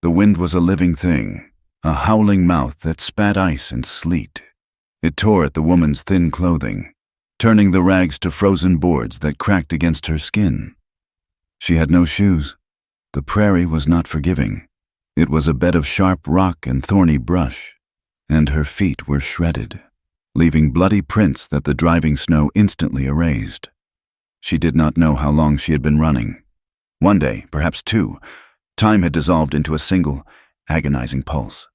The wind was a living thing, a howling mouth that spat ice and sleet. It tore at the woman's thin clothing, turning the rags to frozen boards that cracked against her skin. She had no shoes. The prairie was not forgiving. It was a bed of sharp rock and thorny brush, and her feet were shredded, leaving bloody prints that the driving snow instantly erased. She did not know how long she had been running. One day, perhaps two, time had dissolved into a single, agonizing pulse.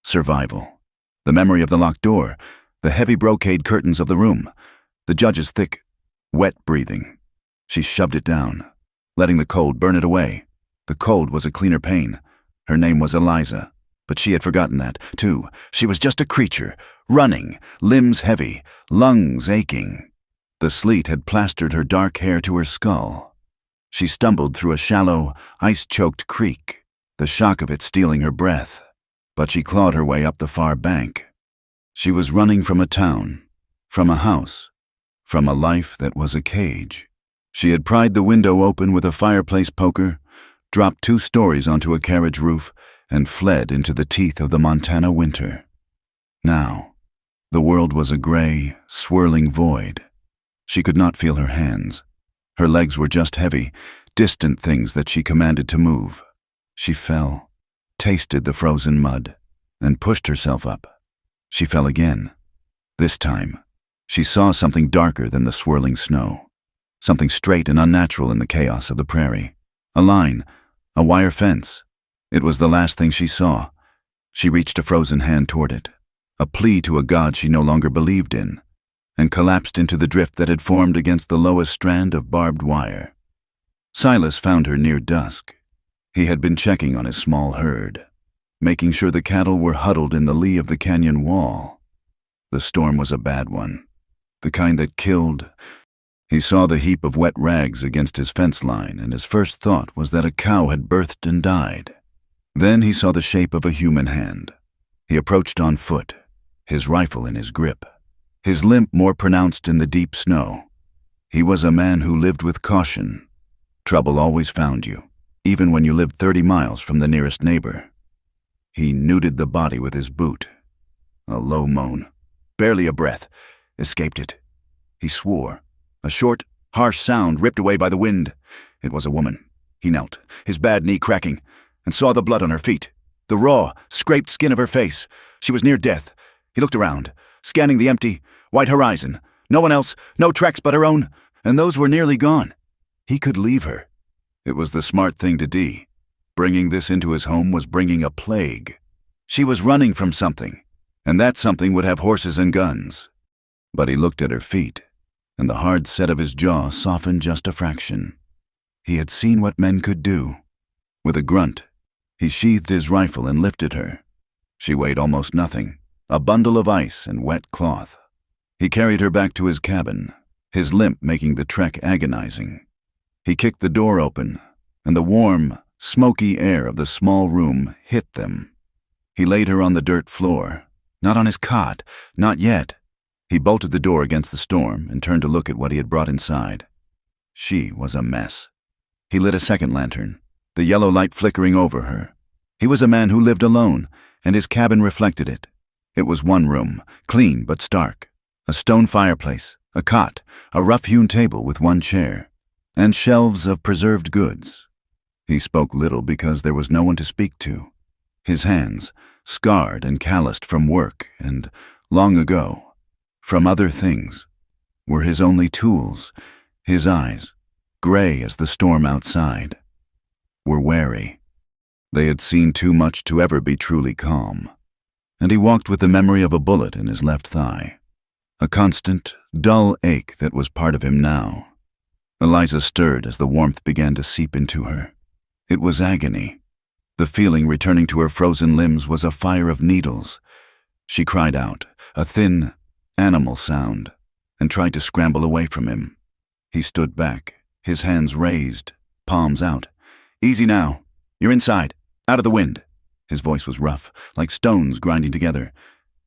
Survival. The memory of the locked door, the heavy brocade curtains of the room, the judge's thick, wet breathing. She shoved it down, letting the cold burn it away. The cold was a cleaner pain. Her name was Eliza, but she had forgotten that, too. She was just a creature, running, limbs heavy, lungs aching. The sleet had plastered her dark hair to her skull. She stumbled through a shallow, ice-choked creek, the shock of it stealing her breath. But she clawed her way up the far bank. She was running from a town, from a house, from a life that was a cage. She had pried the window open with a fireplace poker, dropped 2 stories onto a carriage roof, and fled into the teeth of the Montana winter. Now, the world was a gray, swirling void. She could not feel her hands. Her legs were just heavy, distant things that she commanded to move. She fell, tasted the frozen mud, and pushed herself up. She fell again. This time, she saw something darker than the swirling snow, something straight and unnatural in the chaos of the prairie. A line, a wire fence. It was the last thing she saw. She reached a frozen hand toward it, a plea to a god she no longer believed in, and collapsed into the drift that had formed against the lowest strand of barbed wire. Silas found her near dusk. He had been checking on his small herd, making sure the cattle were huddled in the lee of the canyon wall. The storm was a bad one, the kind that killed. He saw the heap of wet rags against his fence line, and his first thought was that a cow had birthed and died. Then he saw the shape of a human hand. He approached on foot, his rifle in his grip, his limp more pronounced in the deep snow. He was a man who lived with caution. Trouble always found you, even when you lived 30 miles from the nearest neighbor. He nuded the body with his boot. A low moan, barely a breath, escaped it. He swore. A short, harsh sound ripped away by the wind. It was a woman. He knelt, his bad knee cracking, and saw the blood on her feet, the raw, scraped skin of her face. She was near death. He looked around, scanning the empty, white horizon. No one else, no tracks but her own, and those were nearly gone. He could leave her. It was the smart thing to do. Bringing this into his home was bringing a plague. She was running from something, and that something would have horses and guns. But he looked at her feet, and the hard set of his jaw softened just a fraction. He had seen what men could do. With a grunt, he sheathed his rifle and lifted her. She weighed almost nothing, a bundle of ice and wet cloth. He carried her back to his cabin, his limp making the trek agonizing. He kicked the door open, and the warm, smoky air of the small room hit them. He laid her on the dirt floor, not on his cot, not yet. He bolted the door against the storm and turned to look at what he had brought inside. She was a mess. He lit a second lantern, the yellow light flickering over her. He was a man who lived alone, and his cabin reflected it. It was one room, clean but stark. A stone fireplace, a cot, a rough-hewn table with one chair, and shelves of preserved goods. He spoke little because there was no one to speak to. His hands, scarred and calloused from work and, long ago, from other things, were his only tools. His eyes, gray as the storm outside, were wary. They had seen too much to ever be truly calm, and he walked with the memory of a bullet in his left thigh, a constant, dull ache that was part of him now. Eliza stirred as the warmth began to seep into her. It was agony. The feeling returning to her frozen limbs was a fire of needles. She cried out, a thin, animal sound, and tried to scramble away from him. He stood back, his hands raised, palms out. "Easy now. You're inside, out of the wind." His voice was rough, like stones grinding together.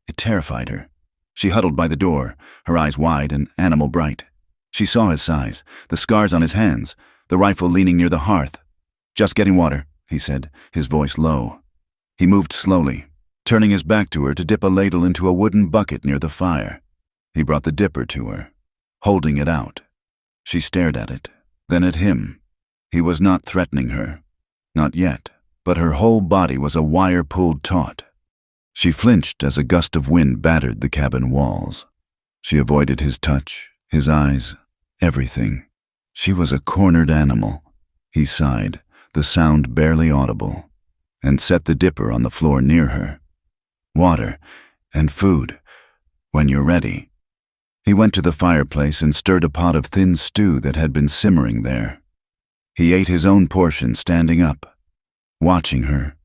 It terrified her. She huddled by the door, her eyes wide and animal bright. She saw his size, the scars on his hands, the rifle leaning near the hearth. "Just getting water," he said, his voice low. He moved slowly, turning his back to her to dip a ladle into a wooden bucket near the fire. He brought the dipper to her, holding it out. She stared at it, then at him. He was not threatening her. Not yet, but her whole body was a wire pulled taut. She flinched as a gust of wind battered the cabin walls. She avoided his touch, his eyes, everything. She was a cornered animal. He sighed, the sound barely audible, and set the dipper on the floor near her. Water and food, when you're ready. He went to the fireplace and stirred a pot of thin stew that had been simmering there. He ate his own portion standing up, watching her.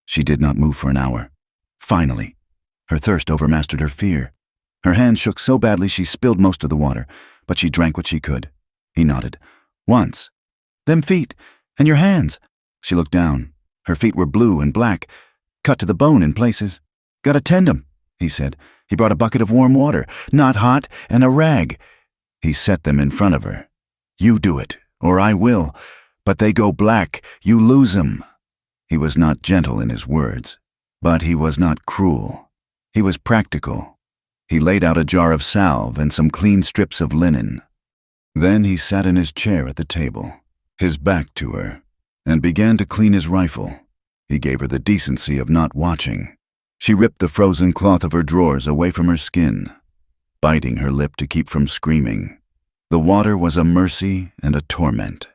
She did not move for an hour. Finally, her thirst overmastered her fear. Her hand shook so badly she spilled most of the water, but she drank what she could. He nodded. Once. Them feet, and your hands. She looked down. Her feet were blue and black, cut to the bone in places. Gotta tend 'em, he said. He brought a bucket of warm water, not hot, and a rag. He set them in front of her. You do it, or I will. But they go black, you lose 'em. He was not gentle in his words, but he was not cruel. He was practical. He laid out a jar of salve and some clean strips of linen. Then he sat in his chair at the table, his back to her, and began to clean his rifle. He gave her the decency of not watching. She ripped the frozen cloth of her drawers away from her skin, biting her lip to keep from screaming. The water was a mercy and a torment.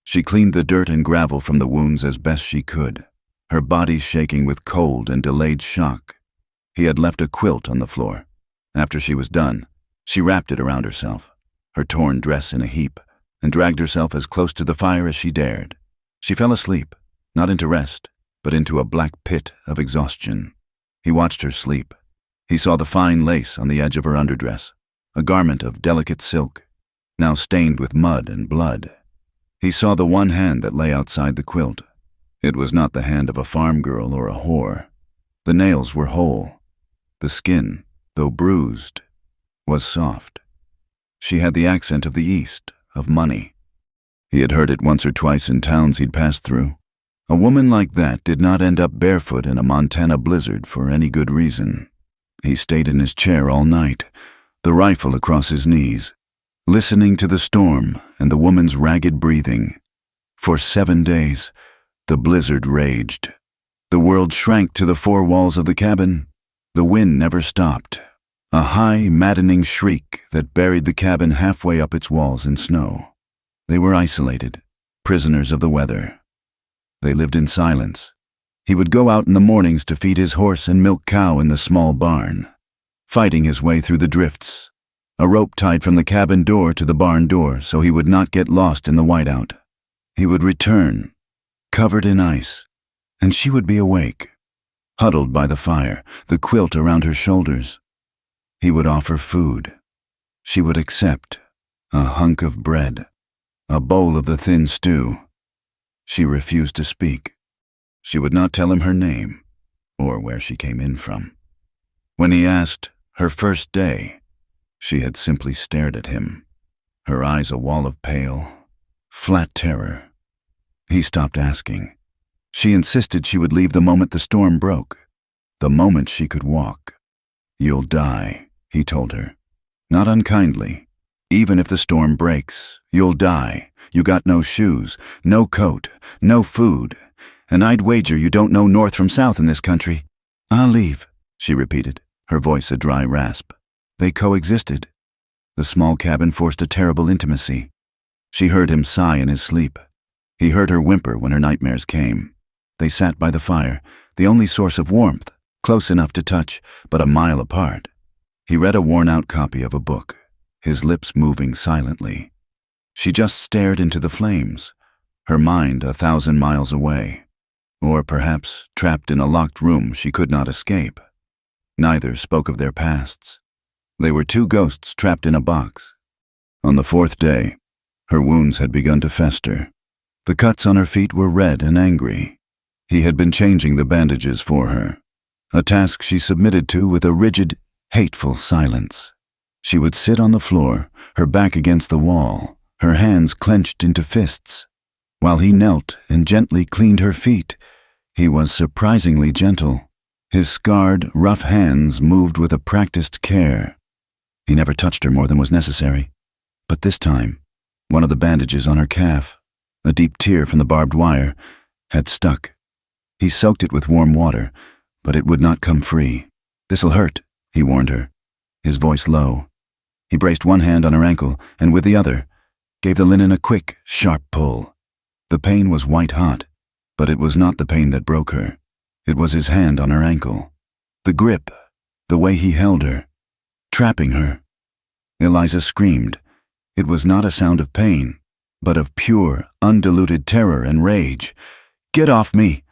She cleaned the dirt and gravel from the wounds as best she could, her body shaking with cold and delayed shock. He had left a quilt on the floor. After she was done, she wrapped it around herself, her torn dress in a heap, and dragged herself as close to the fire as she dared. She fell asleep, not into rest, but into a black pit of exhaustion. He watched her sleep. He saw the fine lace on the edge of her underdress, a garment of delicate silk, now stained with mud and blood. He saw the one hand that lay outside the quilt. It was not the hand of a farm girl or a whore. The nails were whole. The skin, though bruised, was soft. She had the accent of the East, of money. He had heard it once or twice in towns he'd passed through. A woman like that did not end up barefoot in a Montana blizzard for any good reason. He stayed in his chair all night, the rifle across his knees, listening to the storm and the woman's ragged breathing. For 7 days, the blizzard raged. The world shrank to the four walls of the cabin. The wind never stopped, a high, maddening shriek that buried the cabin halfway up its walls in snow. They were isolated, prisoners of the weather. They lived in silence. He would go out in the mornings to feed his horse and milk cow in the small barn, fighting his way through the drifts, a rope tied from the cabin door to the barn door so he would not get lost in the whiteout. He would return, covered in ice, and she would be awake, huddled by the fire, the quilt around her shoulders. He would offer food. She would accept a hunk of bread, a bowl of the thin stew. She refused to speak. She would not tell him her name or where she came in from. When he asked, her first day, she had simply stared at him, her eyes a wall of pale, flat terror. He stopped asking. She insisted she would leave the moment the storm broke, the moment she could walk. You'll die, he told her, not unkindly. Even if the storm breaks, you'll die. You got no shoes, no coat, no food, and I'd wager you don't know north from south in this country. I'll leave, she repeated, her voice a dry rasp. They coexisted. The small cabin forced a terrible intimacy. She heard him sigh in his sleep. He heard her whimper when her nightmares came. They sat by the fire, the only source of warmth, close enough to touch, but a mile apart. He read a worn-out copy of a book, his lips moving silently. She just stared into the flames, her mind 1,000 miles away, or perhaps trapped in a locked room she could not escape. Neither spoke of their pasts. They were two ghosts trapped in a box. On the 4th day, her wounds had begun to fester. The cuts on her feet were red and angry. He had been changing the bandages for her, a task she submitted to with a rigid, hateful silence. She would sit on the floor, her back against the wall, her hands clenched into fists, while he knelt and gently cleaned her feet, He was surprisingly gentle. His scarred, rough hands moved with a practiced care. He never touched her more than was necessary. But this time, one of the bandages on her calf, a deep tear from the barbed wire, had stuck. He soaked it with warm water, but it would not come free. "This'll hurt," he warned her, his voice low. He braced one hand on her ankle, and with the other, gave the linen a quick, sharp pull. The pain was white-hot, but it was not the pain that broke her. It was his hand on her ankle. The grip, the way he held her, trapping her. Eliza screamed. It was not a sound of pain, but of pure, undiluted terror and rage. "Get off me!"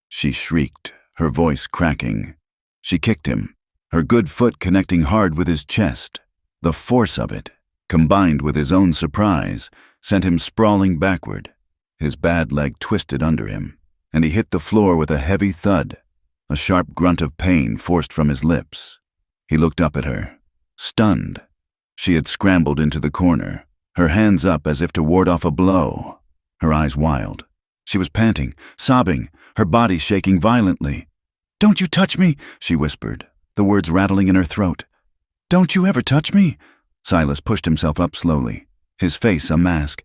she shrieked, her voice cracking. She kicked him, her good foot connecting hard with his chest. The force of it, combined with his own surprise, sent him sprawling backward. His bad leg twisted under him, and he hit the floor with a heavy thud, a sharp grunt of pain forced from his lips. He looked up at her, stunned. She had scrambled into the corner, her hands up as if to ward off a blow, her eyes wild. She was panting, sobbing, her body shaking violently. "Don't you touch me," she whispered, the words rattling in her throat. "Don't you ever touch me?" Silas pushed himself up slowly, his face a mask.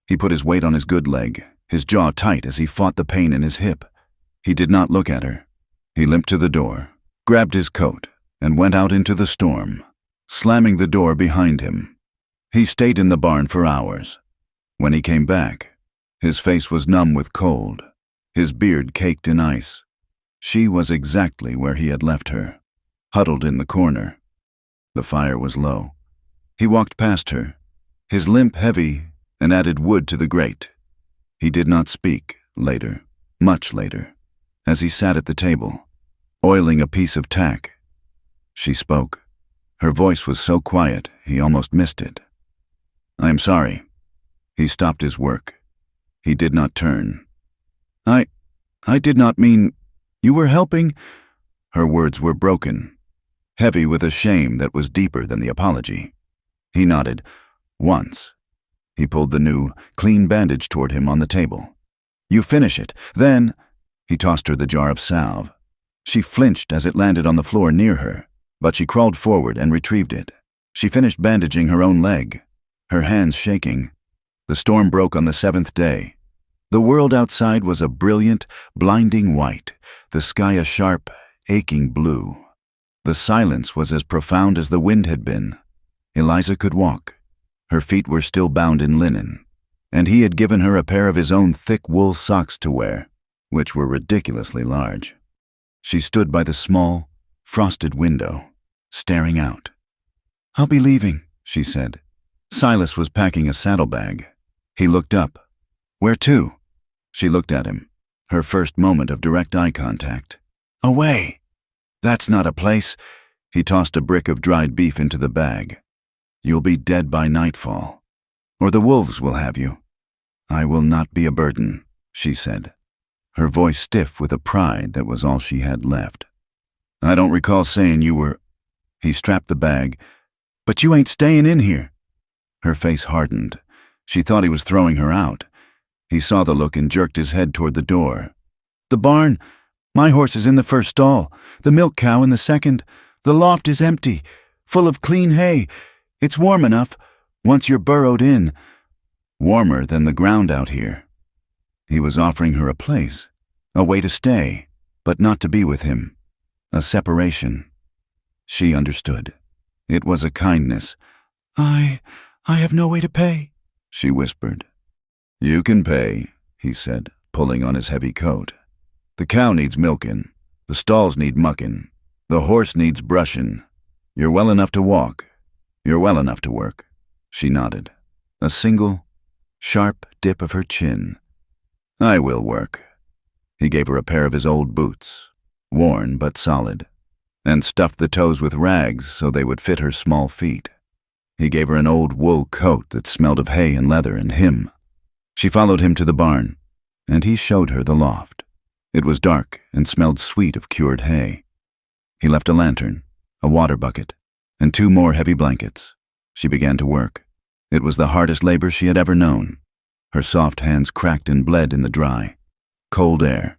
He put his weight on his good leg, his jaw tight as he fought the pain in his hip. He did not look at her. He limped to the door, grabbed his coat, and went out into the storm, slamming the door behind him. He stayed in the barn for hours. When he came back, his face was numb with cold, his beard caked in ice. She was exactly where he had left her, huddled in the corner. The fire was low. He walked past her, his limp heavy, and added wood to the grate. He did not speak later, much later, as he sat at the table, oiling a piece of tack. She spoke. Her voice was so quiet, he almost missed it. "I am sorry." He stopped his work. He did not turn. I did not mean... You were helping?" Her words were broken, heavy with a shame that was deeper than the apology. He nodded. "Once." He pulled the new, clean bandage toward him on the table. "You finish it. Then..." He tossed her the jar of salve. She flinched as it landed on the floor near her, but she crawled forward and retrieved it. She finished bandaging her own leg, her hands shaking. The storm broke on the 7th day. The world outside was a brilliant, blinding white, the sky a sharp, aching blue. The silence was as profound as the wind had been. Eliza could walk. Her feet were still bound in linen, and he had given her a pair of his own thick wool socks to wear, which were ridiculously large. She stood by the small, frosted window, staring out. "I'll be leaving," she said. Silas was packing a saddlebag. He looked up. "Where to?" She looked at him, her first moment of direct eye contact. "Away." "That's not a place." He tossed a brick of dried beef into the bag. "You'll be dead by nightfall, or the wolves will have you." "I will not be a burden," she said, her voice stiff with a pride that was all she had left. "I don't recall saying you were..." He strapped the bag. "But you ain't staying in here." Her face hardened. She thought he was throwing her out. He saw the look and jerked his head toward the door. "The barn. My horse is in the first stall, the milk cow in the second. The loft is empty, full of clean hay. It's warm enough, once you're burrowed in. Warmer than the ground out here." He was offering her a place, a way to stay, but not to be with him. A separation. She understood. It was a kindness. I have no way to pay," she whispered. "You can pay," he said, pulling on his heavy coat. "The cow needs milking, the stalls need mucking, the horse needs brushing. You're well enough to walk. You're well enough to work." She nodded, a single, sharp dip of her chin. "I will work." He gave her a pair of his old boots, worn but solid, and stuffed the toes with rags so they would fit her small feet. He gave her an old wool coat that smelled of hay and leather and him. She followed him to the barn, and he showed her the loft. It was dark and smelled sweet of cured hay. He left a lantern, a water bucket, and 2 more heavy blankets. She began to work. It was the hardest labor she had ever known. Her soft hands cracked and bled in the dry, cold air.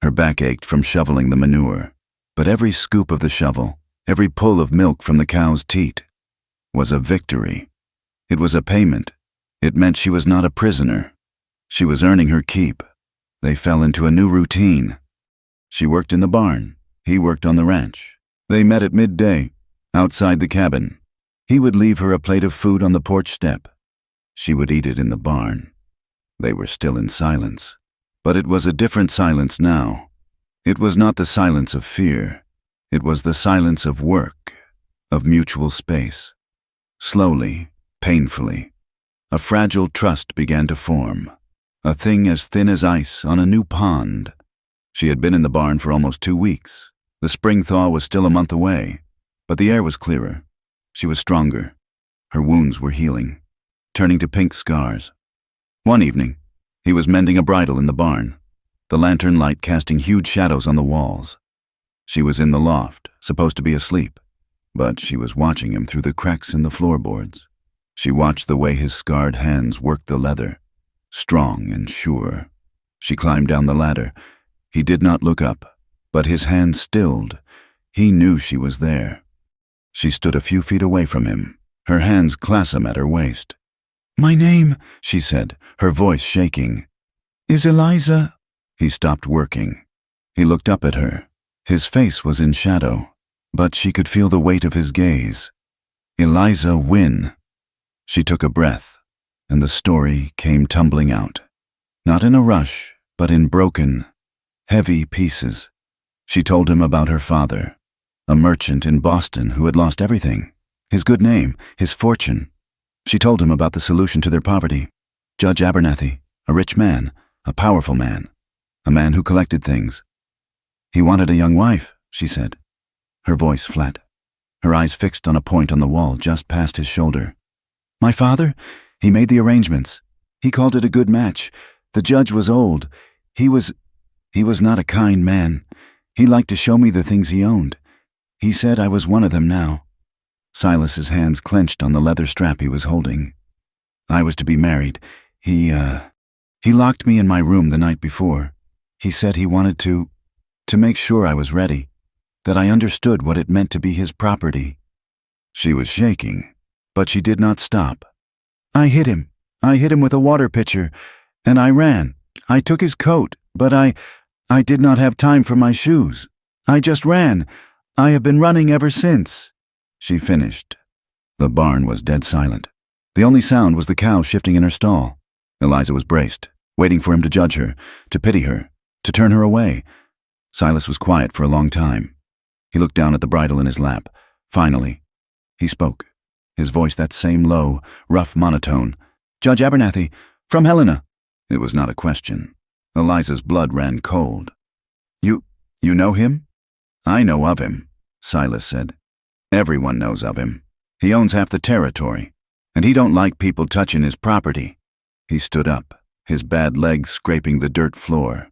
Her back ached from shoveling the manure, but every scoop of the shovel, every pull of milk from the cow's teat, was a victory. It was a payment. It meant she was not a prisoner. She was earning her keep. They fell into a new routine. She worked in the barn. He worked on the ranch. They met at midday, outside the cabin. He would leave her a plate of food on the porch step. She would eat it in the barn. They were still in silence. But it was a different silence now. It was not the silence of fear. It was the silence of work, of mutual space. Slowly, painfully, a fragile trust began to form, a thing as thin as ice on a new pond. She had been in the barn for almost 2 weeks. The spring thaw was still a month away, but the air was clearer. She was stronger. Her wounds were healing, turning to pink scars. One evening, he was mending a bridle in the barn, the lantern light casting huge shadows on the walls. She was in the loft, supposed to be asleep, but she was watching him through the cracks in the floorboards. She watched the way his scarred hands worked the leather, strong and sure. She climbed down the ladder. He did not look up, but his hands stilled. He knew she was there. She stood a few feet away from him, her hands clasped at her waist. "My name," she said, her voice shaking, "is Eliza." He stopped working. He looked up at her. His face was in shadow, but she could feel the weight of his gaze. Eliza Wynne. She took a breath, and the story came tumbling out. Not in a rush, but in broken, heavy pieces. She told him about her father, a merchant in Boston who had lost everything, his good name, his fortune. She told him about the solution to their poverty. Judge Abernathy, a rich man, a powerful man, a man who collected things. He wanted a young wife, she said, her voice flat, her eyes fixed on a point on the wall just past his shoulder. My father? He made the arrangements. He called it a good match. The judge was old. He was not a kind man. He liked to show me the things he owned. He said I was one of them now. Silas's hands clenched on the leather strap he was holding. I was to be married. He locked me in my room the night before. He said he wanted to make sure I was ready, that I understood what it meant to be his property. She was shaking, but she did not stop. I hit him. I hit him with a water pitcher, and I ran. I took his coat, but I did not have time for my shoes. I just ran. I have been running ever since. She finished. The barn was dead silent. The only sound was the cow shifting in her stall. Eliza was braced, waiting for him to judge her, to pity her, to turn her away. Silas was quiet for a long time. He looked down at the bridle in his lap. Finally, he spoke, his voice that same low, rough monotone. Judge Abernathy, from Helena. It was not a question. Eliza's blood ran cold. You know him? I know of him, Silas said. Everyone knows of him. He owns half the territory, and he don't like people touching his property. He stood up, his bad legs scraping the dirt floor.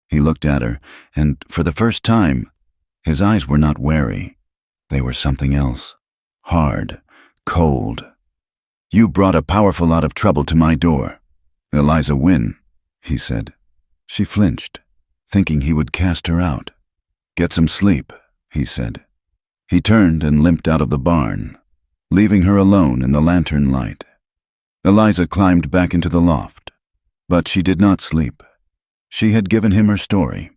He looked at her, and for the first time, his eyes were not wary. They were something else. Hard, cold. You brought a powerful lot of trouble to my door. Eliza Wynne, he said. She flinched, thinking he would cast her out. Get some sleep, he said. He turned and limped out of the barn, leaving her alone in the lantern light. Eliza climbed back into the loft, but she did not sleep. She had given him her story,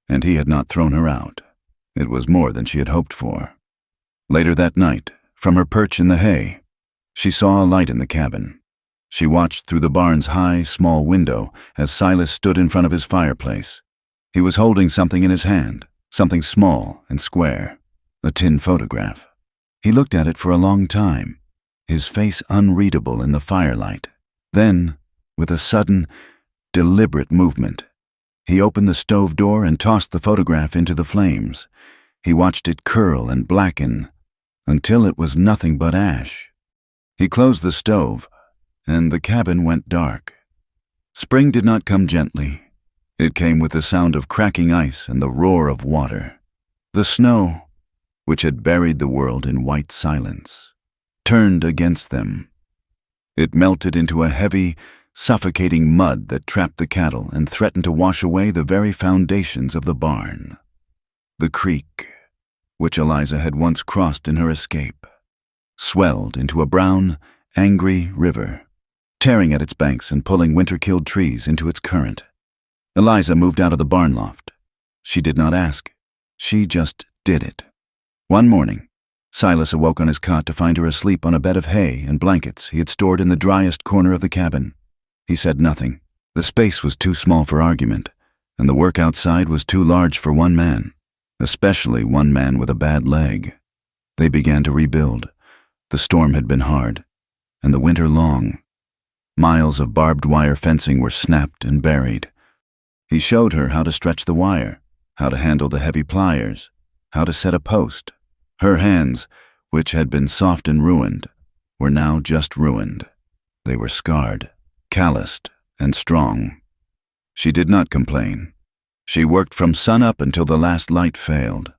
and he had not thrown her out. It was more than she had hoped for. Later that night, from her perch in the hay, she saw a light in the cabin. She watched through the barn's high, small window as Silas stood in front of his fireplace. He was holding something in his hand, something small and square, a tin photograph. He looked at it for a long time, his face unreadable in the firelight. Then, with a sudden, deliberate movement, he opened the stove door and tossed the photograph into the flames. He watched it curl and blacken until it was nothing but ash. He closed the stove, and the cabin went dark. Spring did not come gently. It came with the sound of cracking ice and the roar of water. The snow, which had buried the world in white silence, turned against them. It melted into a heavy, suffocating mud that trapped the cattle and threatened to wash away the very foundations of the barn. The creek, which Eliza had once crossed in her escape, swelled into a brown, angry river, tearing at its banks and pulling winter-killed trees into its current. Eliza moved out of the barn loft. She did not ask. She just did it. One morning, Silas awoke on his cot to find her asleep on a bed of hay and blankets he had stored in the driest corner of the cabin. He said nothing. The space was too small for argument, and the work outside was too large for one man, especially one man with a bad leg. They began to rebuild. The storm had been hard, and the winter long. Miles of barbed wire fencing were snapped and buried. He showed her how to stretch the wire, how to handle the heavy pliers, how to set a post. Her hands, which had been soft and ruined, were now just ruined. They were scarred, calloused, and strong. She did not complain. She worked from sunup until the last light failed,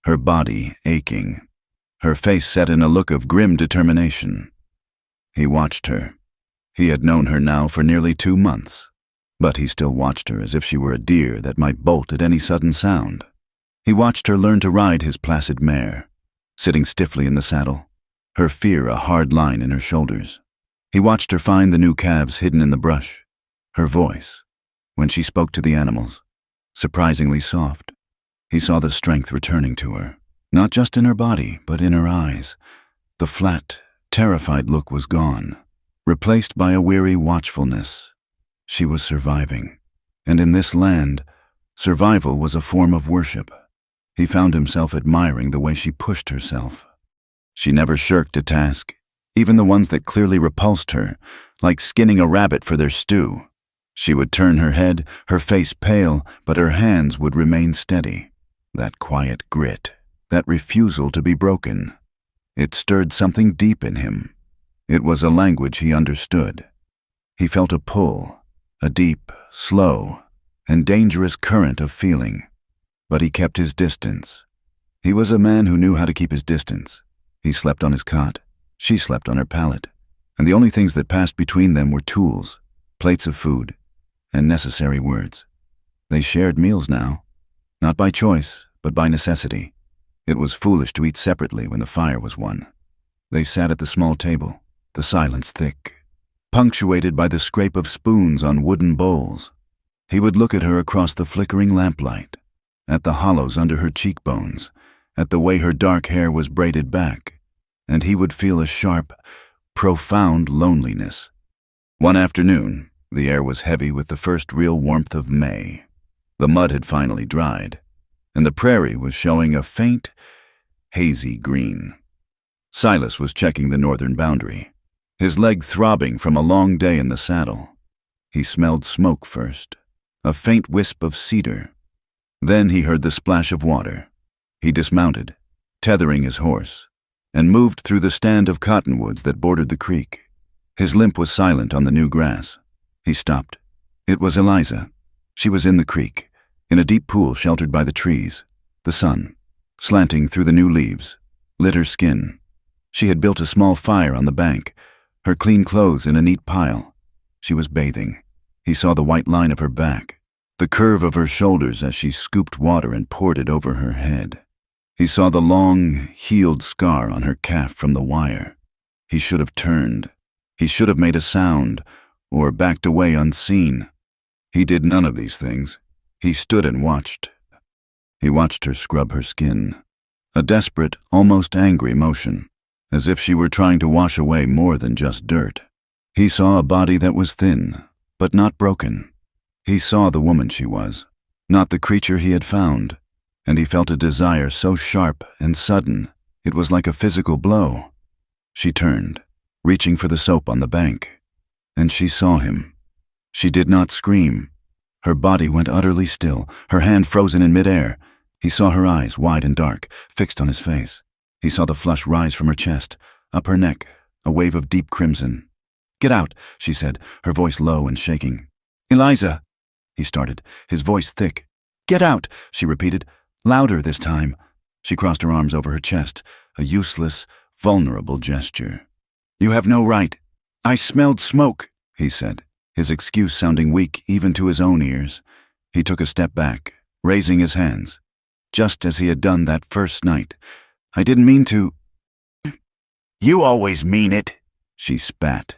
her body aching, her face set in a look of grim determination. He watched her. He had known her now for nearly 2 months, but he still watched her as if she were a deer that might bolt at any sudden sound. He watched her learn to ride his placid mare, sitting stiffly in the saddle, her fear a hard line in her shoulders. He watched her find the new calves hidden in the brush, her voice, when she spoke to the animals, surprisingly soft. He saw the strength returning to her, not just in her body, but in her eyes. The flat, terrified look was gone, replaced by a weary watchfulness. She was surviving, and in this land, survival was a form of worship. He found himself admiring the way she pushed herself. She never shirked a task, even the ones that clearly repulsed her, like skinning a rabbit for their stew. She would turn her head, her face pale, but her hands would remain steady. That quiet grit, that refusal to be broken. It stirred something deep in him. It was a language he understood. He felt a pull, a deep, slow, and dangerous current of feeling. But he kept his distance. He was a man who knew how to keep his distance. He slept on his cot. She slept on her pallet. And the only things that passed between them were tools, plates of food, and necessary words. They shared meals now, not by choice, but by necessity. It was foolish to eat separately when the fire was won. They sat at the small table, the silence thick, punctuated by the scrape of spoons on wooden bowls. He would look at her across the flickering lamplight, at the hollows under her cheekbones, at the way her dark hair was braided back, and he would feel a sharp, profound loneliness. One afternoon, the air was heavy with the first real warmth of May. The mud had finally dried, and the prairie was showing a faint, hazy green. Silas was checking the northern boundary, his leg throbbing from a long day in the saddle. He smelled smoke first, a faint wisp of cedar. Then he heard the splash of water. He dismounted, tethering his horse, and moved through the stand of cottonwoods that bordered the creek. His limp was silent on the new grass. He stopped. It was Eliza. She was in the creek, in a deep pool sheltered by the trees. The sun, slanting through the new leaves, lit her skin. She had built a small fire on the bank, her clean clothes in a neat pile. She was bathing. He saw the white line of her back, the curve of her shoulders as she scooped water and poured it over her head. He saw the long, healed scar on her calf from the wire. He should have turned. He should have made a sound, or backed away unseen. He did none of these things. He stood and watched. He watched her scrub her skin, a desperate, almost angry motion, as if she were trying to wash away more than just dirt. He saw a body that was thin, but not broken. He saw the woman she was, not the creature he had found, and he felt a desire so sharp and sudden it was like a physical blow. She turned, reaching for the soap on the bank, and she saw him. She did not scream. Her body went utterly still, her hand frozen in midair. He saw her eyes, wide and dark, fixed on his face. He saw the flush rise from her chest, up her neck, a wave of deep crimson. "Get out," she said, her voice low and shaking. "Eliza," he started, his voice thick. "Get out," she repeated, louder this time. She crossed her arms over her chest, a useless, vulnerable gesture. "You have no right." "I smelled smoke," he said. his excuse sounding weak even to his own ears. He took a step back, raising his hands, just as he had done that first night. "I didn't mean to—" "You always mean it," she spat,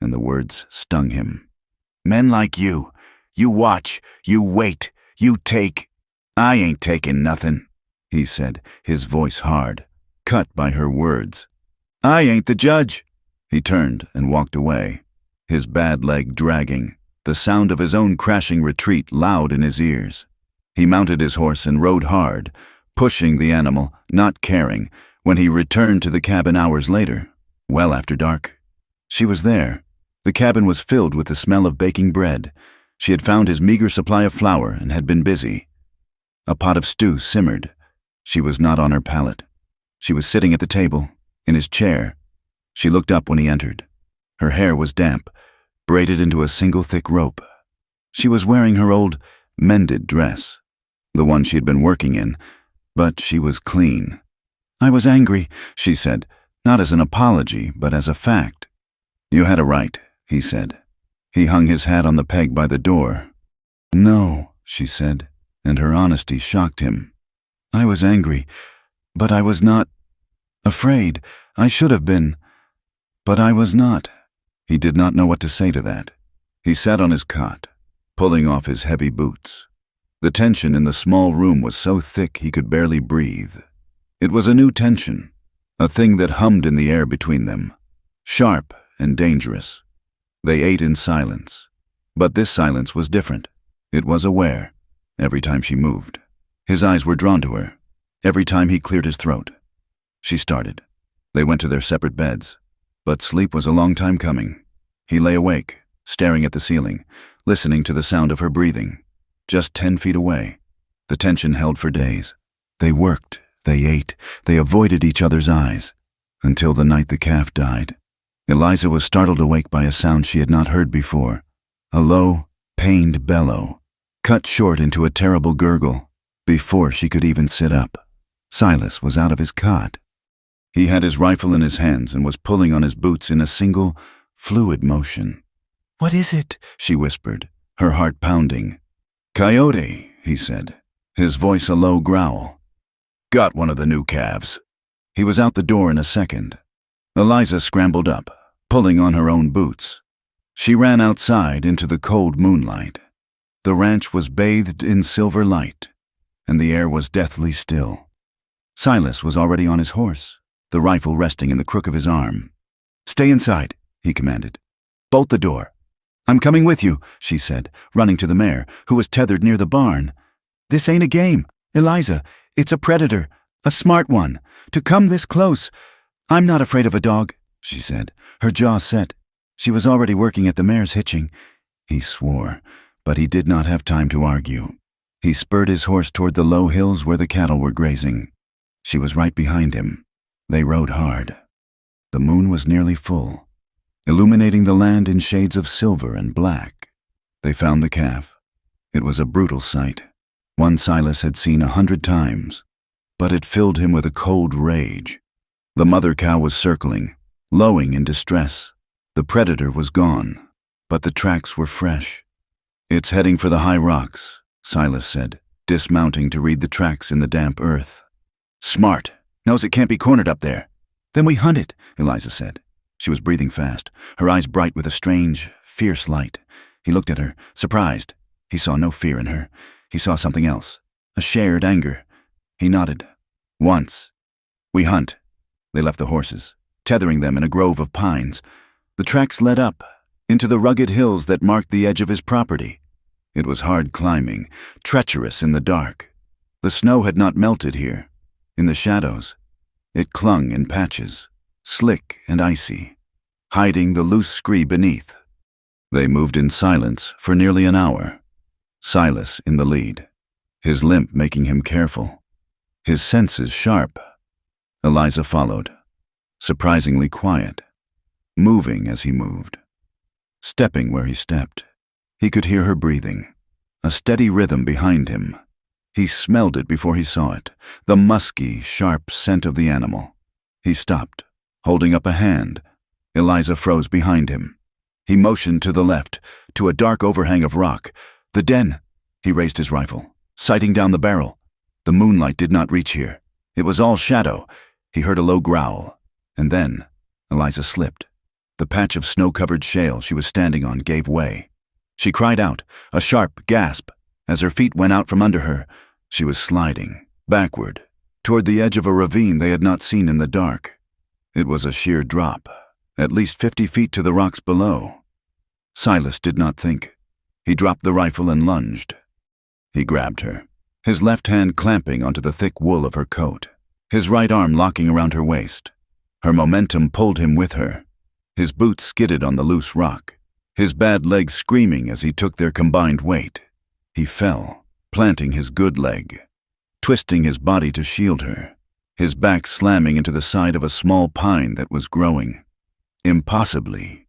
and the words stung him. "Men like you watch, you wait, you take—" "I ain't taking nothing," he said, his voice hard, cut by her words. "I ain't the judge." He turned and walked away, his bad leg dragging, the sound of his own crashing retreat loud in his ears. He mounted his horse and rode hard, pushing the animal, not caring, when he returned to the cabin hours later, well after dark. She was there. The cabin was filled with the smell of baking bread. She had found his meager supply of flour and had been busy. A pot of stew simmered. She was not on her pallet. She was sitting at the table, in his chair. She looked up when he entered. Her hair was damp, braided into a single thick rope. She was wearing her old, mended dress, the one she had been working in, but she was clean. "I was angry," she said, not as an apology, but as a fact. "You had a right," he said. He hung his hat on the peg by the door. "No," she said, and her honesty shocked him. "I was angry, but I was not afraid. I should have been, but I was not." He did not know what to say to that. He sat on his cot, pulling off his heavy boots. The tension in the small room was so thick he could barely breathe. It was a new tension, a thing that hummed in the air between them, sharp and dangerous. They ate in silence, but this silence was different. It was aware, every time she moved. His eyes were drawn to her, every time he cleared his throat. She started. They went to their separate beds, but sleep was a long time coming. He lay awake, staring at the ceiling, listening to the sound of her breathing, just 10 feet away. The tension held for days. They worked, they ate, they avoided each other's eyes, until the night the calf died. Eliza was startled awake by a sound she had not heard before, a low, pained bellow, cut short into a terrible gurgle, before she could even sit up. Silas was out of his cot. He had his rifle in his hands and was pulling on his boots in a single, fluid motion. "What is it?" she whispered, her heart pounding. "Coyote," he said, his voice a low growl. "Got one of the new calves." He was out the door in a second. Eliza scrambled up, pulling on her own boots. She ran outside into the cold moonlight. The ranch was bathed in silver light, and the air was deathly still. Silas was already on his horse, the rifle resting in the crook of his arm. "Stay inside," he commanded. "Bolt the door." "I'm coming with you," she said, running to the mare, who was tethered near the barn. "This ain't a game, Eliza. It's a predator, a smart one. To come this close—" "I'm not afraid of a dog," she said, her jaw set. She was already working at the mare's hitching. He swore, but he did not have time to argue. He spurred his horse toward the low hills where the cattle were grazing. She was right behind him. They rode hard. The moon was nearly full, illuminating the land in shades of silver and black. They found the calf. It was a brutal sight, one Silas had seen 100 times, but it filled him with a cold rage. The mother cow was circling, lowing in distress. The predator was gone, but the tracks were fresh. "It's heading for the high rocks," Silas said, dismounting to read the tracks in the damp earth. "Smart. Knows it can't be cornered up there." "Then we hunt it," Eliza said. She was breathing fast, her eyes bright with a strange, fierce light. He looked at her, surprised. He saw no fear in her. He saw something else, a shared anger. He nodded. "Once. We hunt." They left the horses, tethering them in a grove of pines. The tracks led up, into the rugged hills that marked the edge of his property. It was hard climbing, treacherous in the dark. The snow had not melted here. In the shadows, it clung in patches, slick and icy, hiding the loose scree beneath. They moved in silence for nearly an hour, Silas in the lead, his limp making him careful, his senses sharp. Eliza followed, surprisingly quiet, moving as he moved, stepping where he stepped. He could hear her breathing, a steady rhythm behind him. He smelled it before he saw it, the musky, sharp scent of the animal. He stopped, holding up a hand. Eliza froze behind him. He motioned to the left, to a dark overhang of rock. The den! He raised his rifle, sighting down the barrel. The moonlight did not reach here. It was all shadow. He heard a low growl. And then, Eliza slipped. The patch of snow-covered shale she was standing on gave way. She cried out, a sharp gasp. As her feet went out from under her, she was sliding, backward, toward the edge of a ravine they had not seen in the dark. It was a sheer drop, at least 50 feet to the rocks below. Silas did not think. He dropped the rifle and lunged. He grabbed her, his left hand clamping onto the thick wool of her coat, his right arm locking around her waist. Her momentum pulled him with her. His boots skidded on the loose rock, his bad leg screaming as he took their combined weight. He fell, planting his good leg, twisting his body to shield her, his back slamming into the side of a small pine that was growing. Impossibly.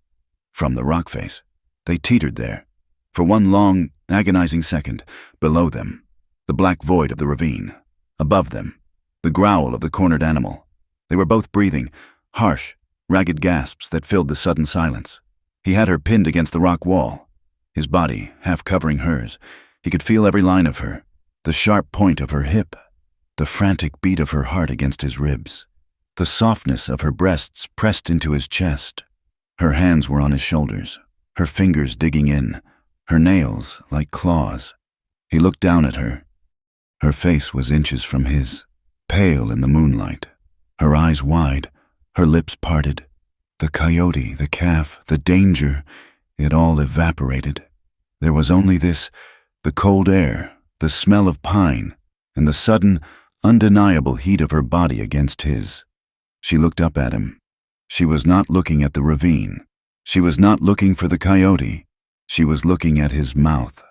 From the rock face, they teetered there. For one long, agonizing second, below them, the black void of the ravine. Above them, the growl of the cornered animal. They were both breathing, harsh, ragged gasps that filled the sudden silence. He had her pinned against the rock wall, his body half covering hers. He could feel every line of her, the sharp point of her hip, the frantic beat of her heart against his ribs, the softness of her breasts pressed into his chest. Her hands were on his shoulders, her fingers digging in, her nails like claws. He looked down at her. Her face was inches from his, pale in the moonlight, her eyes wide, her lips parted. The coyote, the calf, the danger, it all evaporated. There was only this, the cold air, the smell of pine, and the sudden, undeniable heat of her body against his. She looked up at him. She was not looking at the ravine. She was not looking for the coyote. She was looking at his mouth.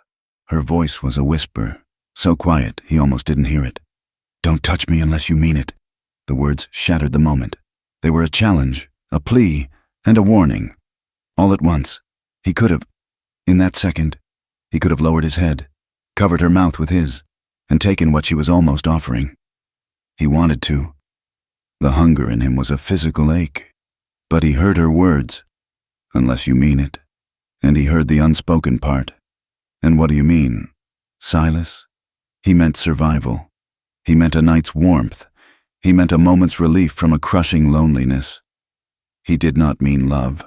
Her voice was a whisper, so quiet he almost didn't hear it. "Don't touch me unless you mean it." The words shattered the moment. They were a challenge, a plea, and a warning. All at once, he could have, in that second, he could have lowered his head, covered her mouth with his, and taken what she was almost offering. He wanted to. The hunger in him was a physical ache. But he heard her words, "Unless you mean it." And he heard the unspoken part. "And what do you mean, Silas?" He meant survival. He meant a night's warmth. He meant a moment's relief from a crushing loneliness. He did not mean love.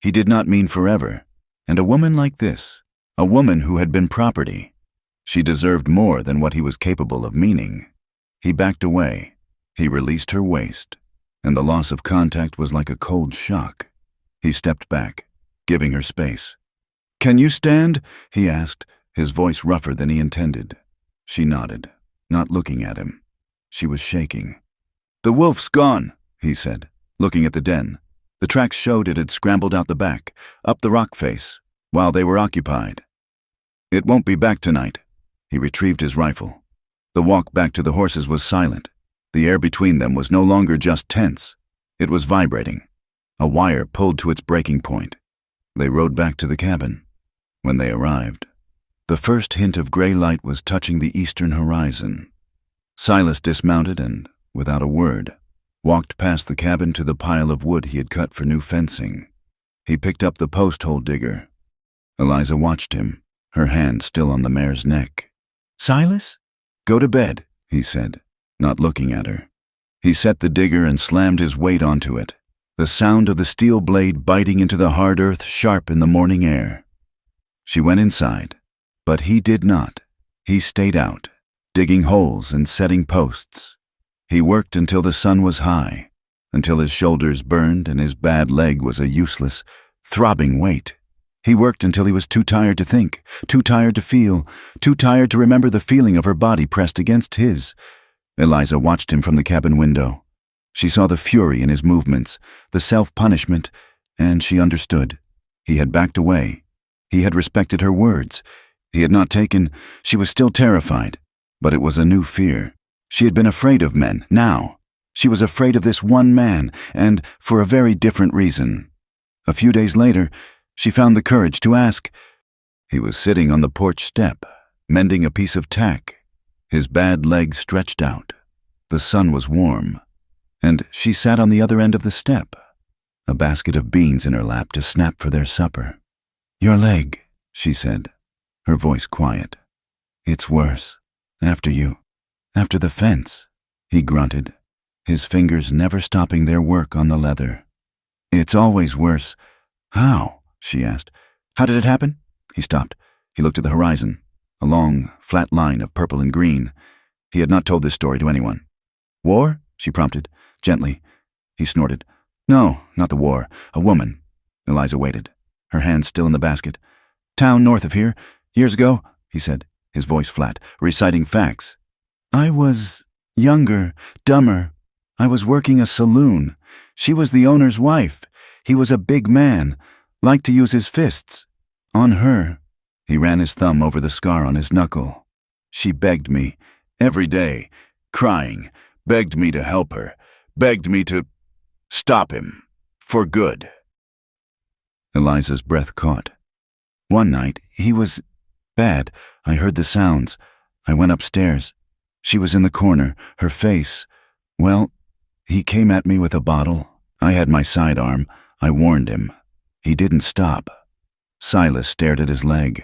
He did not mean forever. And a woman like this, a woman who had been property, she deserved more than what he was capable of meaning. He backed away. He released her waist, and the loss of contact was like a cold shock. He stepped back, giving her space. "Can you stand?" he asked, his voice rougher than he intended. She nodded, not looking at him. She was shaking. "The wolf's gone," he said, looking at the den. The tracks showed it had scrambled out the back, up the rock face, while they were occupied. "It won't be back tonight." He retrieved his rifle. The walk back to the horses was silent. The air between them was no longer just tense. It was vibrating. A wire pulled to its breaking point. They rode back to the cabin. When they arrived, the first hint of gray light was touching the eastern horizon. Silas dismounted and, without a word, walked past the cabin to the pile of wood he had cut for new fencing. He picked up the post-hole digger. Eliza watched him, her hand still on the mare's neck. "Silas?" "Go to bed," he said, not looking at her. He set the digger and slammed his weight onto it, the sound of the steel blade biting into the hard earth sharp in the morning air. She went inside, but he did not. He stayed out, digging holes and setting posts. He worked until the sun was high, until his shoulders burned and his bad leg was a useless, throbbing weight. He worked until he was too tired to think, too tired to feel, too tired to remember the feeling of her body pressed against his. Eliza watched him from the cabin window. She saw the fury in his movements, the self-punishment, and she understood. He had backed away. He had respected her words. He had not taken. She was still terrified, but it was a new fear. She had been afraid of men. Now, she was afraid of this one man, and for a very different reason. A few days later, she found the courage to ask. He was sitting on the porch step, mending a piece of tack, his bad leg stretched out. The sun was warm, and she sat on the other end of the step. a basket of beans in her lap to snap for their supper. "Your leg," she said, her voice quiet. "It's worse. After you. After the fence," he grunted, his fingers never stopping their work on the leather. "It's always worse." "How?" she asked. "How did it happen?" He stopped. He looked at the horizon, a long, flat line of purple and green. He had not told this story to anyone. "War?" she prompted, gently. He snorted. "No, not the war. A woman." Eliza waited, her hands still in the basket. "Town north of here. Years ago," he said, his voice flat, reciting facts. "I was younger, dumber. I was working a saloon. She was the owner's wife. He was a big man, liked to use his fists. On her." He ran his thumb over the scar on his knuckle. "She begged me, every day, crying, begged me to help her, begged me to stop him, for good." Eliza's breath caught. "One night, he was bad. I heard the sounds. I went upstairs. She was in the corner, her face. Well, he came at me with a bottle. I had my sidearm. I warned him. He didn't stop." Silas stared at his leg.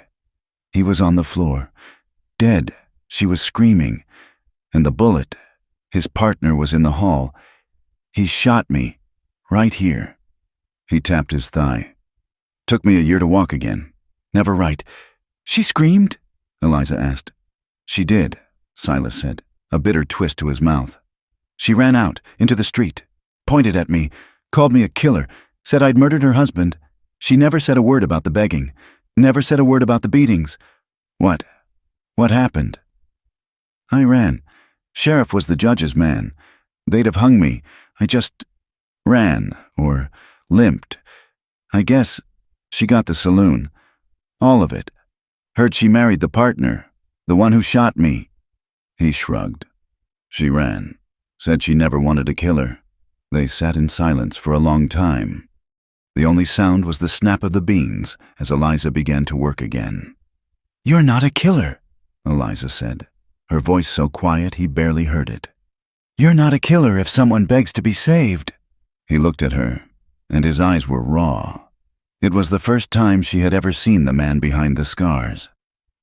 He was on the floor, dead. She was screaming. And the bullet, his partner was in the hall. "He shot me, right here." He tapped his thigh. "Took me a year to walk again. Never right." "She screamed?" Eliza asked. "She did," Silas said, a bitter twist to his mouth. "She ran out, into the street, pointed at me, called me a killer, said I'd murdered her husband. She never said a word about the begging, never said a word about the beatings." What happened?" "I ran. Sheriff was the judge's man. They'd have hung me. I just ran, or limped. I guess she got the saloon. All of it. Heard she married the partner, the one who shot me." He shrugged. "She ran. Said she never wanted to kill her." They sat in silence for a long time. The only sound was the snap of the beans as Eliza began to work again. "You're not a killer," Eliza said, her voice so quiet he barely heard it. "You're not a killer if someone begs to be saved." He looked at her, and his eyes were raw. It was the first time she had ever seen the man behind the scars.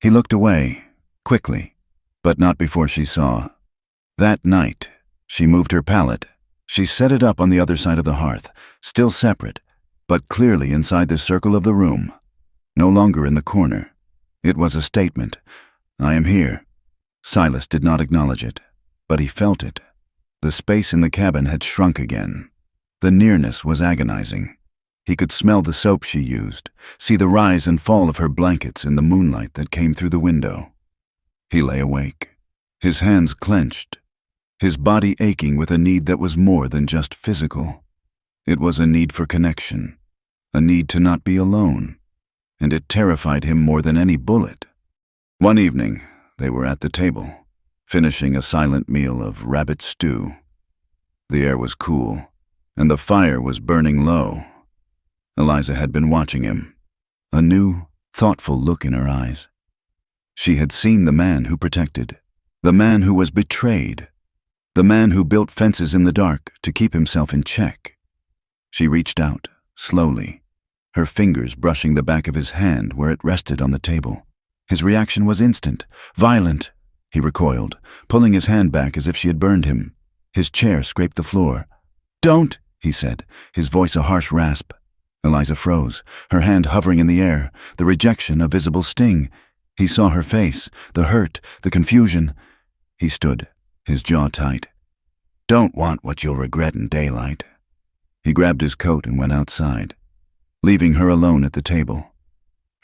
He looked away, quickly, but not before she saw. That night, she moved her pallet. She set it up on the other side of the hearth, still separate, but clearly inside the circle of the room, no longer in the corner. It was a statement. "I am here." Silas did not acknowledge it, but he felt it. The space in the cabin had shrunk again. The nearness was agonizing. He could smell the soap she used, see the rise and fall of her blankets in the moonlight that came through the window. He lay awake, his hands clenched, his body aching with a need that was more than just physical. It was a need for connection, a need to not be alone, and it terrified him more than any bullet. One evening, they were at the table, finishing a silent meal of rabbit stew. The air was cool, and the fire was burning low. Eliza had been watching him, a new, thoughtful look in her eyes. She had seen the man who protected, the man who was betrayed, the man who built fences in the dark to keep himself in check. She reached out, slowly, her fingers brushing the back of his hand where it rested on the table. His reaction was instant, violent. He recoiled, pulling his hand back as if she had burned him. His chair scraped the floor. "Don't," he said, his voice a harsh rasp. Eliza froze, her hand hovering in the air, the rejection a visible sting. He saw her face, the hurt, the confusion. He stood, his jaw tight. "Don't want what you'll regret in daylight." He grabbed his coat and went outside, leaving her alone at the table,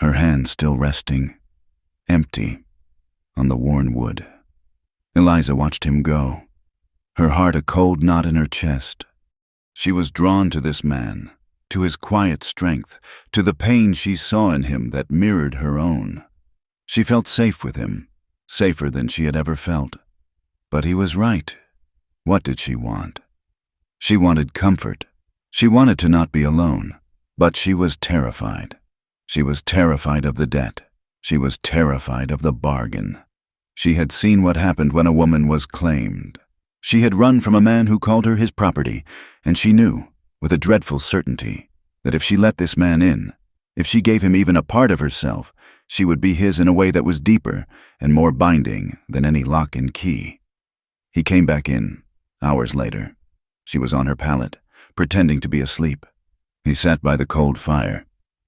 her hand still resting, empty, on the worn wood. Eliza watched him go, her heart a cold knot in her chest. She was drawn to this man, to his quiet strength, to the pain she saw in him that mirrored her own. She felt safe with him, safer than she had ever felt. But he was right. What did she want? She wanted comfort. She wanted to not be alone. But she was terrified. She was terrified of the debt. She was terrified of the bargain. She had seen what happened when a woman was claimed. She had run from a man who called her his property, and she knew with a dreadful certainty that if she let this man in, if she gave him even a part of herself, she would be his in a way that was deeper and more binding than any lock and key. He came back in, hours later. She was on her pallet, pretending to be asleep. He sat by the cold fire,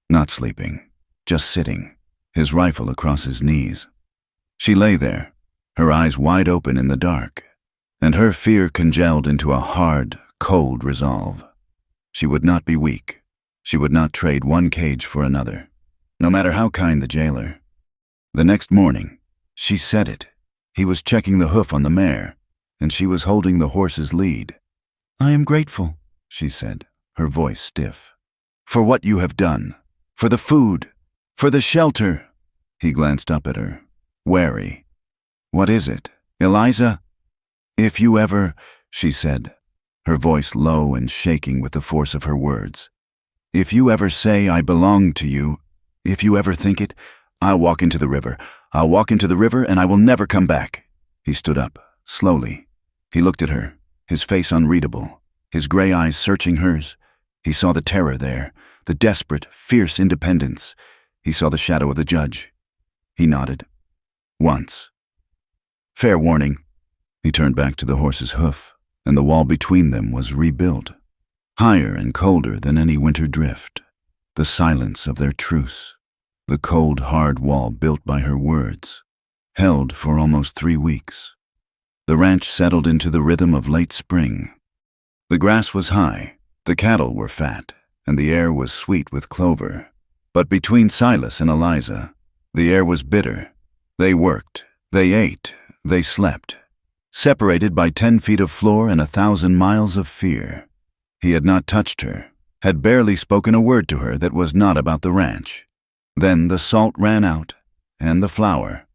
not sleeping, just sitting, his rifle across his knees. She lay there, her eyes wide open in the dark, and her fear congealed into a hard, cold resolve. She would not be weak. She would not trade one cage for another, no matter how kind the jailer. The next morning, she said it. He was checking the hoof on the mare, and she was holding the horse's lead. "I am grateful," she said, her voice stiff, "for what you have done, for the food, for the shelter." He glanced up at her, wary. "What is it, Eliza?" "If you ever," she said, her voice low and shaking with the force of her words, "if you ever say I belong to you, if you ever think it, I'll walk into the river. I'll walk into the river and I will never come back." He stood up, slowly. He looked at her, his face unreadable, his gray eyes searching hers. He saw the terror there, the desperate, fierce independence. He saw the shadow of the judge. He nodded. Once. "Fair warning." He turned back to the horse's hoof, and the wall between them was rebuilt, higher and colder than any winter drift. The silence of their truce, the cold, hard wall built by her words, held for almost 3 weeks. The ranch settled into the rhythm of late spring. The grass was high, the cattle were fat, and the air was sweet with clover. But between Silas and Eliza, the air was bitter. They worked, they ate, they slept, separated by 10 feet of floor and 1,000 miles of fear. He had not touched her, had barely spoken a word to her that was not about the ranch. Then the salt ran out, and the flour,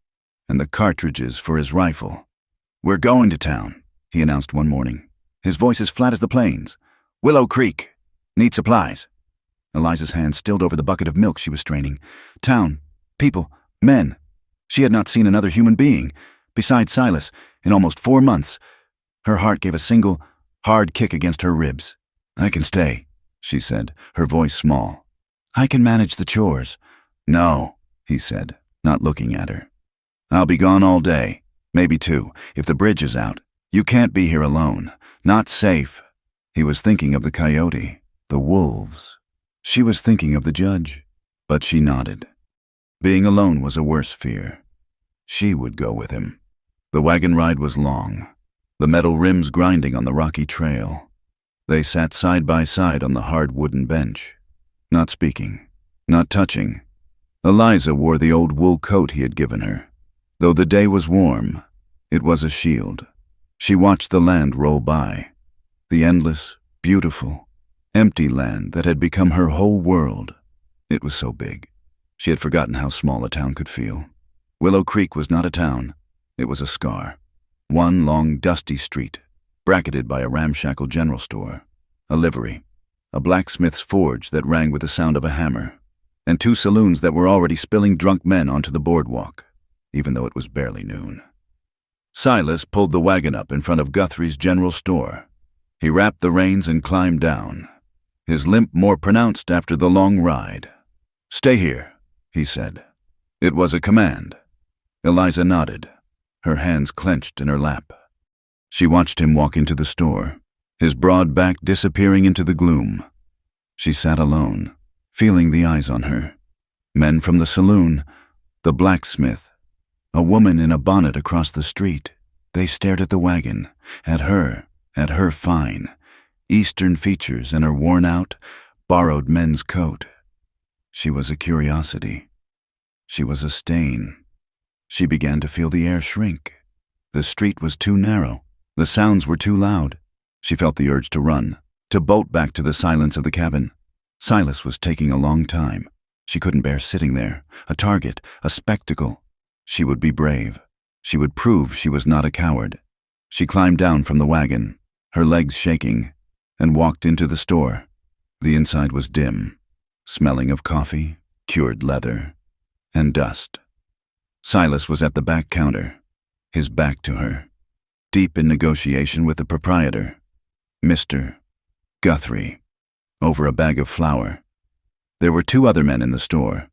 and the cartridges for his rifle. "We're going to town," he announced one morning, his voice as flat as the plains. "Willow Creek. Need supplies." Eliza's hand stilled over the bucket of milk she was straining. Town, people, men. She had not seen another human being, besides Silas, in almost 4 months. Her heart gave a single, hard kick against her ribs. "I can stay," she said, her voice small. "I can manage the chores." "No," he said, not looking at her. "I'll be gone all day, maybe 2, if the bridge is out. You can't be here alone. Not safe." He was thinking of the coyote, the wolves. She was thinking of the judge, but she nodded. Being alone was a worse fear. She would go with him. The wagon ride was long, the metal rims grinding on the rocky trail. They sat side by side on the hard wooden bench, not speaking, not touching. Eliza wore the old wool coat he had given her. Though the day was warm, it was a shield. She watched the land roll by, the endless, beautiful, empty land that had become her whole world. It was so big. She had forgotten how small a town could feel. Willow Creek was not a town. It was a scar. One long, dusty street, bracketed by a ramshackle general store, a livery, a blacksmith's forge that rang with the sound of a hammer, and 2 saloons that were already spilling drunk men onto the boardwalk, even though it was barely noon. Silas pulled the wagon up in front of Guthrie's general store. He wrapped the reins and climbed down, his limp more pronounced after the long ride. "Stay here," he said. It was a command. Eliza nodded, her hands clenched in her lap. She watched him walk into the store, his broad back disappearing into the gloom. She sat alone, feeling the eyes on her. Men from the saloon, the blacksmith, a woman in a bonnet across the street. They stared at the wagon, at her fine, Eastern features and her worn-out, borrowed men's coat. She was a curiosity. She was a stain. She began to feel the air shrink. The street was too narrow. The sounds were too loud. She felt the urge to run, to bolt back to the silence of the cabin. Silas was taking a long time. She couldn't bear sitting there, a target, a spectacle. She would be brave. She would prove she was not a coward. She climbed down from the wagon, her legs shaking, and walked into the store. The inside was dim, smelling of coffee, cured leather, and dust. Silas was at the back counter, his back to her, deep in negotiation with the proprietor, Mr. Guthrie. over a bag of flour. There were 2 other men in the store,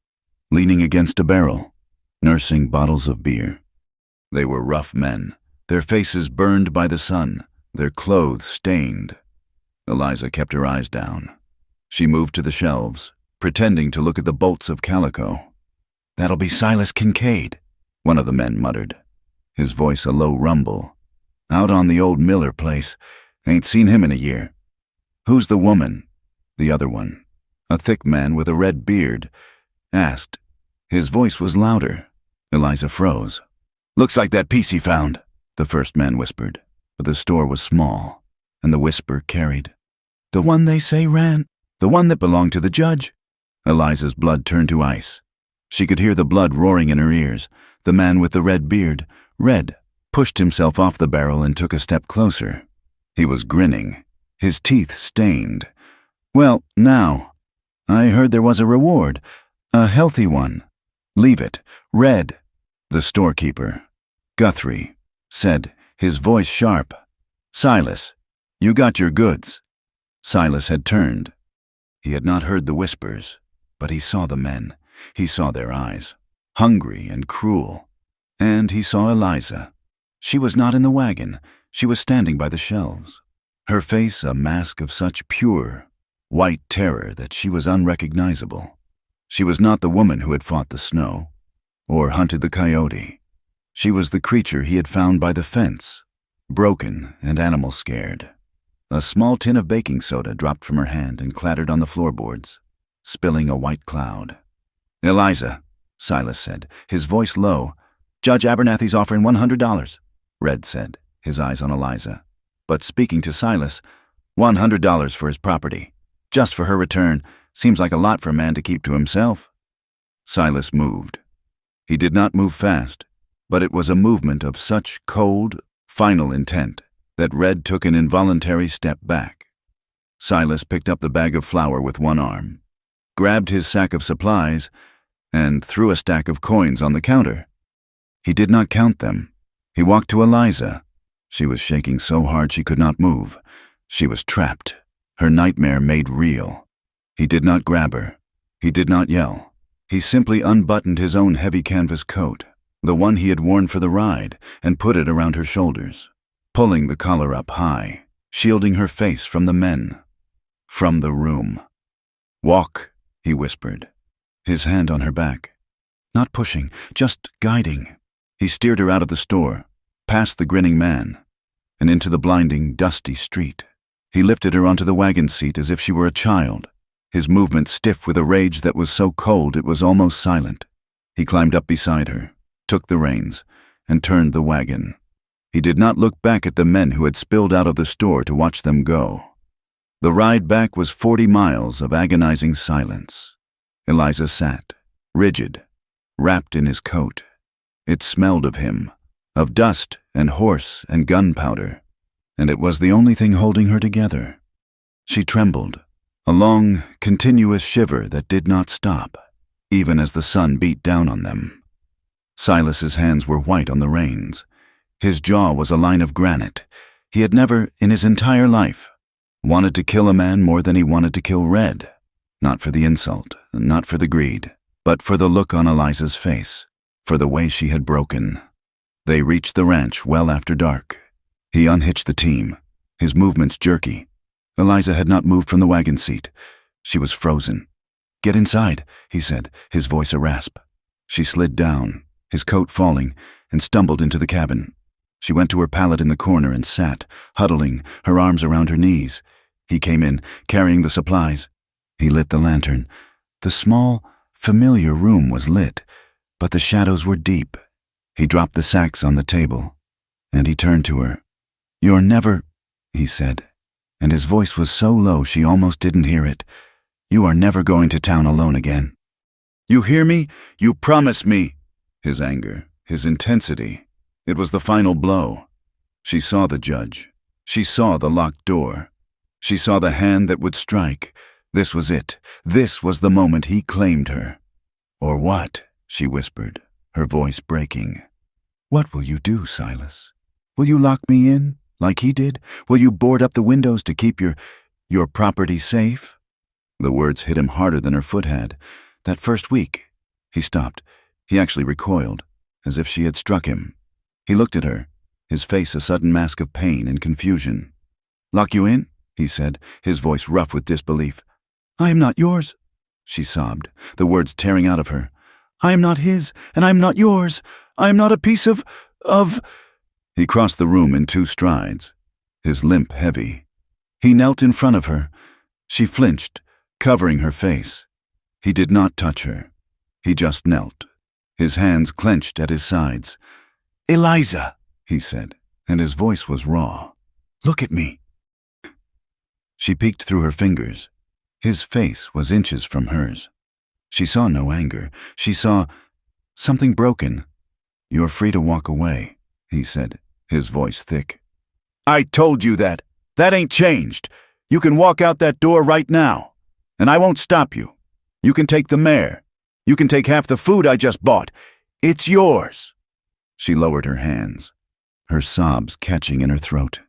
leaning against a barrel, nursing bottles of beer. They were rough men, their faces burned by the sun, their clothes stained. Eliza kept her eyes down. She moved to the shelves, pretending to look at the bolts of calico. "That'll be Silas Kincaid," one of the men muttered, his voice a low rumble. "Out on the old Miller place. Ain't seen him in a year." "Who's the woman?" The other one, a thick man with a red beard, asked. His voice was louder. Eliza froze. "Looks like that piece he found," the first man whispered, but the store was small, and the whisper carried. "The one they say ran? The one that belonged to the judge?" Eliza's blood turned to ice. She could hear the blood roaring in her ears. The man with the red beard, Red, pushed himself off the barrel and took a step closer. He was grinning, his teeth stained. "Well, now, I heard there was a reward, a healthy one. Leave it, Red." The storekeeper, Guthrie, said, his voice sharp. "Silas, you got your goods." Silas had turned. He had not heard the whispers, but he saw the men. He saw their eyes, hungry and cruel. And he saw Eliza. She was not in the wagon. She was standing by the shelves, her face a mask of such pure, white terror that she was unrecognizable. She was not the woman who had fought the snow or hunted the coyote. She was the creature he had found by the fence, broken and animal-scared. A small tin of baking soda dropped from her hand and clattered on the floorboards, spilling a white cloud. "Eliza," Silas said, his voice low. "Judge Abernathy's offering $100, Red said, his eyes on Eliza. But speaking to Silas, $100 for his property. Just for her return. Seems like a lot for a man to keep to himself." Silas moved. He did not move fast, but it was a movement of such cold, final intent that Red took an involuntary step back. Silas picked up the bag of flour with one arm, grabbed his sack of supplies, and threw a stack of coins on the counter. He did not count them. He walked to Eliza. She was shaking so hard she could not move. She was trapped, her nightmare made real. He did not grab her. He did not yell. He simply unbuttoned his own heavy canvas coat, the one he had worn for the ride, and put it around her shoulders, pulling the collar up high, shielding her face from the men, from the room. "Walk," he whispered, his hand on her back. Not pushing, just guiding. He steered her out of the store, past the grinning man, and into the blinding, dusty street. He lifted her onto the wagon seat as if she were a child, his movement stiff with a rage that was so cold it was almost silent. He climbed up beside her, took the reins, and turned the wagon. He did not look back at the men who had spilled out of the store to watch them go. The ride back was 40 miles of agonizing silence. Eliza sat, rigid, wrapped in his coat. It smelled of him, of dust and horse and gunpowder, and it was the only thing holding her together. She trembled, a long, continuous shiver that did not stop, even as the sun beat down on them. Silas's hands were white on the reins. His jaw was a line of granite. He had never, in his entire life, wanted to kill a man more than he wanted to kill Red. Not for the insult, not for the greed, but for the look on Eliza's face, for the way she had broken. They reached the ranch well after dark. He unhitched the team, his movements jerky. Eliza had not moved from the wagon seat. She was frozen. "Get inside," he said, his voice a rasp. She slid down, his coat falling, and stumbled into the cabin. She went to her pallet in the corner and sat, huddling, her arms around her knees. He came in, carrying the supplies. He lit the lantern. The small, familiar room was lit, but the shadows were deep. He dropped the sacks on the table, and he turned to her. "You're never," he said, and his voice was so low she almost didn't hear it. "You are never going to town alone again. You hear me? You promise me." His anger, his intensity. It was the final blow. She saw the judge. She saw the locked door. She saw the hand that would strike. This was it. This was the moment he claimed her. "Or what?" she whispered, her voice breaking. "What will you do, Silas? Will you lock me in, like he did? Will you board up the windows to keep your property safe?" The words hit him harder than her foot had. That first week. He stopped. He actually recoiled, as if she had struck him. He looked at her, his face a sudden mask of pain and confusion. "Lock you in?" he said, his voice rough with disbelief. "I am not yours," she sobbed, the words tearing out of her. "I am not his, and I am not yours. I am not a piece of... He crossed the room in 2 strides, his limp heavy. He knelt in front of her. She flinched, covering her face. He did not touch her. He just knelt, his hands clenched at his sides. "Eliza," he said, and his voice was raw. "Look at me." She peeked through her fingers. His face was inches from hers. She saw no anger. She saw something broken. "You're free to walk away," he said, his voice thick. "I told you that. That ain't changed. You can walk out that door right now, and I won't stop you. You can take the mare. You can take half the food I just bought. It's yours." She lowered her hands, her sobs catching in her throat.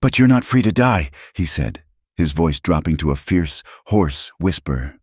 "But you're not free to die," he said, his voice dropping to a fierce, hoarse whisper.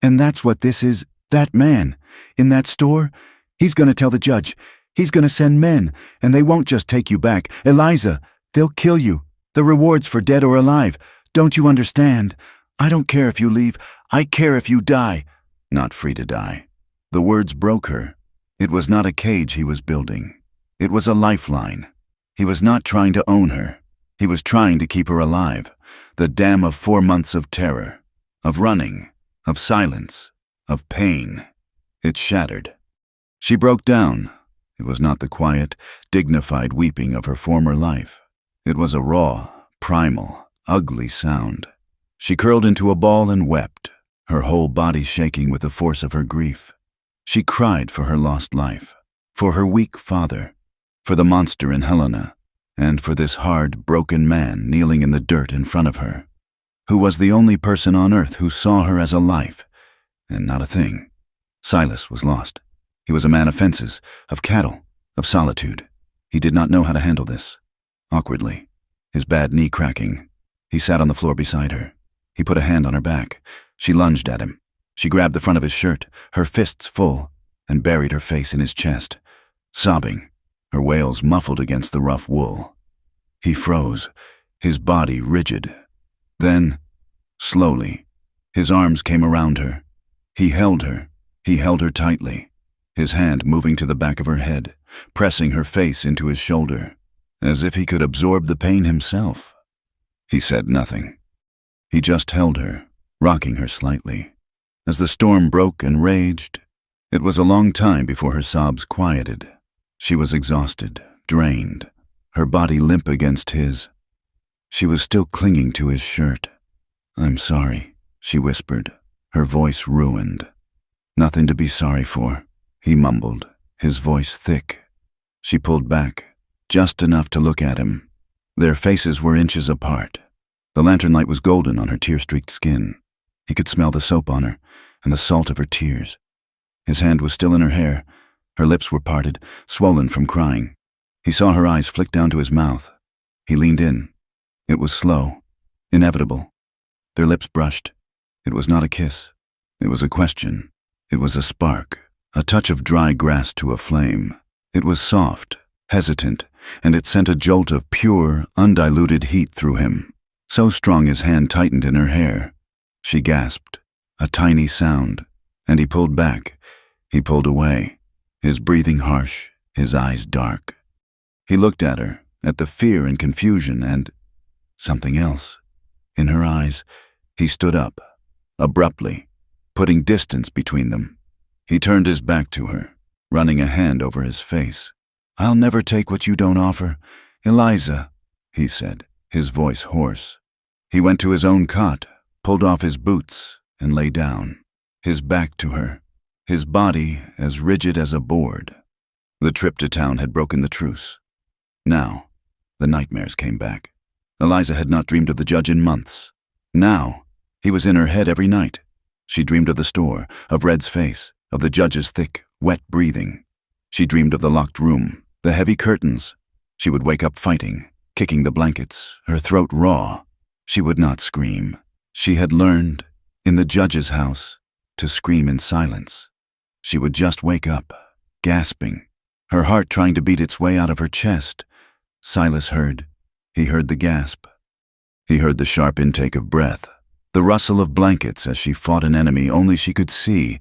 "And that's what this is. That man, in that store, he's gonna tell the judge. He's gonna send men, and they won't just take you back. Eliza, they'll kill you. The reward's for dead or alive. Don't you understand? I don't care if you leave. I care if you die." Not free to die. The words broke her. It was not a cage he was building. It was a lifeline. He was not trying to own her. He was trying to keep her alive. The dam of 4 months of terror, of running, of silence, of pain. It shattered. She broke down. It was not the quiet, dignified weeping of her former life. It was a raw, primal, ugly sound. She curled into a ball and wept, her whole body shaking with the force of her grief. She cried for her lost life, for her weak father, for the monster in Helena, and for this hard, broken man kneeling in the dirt in front of her, who was the only person on earth who saw her as a life, and not a thing. Silas was lost. He was a man of fences, of cattle, of solitude. He did not know how to handle this. Awkwardly, his bad knee cracking, he sat on the floor beside her. He put a hand on her back. She lunged at him. She grabbed the front of his shirt, her fists full, and buried her face in his chest, sobbing, her wails muffled against the rough wool. He froze, his body rigid. Then, slowly, his arms came around her. He held her tightly, his hand moving to the back of her head, pressing her face into his shoulder, as if he could absorb the pain himself. He said nothing. He just held her, rocking her slightly. As the storm broke and raged, it was a long time before her sobs quieted. She was exhausted, drained, her body limp against his. She was still clinging to his shirt. "I'm sorry," she whispered, her voice ruined. "Nothing to be sorry for," he mumbled, his voice thick. She pulled back, just enough to look at him. Their faces were inches apart. The lantern light was golden on her tear-streaked skin. He could smell the soap on her and the salt of her tears. His hand was still in her hair. Her lips were parted, swollen from crying. He saw her eyes flick down to his mouth. He leaned in. It was slow, inevitable. Their lips brushed. It was not a kiss. It was a question. It was a spark, a touch of dry grass to a flame. It was soft, hesitant, and it sent a jolt of pure, undiluted heat through him. So strong his hand tightened in her hair. She gasped, a tiny sound, and he pulled back. He pulled away, his breathing harsh, his eyes dark. He looked at her, at the fear and confusion and something else. In her eyes, he stood up, abruptly, putting distance between them. He turned his back to her, running a hand over his face. "I'll never take what you don't offer. Eliza," he said, his voice hoarse. He went to his own cot, pulled off his boots, and lay down, his back to her, his body as rigid as a board. The trip to town had broken the truce. Now, the nightmares came back. Eliza had not dreamed of the judge in months. Now, he was in her head every night. She dreamed of the store, of Red's face, of the judge's thick, wet breathing. She dreamed of the locked room, the heavy curtains. She would wake up fighting, kicking the blankets, her throat raw. She would not scream. She had learned, in the judge's house, to scream in silence. She would just wake up, gasping, her heart trying to beat its way out of her chest. Silas heard. He heard the gasp. He heard the sharp intake of breath, the rustle of blankets as she fought an enemy only she could see.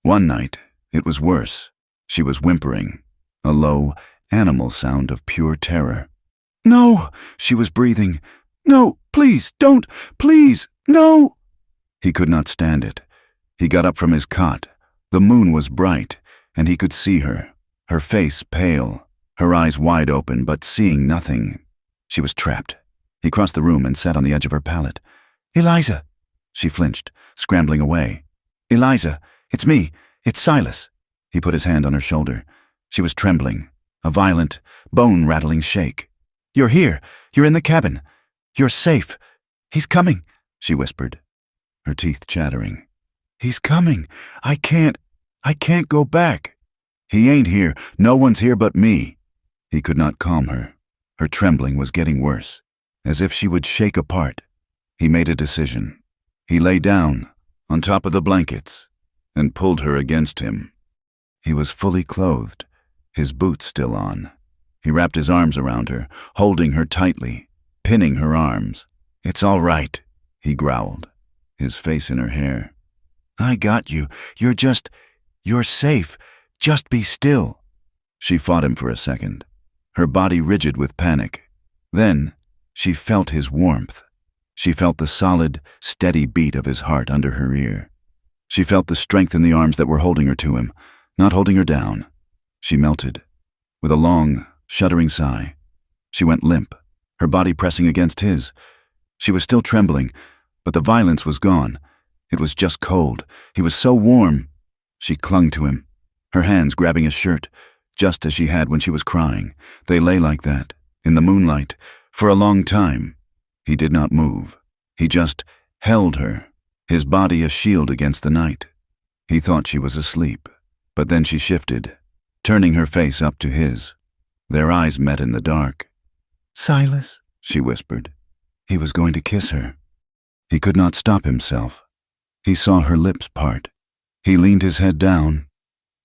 One night, it was worse. She was whimpering, a low, animal sound of pure terror. "No!" she was breathing. "No, please, don't! Please, no!" He could not stand it. He got up from his cot. The moon was bright, and he could see her, her face pale, her eyes wide open, but seeing nothing. She was trapped. He crossed the room and sat on the edge of her pallet. "Eliza!" She flinched, scrambling away. "Eliza, it's me. It's Silas." He put his hand on her shoulder. She was trembling, a violent, bone-rattling shake. "You're here. You're in the cabin. You're safe. He's coming," she whispered, her teeth chattering. "He's coming. I can't go back." "He ain't here. No one's here but me." He could not calm her. Her trembling was getting worse, as if she would shake apart. He made a decision. He lay down, on top of the blankets, and pulled her against him. He was fully clothed, his boots still on. He wrapped his arms around her, holding her tightly, pinning her arms. "It's all right," he growled, his face in her hair. "I got you. You're safe. Just be still." She fought him for a second, her body rigid with panic. Then she felt his warmth. She felt the solid, steady beat of his heart under her ear. She felt the strength in the arms that were holding her to him, not holding her down. She melted. With a long, shuddering sigh, she went limp, her body pressing against his. She was still trembling, but the violence was gone. It was just cold. He was so warm. She clung to him, her hands grabbing his shirt, just as she had when she was crying. They lay like that, in the moonlight, for a long time. He did not move. He just held her, his body a shield against the night. He thought she was asleep, but then she shifted, turning her face up to his. Their eyes met in the dark. "Silas," she whispered. He was going to kiss her. He could not stop himself. He saw her lips part. He leaned his head down.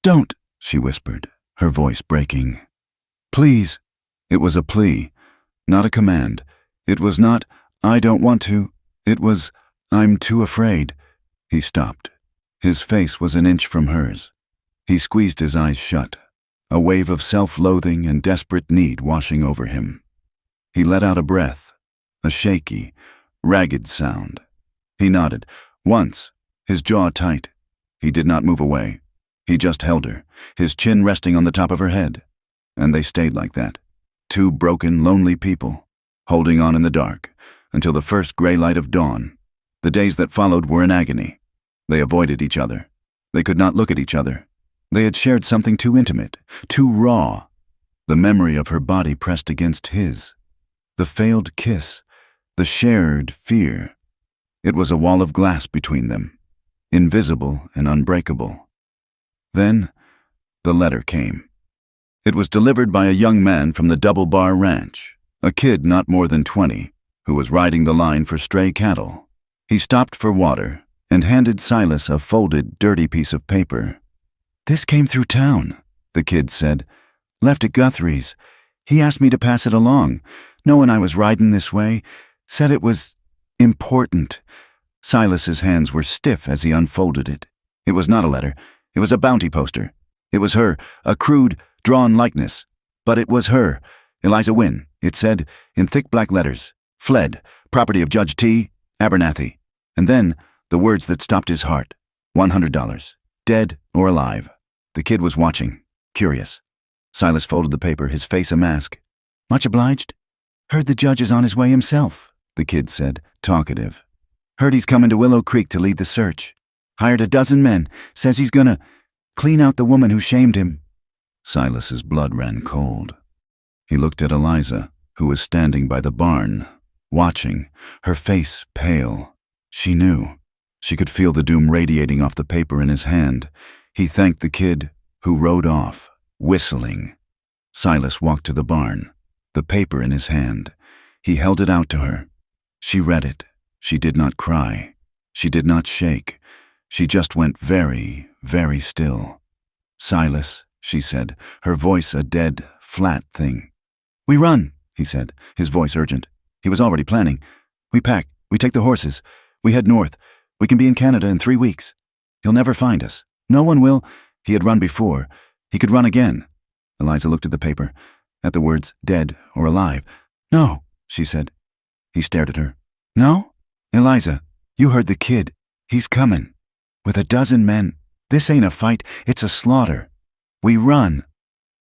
"Don't," she whispered, her voice breaking. "Please." It was a plea, not a command. It was not, "I don't want to." It was, "I'm too afraid." He stopped. His face was an inch from hers. He squeezed his eyes shut, a wave of self-loathing and desperate need washing over him. He let out a breath, a shaky, ragged sound. He nodded, once, his jaw tight. He did not move away. He just held her, his chin resting on the top of her head. And they stayed like that, two broken, lonely people, holding on in the dark, until the first gray light of dawn. The days that followed were an agony. They avoided each other. They could not look at each other. They had shared something too intimate, too raw. The memory of her body pressed against his. The failed kiss, the shared fear. It was a wall of glass between them, invisible and unbreakable. Then, the letter came. It was delivered by a young man from the Double Bar Ranch, a kid not more than 20, who was riding the line for stray cattle. He stopped for water and handed Silas a folded, dirty piece of paper. "This came through town," the kid said. "Left at Guthrie's. He asked me to pass it along, knowing I was riding this way. Said it was important." Silas's hands were stiff as he unfolded it. It was not a letter. It was a bounty poster. It was her, a crude, drawn likeness. But it was her, Eliza Wynne. It said, in thick black letters, "Fled, property of Judge T. Abernathy." And then, the words that stopped his heart, $100, dead or alive. The kid was watching, curious. Silas folded the paper, his face a mask. "Much obliged." "Heard the judge is on his way himself," the kid said, talkative. "Heard he's coming to Willow Creek to lead the search. Hired a dozen men, says he's gonna clean out the woman who shamed him." Silas's blood ran cold. He looked at Eliza, who was standing by the barn, watching, her face pale. She knew. She could feel the doom radiating off the paper in his hand. He thanked the kid, who rode off, whistling. Silas walked to the barn, the paper in his hand. He held it out to her. She read it. She did not cry. She did not shake. She just went very, very still. "Silas," she said, her voice a dead, flat thing. "We run," he said, his voice urgent. He was already planning. "We pack. We take the horses. We head north. We can be in Canada in 3 weeks. He'll never find us. No one will." He had run before. He could run again. Eliza looked at the paper, at the words dead or alive. "No," she said. He stared at her. "No? Eliza, you heard the kid. He's coming. With 12 men. This ain't a fight, it's a slaughter. We run."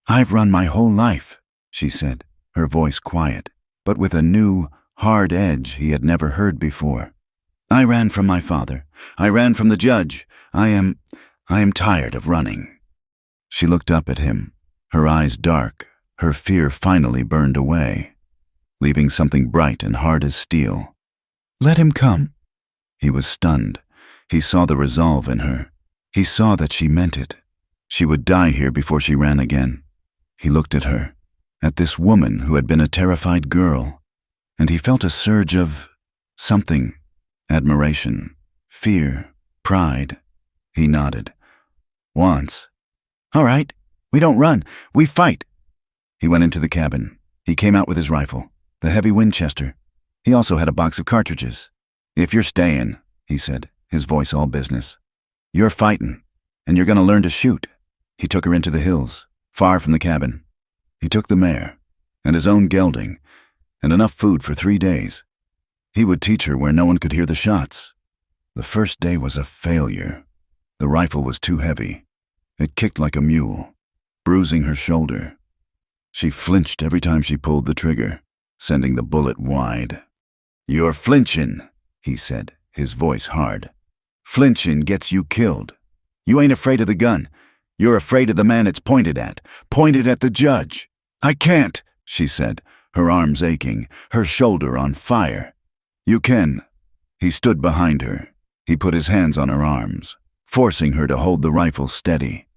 "I've run my whole life," she said, her voice quiet, but with a new, hard edge he had never heard before. "I ran from my father. I ran from the judge. I am tired of running." She looked up at him, her eyes dark, her fear finally burned away, leaving something bright and hard as steel. "Let him come." He was stunned. He saw the resolve in her. He saw that she meant it. She would die here before she ran again. He looked at her, at this woman who had been a terrified girl, and he felt a surge of something. Admiration, fear, pride. He nodded. "Once." "All right. We don't run. We fight." He went into the cabin. He came out with his rifle, the heavy Winchester. He also had a box of cartridges. "If you're staying," he said, his voice all business, "you're fighting, and you're going to learn to shoot." He took her into the hills, far from the cabin. He took the mare, and his own gelding, and enough food for 3 days. He would teach her where no one could hear the shots. The first day was a failure. The rifle was too heavy. It kicked like a mule, bruising her shoulder. She flinched every time she pulled the trigger, sending the bullet wide. "You're flinching," he said, his voice hard. "Flinching gets you killed. You ain't afraid of the gun. You're afraid of the man it's pointed at the judge." "I can't," she said, her arms aching, her shoulder on fire. "You can." He stood behind her. He put his hands on her arms, forcing her to hold the rifle steady.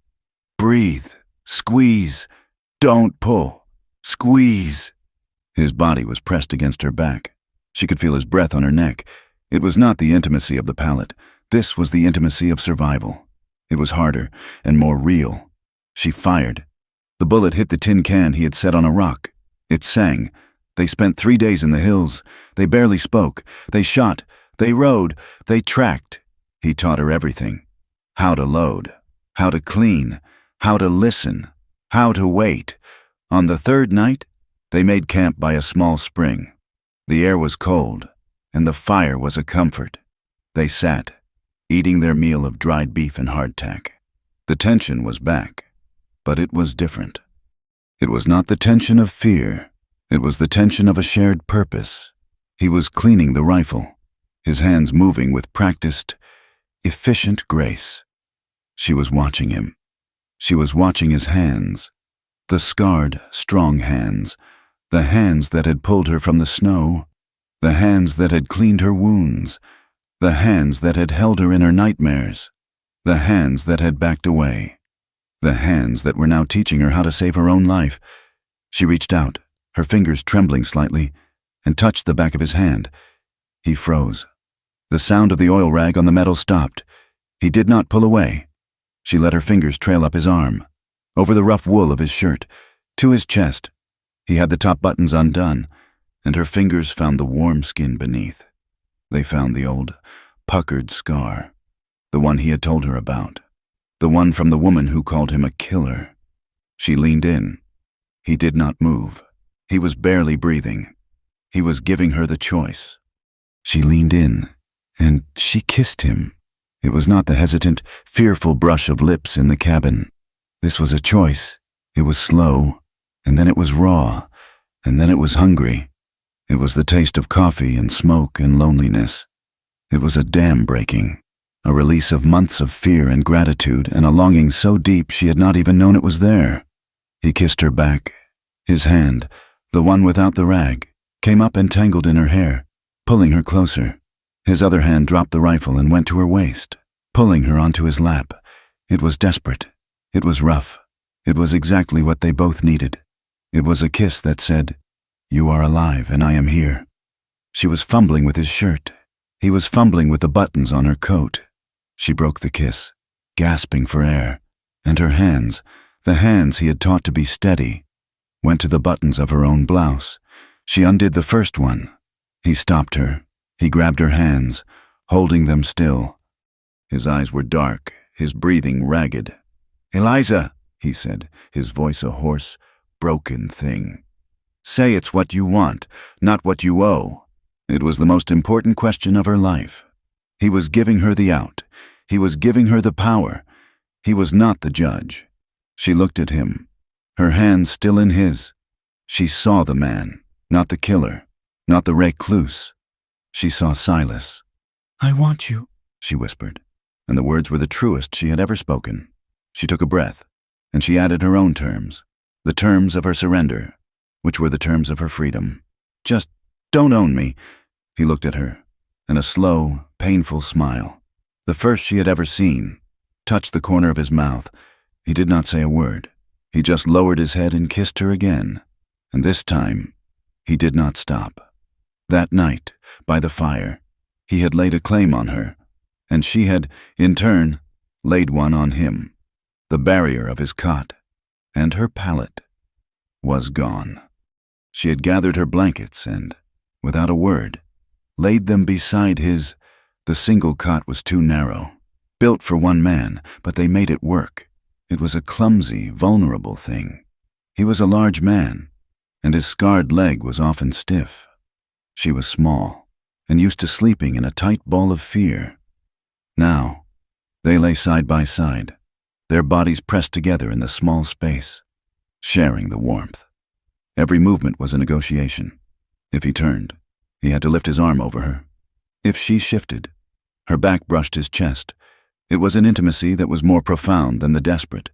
"Breathe. Squeeze. Don't pull. Squeeze." His body was pressed against her back. She could feel his breath on her neck. It was not the intimacy of the palate. This was the intimacy of survival. It was harder and more real. She fired. The bullet hit the tin can he had set on a rock. It sang. They spent 3 days in the hills. They barely spoke. They shot. They rode. They tracked. He taught her everything. How to load. How to clean. How to listen. How to wait. On the 3rd night, they made camp by a small spring. The air was cold, and the fire was a comfort. They sat, eating their meal of dried beef and hardtack. The tension was back, but it was different. It was not the tension of fear. It was the tension of a shared purpose. He was cleaning the rifle, his hands moving with practiced, efficient grace. She was watching him. She was watching his hands, the scarred, strong hands, the hands that had pulled her from the snow, the hands that had cleaned her wounds, the hands that had held her in her nightmares, the hands that had backed away, the hands that were now teaching her how to save her own life. She reached out, her fingers trembling slightly, and touched the back of his hand. He froze. The sound of the oil rag on the metal stopped. He did not pull away. She let her fingers trail up his arm, over the rough wool of his shirt, to his chest. He had the top buttons undone, and her fingers found the warm skin beneath. They found the old, puckered scar, the one he had told her about, the one from the woman who called him a killer. She leaned in. He did not move. He was barely breathing. He was giving her the choice. She leaned in, and she kissed him. It was not the hesitant, fearful brush of lips in the cabin. This was a choice. It was slow, and then it was raw, and then it was hungry. It was the taste of coffee and smoke and loneliness. It was a dam breaking, a release of months of fear and gratitude and a longing so deep she had not even known it was there. He kissed her back. His hand, the one without the rag, came up and tangled in her hair, pulling her closer. His other hand dropped the rifle and went to her waist, pulling her onto his lap. It was desperate. It was rough. It was exactly what they both needed. It was a kiss that said, "You are alive and I am here." She was fumbling with his shirt. He was fumbling with the buttons on her coat. She broke the kiss, gasping for air, and her hands, the hands he had taught to be steady, went to the buttons of her own blouse. She undid the first one. He stopped her. He grabbed her hands, holding them still. His eyes were dark, his breathing ragged. "Eliza," he said, his voice a hoarse, broken thing. "Say it's what you want, not what you owe." It was the most important question of her life. He was giving her the out. He was giving her the power. He was not the judge. She looked at him, her hands still in his. She saw the man, not the killer, not the recluse. She saw Silas. "I want you," she whispered, and the words were the truest she had ever spoken. She took a breath, and she added her own terms, the terms of her surrender, which were the terms of her freedom. "Just don't own me." He looked at her, and a slow, painful smile, the first she had ever seen, touched the corner of his mouth. He did not say a word. He just lowered his head and kissed her again, and this time he did not stop. That night, by the fire, he had laid a claim on her, and she had, in turn, laid one on him. The barrier of his cot, and her pallet, was gone. She had gathered her blankets and, without a word, laid them beside his. The single cot was too narrow, built for one man, but they made it work. It was a clumsy, vulnerable thing. He was a large man, and his scarred leg was often stiff. She was small, and used to sleeping in a tight ball of fear. Now, they lay side by side, their bodies pressed together in the small space, sharing the warmth. Every movement was a negotiation. If he turned, he had to lift his arm over her. If she shifted, her back brushed his chest. It was an intimacy that was more profound than the desperate,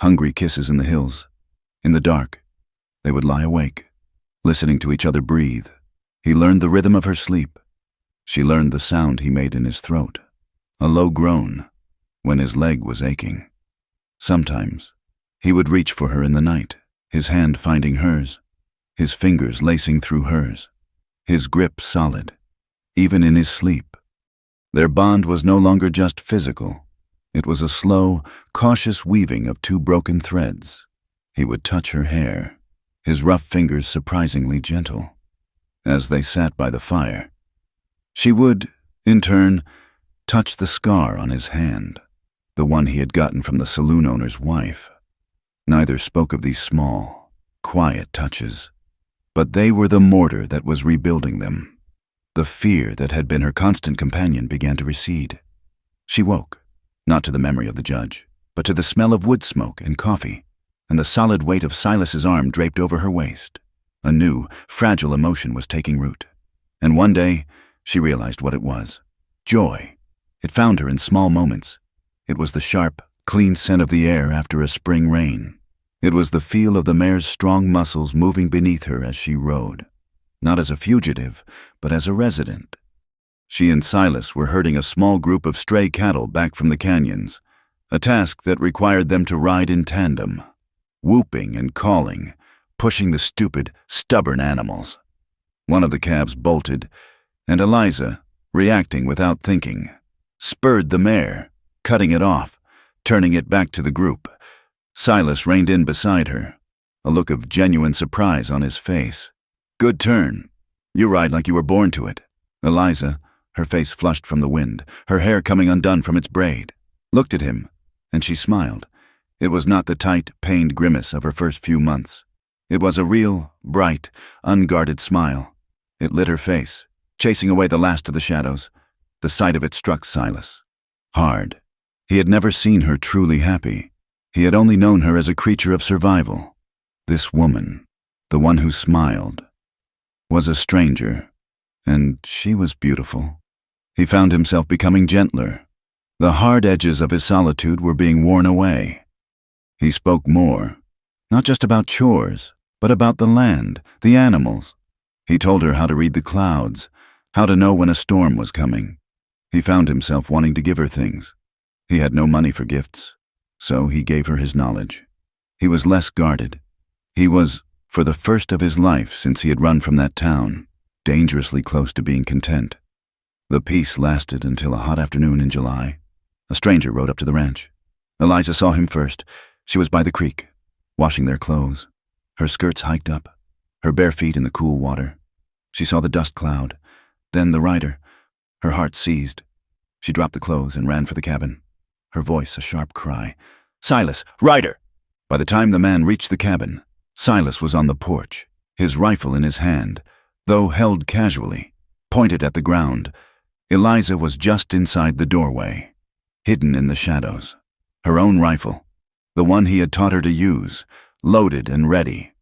hungry kisses in the hills. In the dark, they would lie awake, listening to each other breathe. He learned the rhythm of her sleep. She learned the sound he made in his throat, a low groan, when his leg was aching. Sometimes, he would reach for her in the night, his hand finding hers, his fingers lacing through hers, his grip solid, even in his sleep. Their bond was no longer just physical. It was a slow, cautious weaving of two broken threads. He would touch her hair, his rough fingers surprisingly gentle. As they sat by the fire, she would, in turn, touch the scar on his hand, the one he had gotten from the saloon owner's wife. Neither spoke of these small, quiet touches, but they were the mortar that was rebuilding them. The fear that had been her constant companion began to recede. She woke, not to the memory of the judge, but to the smell of wood smoke and coffee, and the solid weight of Silas's arm draped over her waist. A new, fragile emotion was taking root, and one day she realized what it was. Joy. It found her in small moments. It was the sharp, clean scent of the air after a spring rain. It was the feel of the mare's strong muscles moving beneath her as she rode, not as a fugitive, but as a resident. She and Silas were herding a small group of stray cattle back from the canyons, a task that required them to ride in tandem, whooping and calling, pushing the stupid, stubborn animals. One of the calves bolted, and Eliza, reacting without thinking, spurred the mare, cutting it off, turning it back to the group. Silas reined in beside her, a look of genuine surprise on his face. "Good turn. You ride like you were born to it." Eliza, her face flushed from the wind, her hair coming undone from its braid, looked at him, and she smiled. It was not the tight, pained grimace of her first few months. It was a real, bright, unguarded smile. It lit her face, chasing away the last of the shadows. The sight of it struck Silas hard. He had never seen her truly happy. He had only known her as a creature of survival. This woman, the one who smiled, was a stranger, and she was beautiful. He found himself becoming gentler. The hard edges of his solitude were being worn away. He spoke more, not just about chores, but about the land, the animals. He told her how to read the clouds, how to know when a storm was coming. He found himself wanting to give her things. He had no money for gifts, so he gave her his knowledge. He was less guarded. He was, for the first of his life since he had run from that town, dangerously close to being content. The peace lasted until a hot afternoon in July. A stranger rode up to the ranch. Eliza saw him first. She was by the creek, washing their clothes. Her skirts hiked up, her bare feet in the cool water. She saw the dust cloud, then the rider. Her heart seized. She dropped the clothes and ran for the cabin. Her voice a sharp cry. "Silas, rider!" By the time the man reached the cabin, Silas was on the porch, his rifle in his hand, though held casually, pointed at the ground. Eliza was just inside the doorway, hidden in the shadows. Her own rifle, the one he had taught her to use, loaded and ready.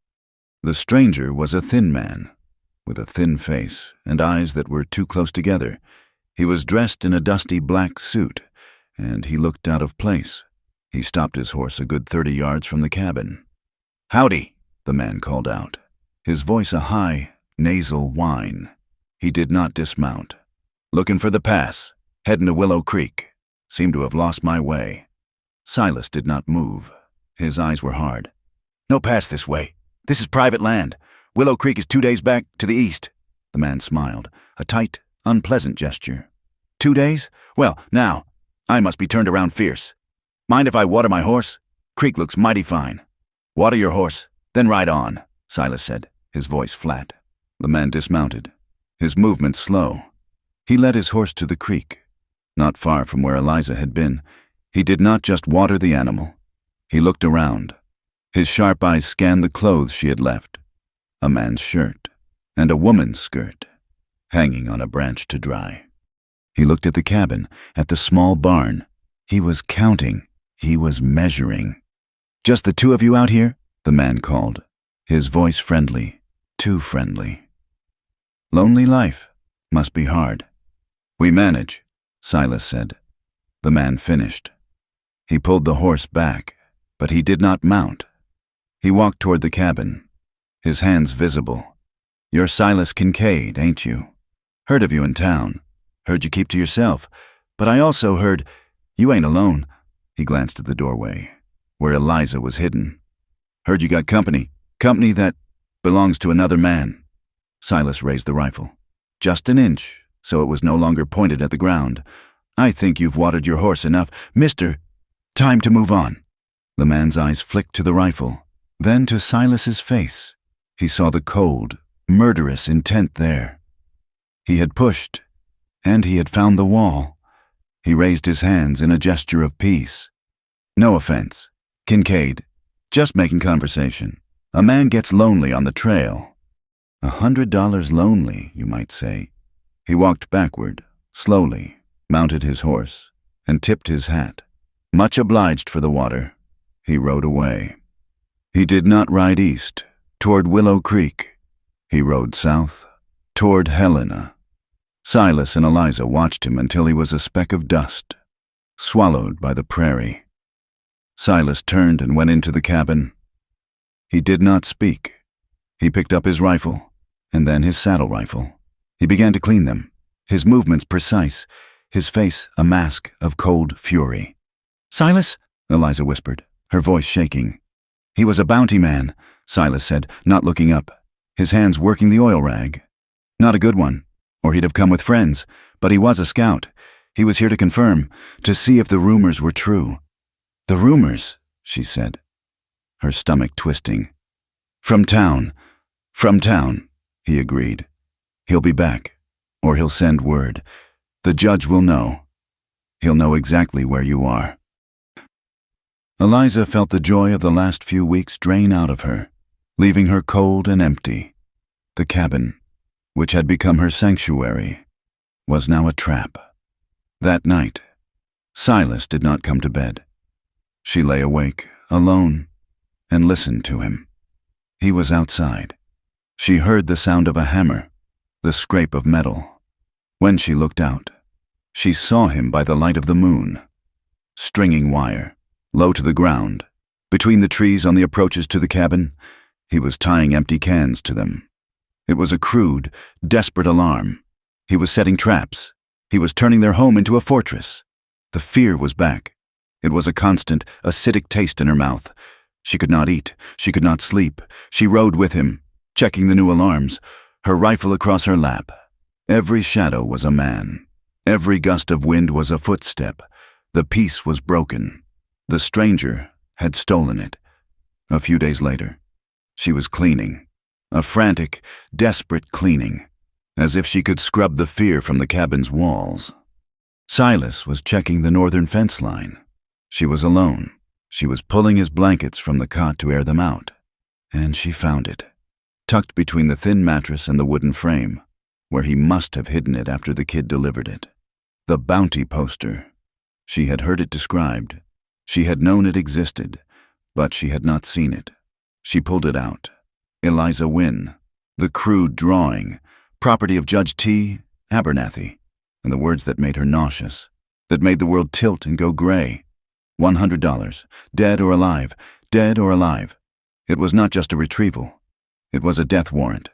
The stranger was a thin man, with a thin face and eyes that were too close together. He was dressed in a dusty black suit, and he looked out of place. He stopped his horse a good 30 yards from the cabin. "Howdy," the man called out, his voice a high, nasal whine. He did not dismount. "Looking for the pass, heading to Willow Creek. Seem to have lost my way." Silas did not move. His eyes were hard. "No pass this way. This is private land. Willow Creek is 2 days back to the east." The man smiled, a tight, unpleasant gesture. 2 days? Well, now, I must be turned around fierce. Mind if I water my horse? Creek looks mighty fine." "Water your horse, then ride on," Silas said, his voice flat. The man dismounted, his movements slow. He led his horse to the creek, not far from where Eliza had been. He did not just water the animal. He looked around. His sharp eyes scanned the clothes she had left. A man's shirt and a woman's skirt, hanging on a branch to dry. He looked at the cabin, at the small barn. He was counting. He was measuring. "Just the two of you out here?" the man called, his voice friendly, too friendly. "Lonely life. Must be hard." "We manage," Silas said. The man finished. He pulled the horse back, but he did not mount. He walked toward the cabin, his hands visible. "You're Silas Kincaid, ain't you? Heard of you in town. Heard you keep to yourself. But I also heard you ain't alone." He glanced at the doorway, where Eliza was hidden. "Heard you got company. Company that belongs to another man." Silas raised the rifle, just an inch, so it was no longer pointed at the ground. "I think you've watered your horse enough, mister. Time to move on." The man's eyes flicked to the rifle, then to Silas's face. He saw the cold, murderous intent there. He had pushed, and he had found the wall. He raised his hands in a gesture of peace. "No offense, Kincaid. Just making conversation. A man gets lonely on the trail. $100 lonely, you might say." He walked backward, slowly, mounted his horse, and tipped his hat. "Much obliged for the water." He rode away. He did not ride east, toward Willow Creek. He rode south, toward Helena. Silas and Eliza watched him until he was a speck of dust, swallowed by the prairie. Silas turned and went into the cabin. He did not speak. He picked up his rifle, and then his saddle rifle. He began to clean them, his movements precise, his face a mask of cold fury. "Silas?" Eliza whispered, her voice shaking. "He was a bounty man," Silas said, not looking up, his hands working the oil rag. "Not a good one, or he'd have come with friends, but he was a scout. He was here to confirm, to see if the rumors were true." "The rumors," she said, her stomach twisting. From town," he agreed. "He'll be back, or he'll send word. The judge will know. He'll know exactly where you are." Eliza felt the joy of the last few weeks drain out of her, leaving her cold and empty. The cabin, which had become her sanctuary, was now a trap. That night, Silas did not come to bed. She lay awake, alone, and listened to him. He was outside. She heard the sound of a hammer, the scrape of metal. When she looked out, she saw him by the light of the moon. Stringing wire, low to the ground, between the trees on the approaches to the cabin, he was tying empty cans to them. It was a crude, desperate alarm. He was setting traps. He was turning their home into a fortress. The fear was back. It was a constant, acidic taste in her mouth. She could not eat. She could not sleep. She rode with him, checking the new alarms, her rifle across her lap. Every shadow was a man. Every gust of wind was a footstep. The peace was broken. The stranger had stolen it. A few days later, she was cleaning. A frantic, desperate cleaning, as if she could scrub the fear from the cabin's walls. Silas was checking the northern fence line. She was alone. She was pulling his blankets from the cot to air them out. And she found it, tucked between the thin mattress and the wooden frame, where he must have hidden it after the kid delivered it. The bounty poster. She had heard it described. She had known it existed, but she had not seen it. She pulled it out. Eliza Wynne. The crude drawing, property of Judge T. Abernathy, and the words that made her nauseous, that made the world tilt and go gray. $100, dead or alive, dead or alive. It was not just a retrieval. It was a death warrant.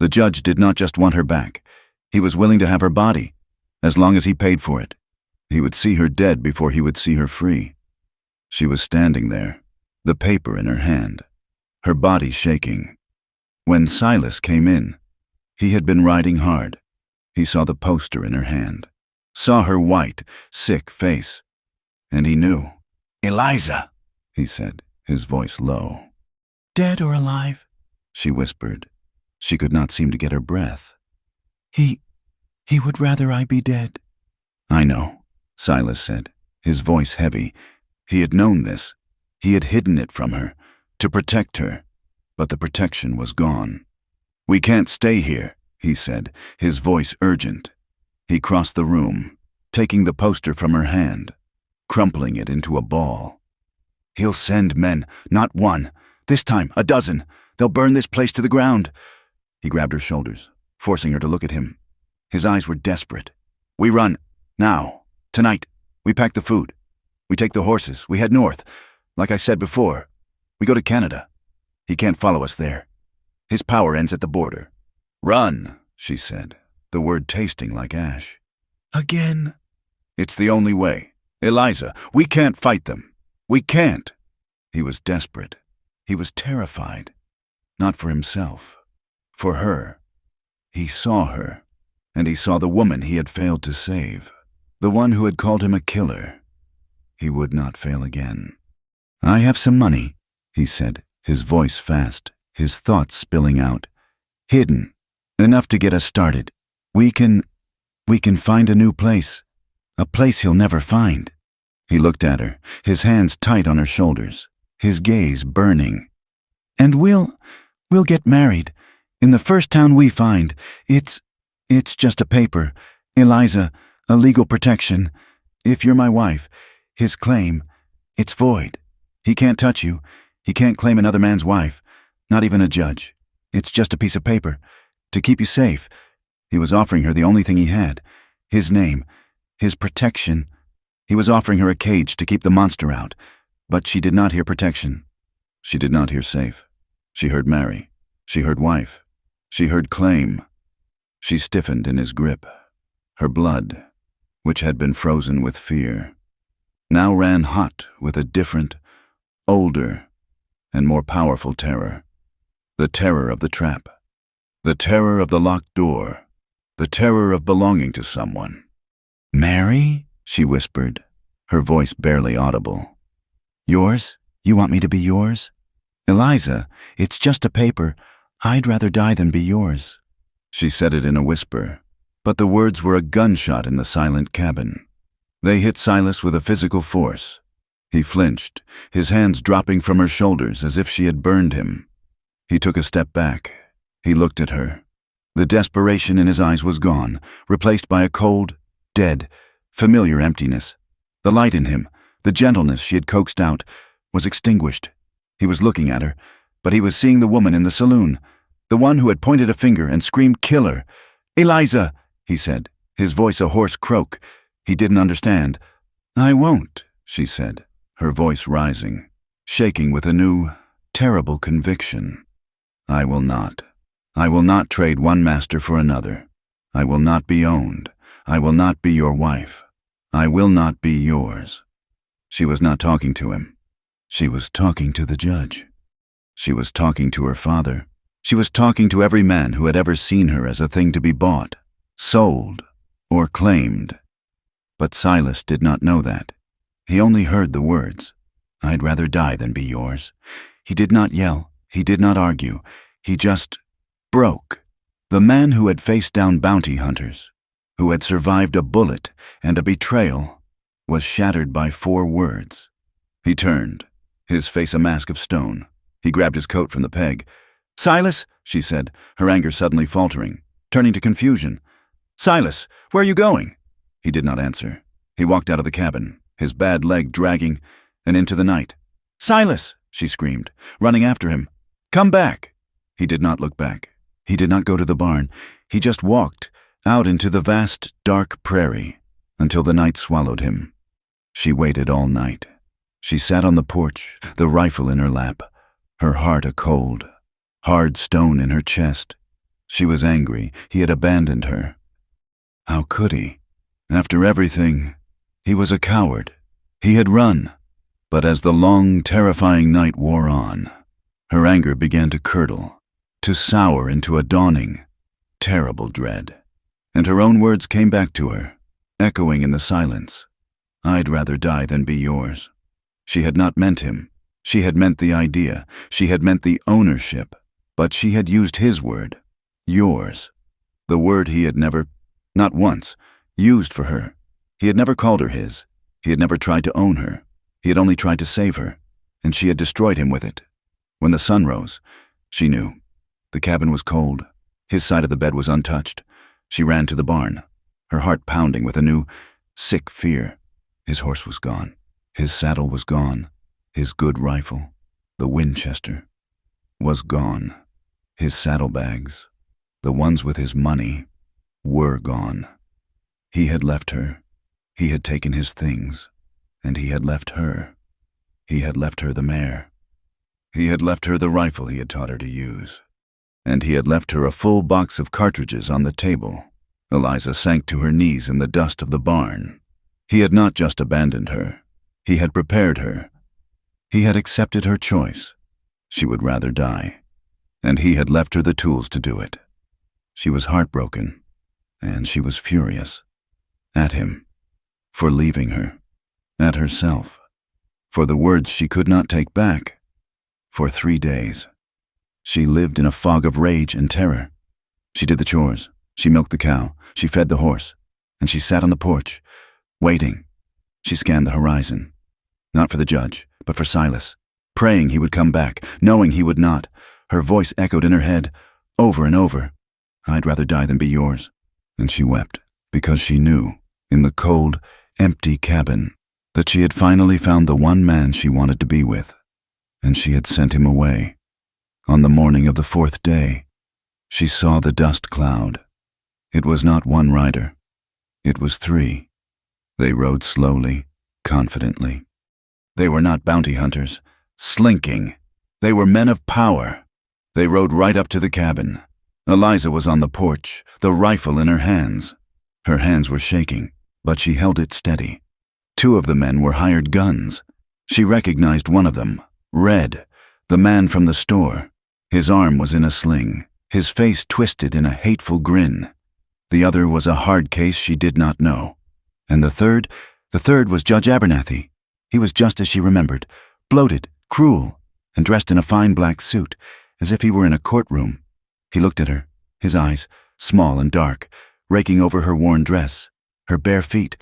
The judge did not just want her back. He was willing to have her body, as long as he paid for it. He would see her dead before he would see her free. She was standing there, the paper in her hand, her body shaking. When Silas came in, he had been riding hard. He saw the poster in her hand, saw her white, sick face, and he knew. "Eliza," he said, his voice low. "Dead or alive?" she whispered. She could not seem to get her breath. He would rather I be dead." "I know," Silas said, his voice heavy. He had known this. He had hidden it from her, to protect her, but the protection was gone. "We can't stay here," he said, his voice urgent. He crossed the room, taking the poster from her hand, crumpling it into a ball. "He'll send men, not one. This time, a dozen. They'll burn this place to the ground." He grabbed her shoulders, forcing her to look at him. His eyes were desperate. "We run. Now. Tonight. We pack the food. We take the horses. We head north. Like I said before, we go to Canada. He can't follow us there. His power ends at the border." "Run," she said, the word tasting like ash. "Again?" "It's the only way. Eliza, we can't fight them. We can't." He was desperate. He was terrified. Not for himself. For her. He saw her. And he saw the woman he had failed to save. The one who had called him a killer. He would not fail again. "I have some money," he said, his voice fast, his thoughts spilling out. "Hidden. Enough to get us started. We can find a new place. A place he'll never find." He looked at her, his hands tight on her shoulders, his gaze burning. "And we'll get married. In the first town we find. It's just a paper. Eliza, a legal protection. If you're my wife, his claim, it's void. He can't touch you. He can't claim another man's wife. Not even a judge. It's just a piece of paper. To keep you safe." He was offering her the only thing he had. His name. His protection. He was offering her a cage to keep the monster out. But she did not hear protection. She did not hear safe. She heard marry. She heard wife. She heard claim. She stiffened in his grip. Her blood, which had been frozen with fear, now ran hot with a different, older, and more powerful terror. The terror of the trap. The terror of the locked door. The terror of belonging to someone. "Mary?" she whispered, her voice barely audible. "Yours? You want me to be yours?" "Eliza, it's just a paper. I'd rather die than be yours." She said it in a whisper, but the words were a gunshot in the silent cabin. They hit Silas with a physical force. He flinched, his hands dropping from her shoulders as if she had burned him. He took a step back. He looked at her. The desperation in his eyes was gone, replaced by a cold, dead, familiar emptiness. The light in him, the gentleness she had coaxed out, was extinguished. He was looking at her, but he was seeing the woman in the saloon, the one who had pointed a finger and screamed killer. "Eliza," he said, his voice a hoarse croak. He didn't understand. "I won't," she said, her voice rising, shaking with a new, terrible conviction. "I will not. I will not trade one master for another. I will not be owned. I will not be your wife. I will not be yours." She was not talking to him. She was talking to the judge. She was talking to her father. She was talking to every man who had ever seen her as a thing to be bought, sold, or claimed. But Silas did not know that. He only heard the words, "I'd rather die than be yours." He did not yell. He did not argue. He just broke. The man who had faced down bounty hunters, who had survived a bullet and a betrayal, was shattered by 4 words. He turned, his face a mask of stone. He grabbed his coat from the peg. "Silas," she said, her anger suddenly faltering, turning to confusion. "Silas, where are you going?" He did not answer. He walked out of the cabin, his bad leg dragging, and into the night. "Silas!" she screamed, running after him. "Come back!" He did not look back. He did not go to the barn. He just walked out into the vast, dark prairie until the night swallowed him. She waited all night. She sat on the porch, the rifle in her lap, her heart a cold, hard stone in her chest. She was angry. He had abandoned her. How could he? After everything, he was a coward. He had run. But as the long, terrifying night wore on, her anger began to curdle, to sour into a dawning, terrible dread. And her own words came back to her, echoing in the silence. "I'd rather die than be yours." She had not meant him. She had meant the idea. She had meant the ownership. But she had used his word, yours. The word he had never, not once, used for her. He had never called her his. He had never tried to own her. He had only tried to save her, and she had destroyed him with it. When the sun rose, she knew. The cabin was cold. His side of the bed was untouched. She ran to the barn, her heart pounding with a new, sick fear. His horse was gone. His saddle was gone. His good rifle, the Winchester, was gone. His saddlebags, the ones with his money, were gone. He had left her. He had taken his things, and he had left her. He had left her the mare. He had left her the rifle he had taught her to use. And he had left her a full box of cartridges on the table. Eliza sank to her knees in the dust of the barn. He had not just abandoned her. He had prepared her. He had accepted her choice. She would rather die. And he had left her the tools to do it. She was heartbroken, and she was furious. At him, for leaving her. At herself, for the words she could not take back. For 3 days, she lived in a fog of rage and terror. She did the chores, she milked the cow, she fed the horse, and she sat on the porch, waiting. She scanned the horizon, not for the judge, but for Silas, praying he would come back, knowing he would not. Her voice echoed in her head, over and over, "I'd rather die than be yours." And she wept, because she knew, in the cold, empty cabin, that she had finally found the one man she wanted to be with, and she had sent him away. On the morning of the 4th day, she saw the dust cloud. It was not one rider. It was 3. They rode slowly, confidently. They were not bounty hunters, slinking. They were men of power. They rode right up to the cabin. Eliza was on the porch, the rifle in her hands. Her hands were shaking, but she held it steady. 2 of the men were hired guns. She recognized one of them, Red, the man from the store. His arm was in a sling, his face twisted in a hateful grin. The other was a hard case she did not know. And the third was Judge Abernathy. He was just as she remembered, bloated, cruel, and dressed in a fine black suit, as if he were in a courtroom. He looked at her, his eyes, small and dark, raking over her worn dress, her bare feet.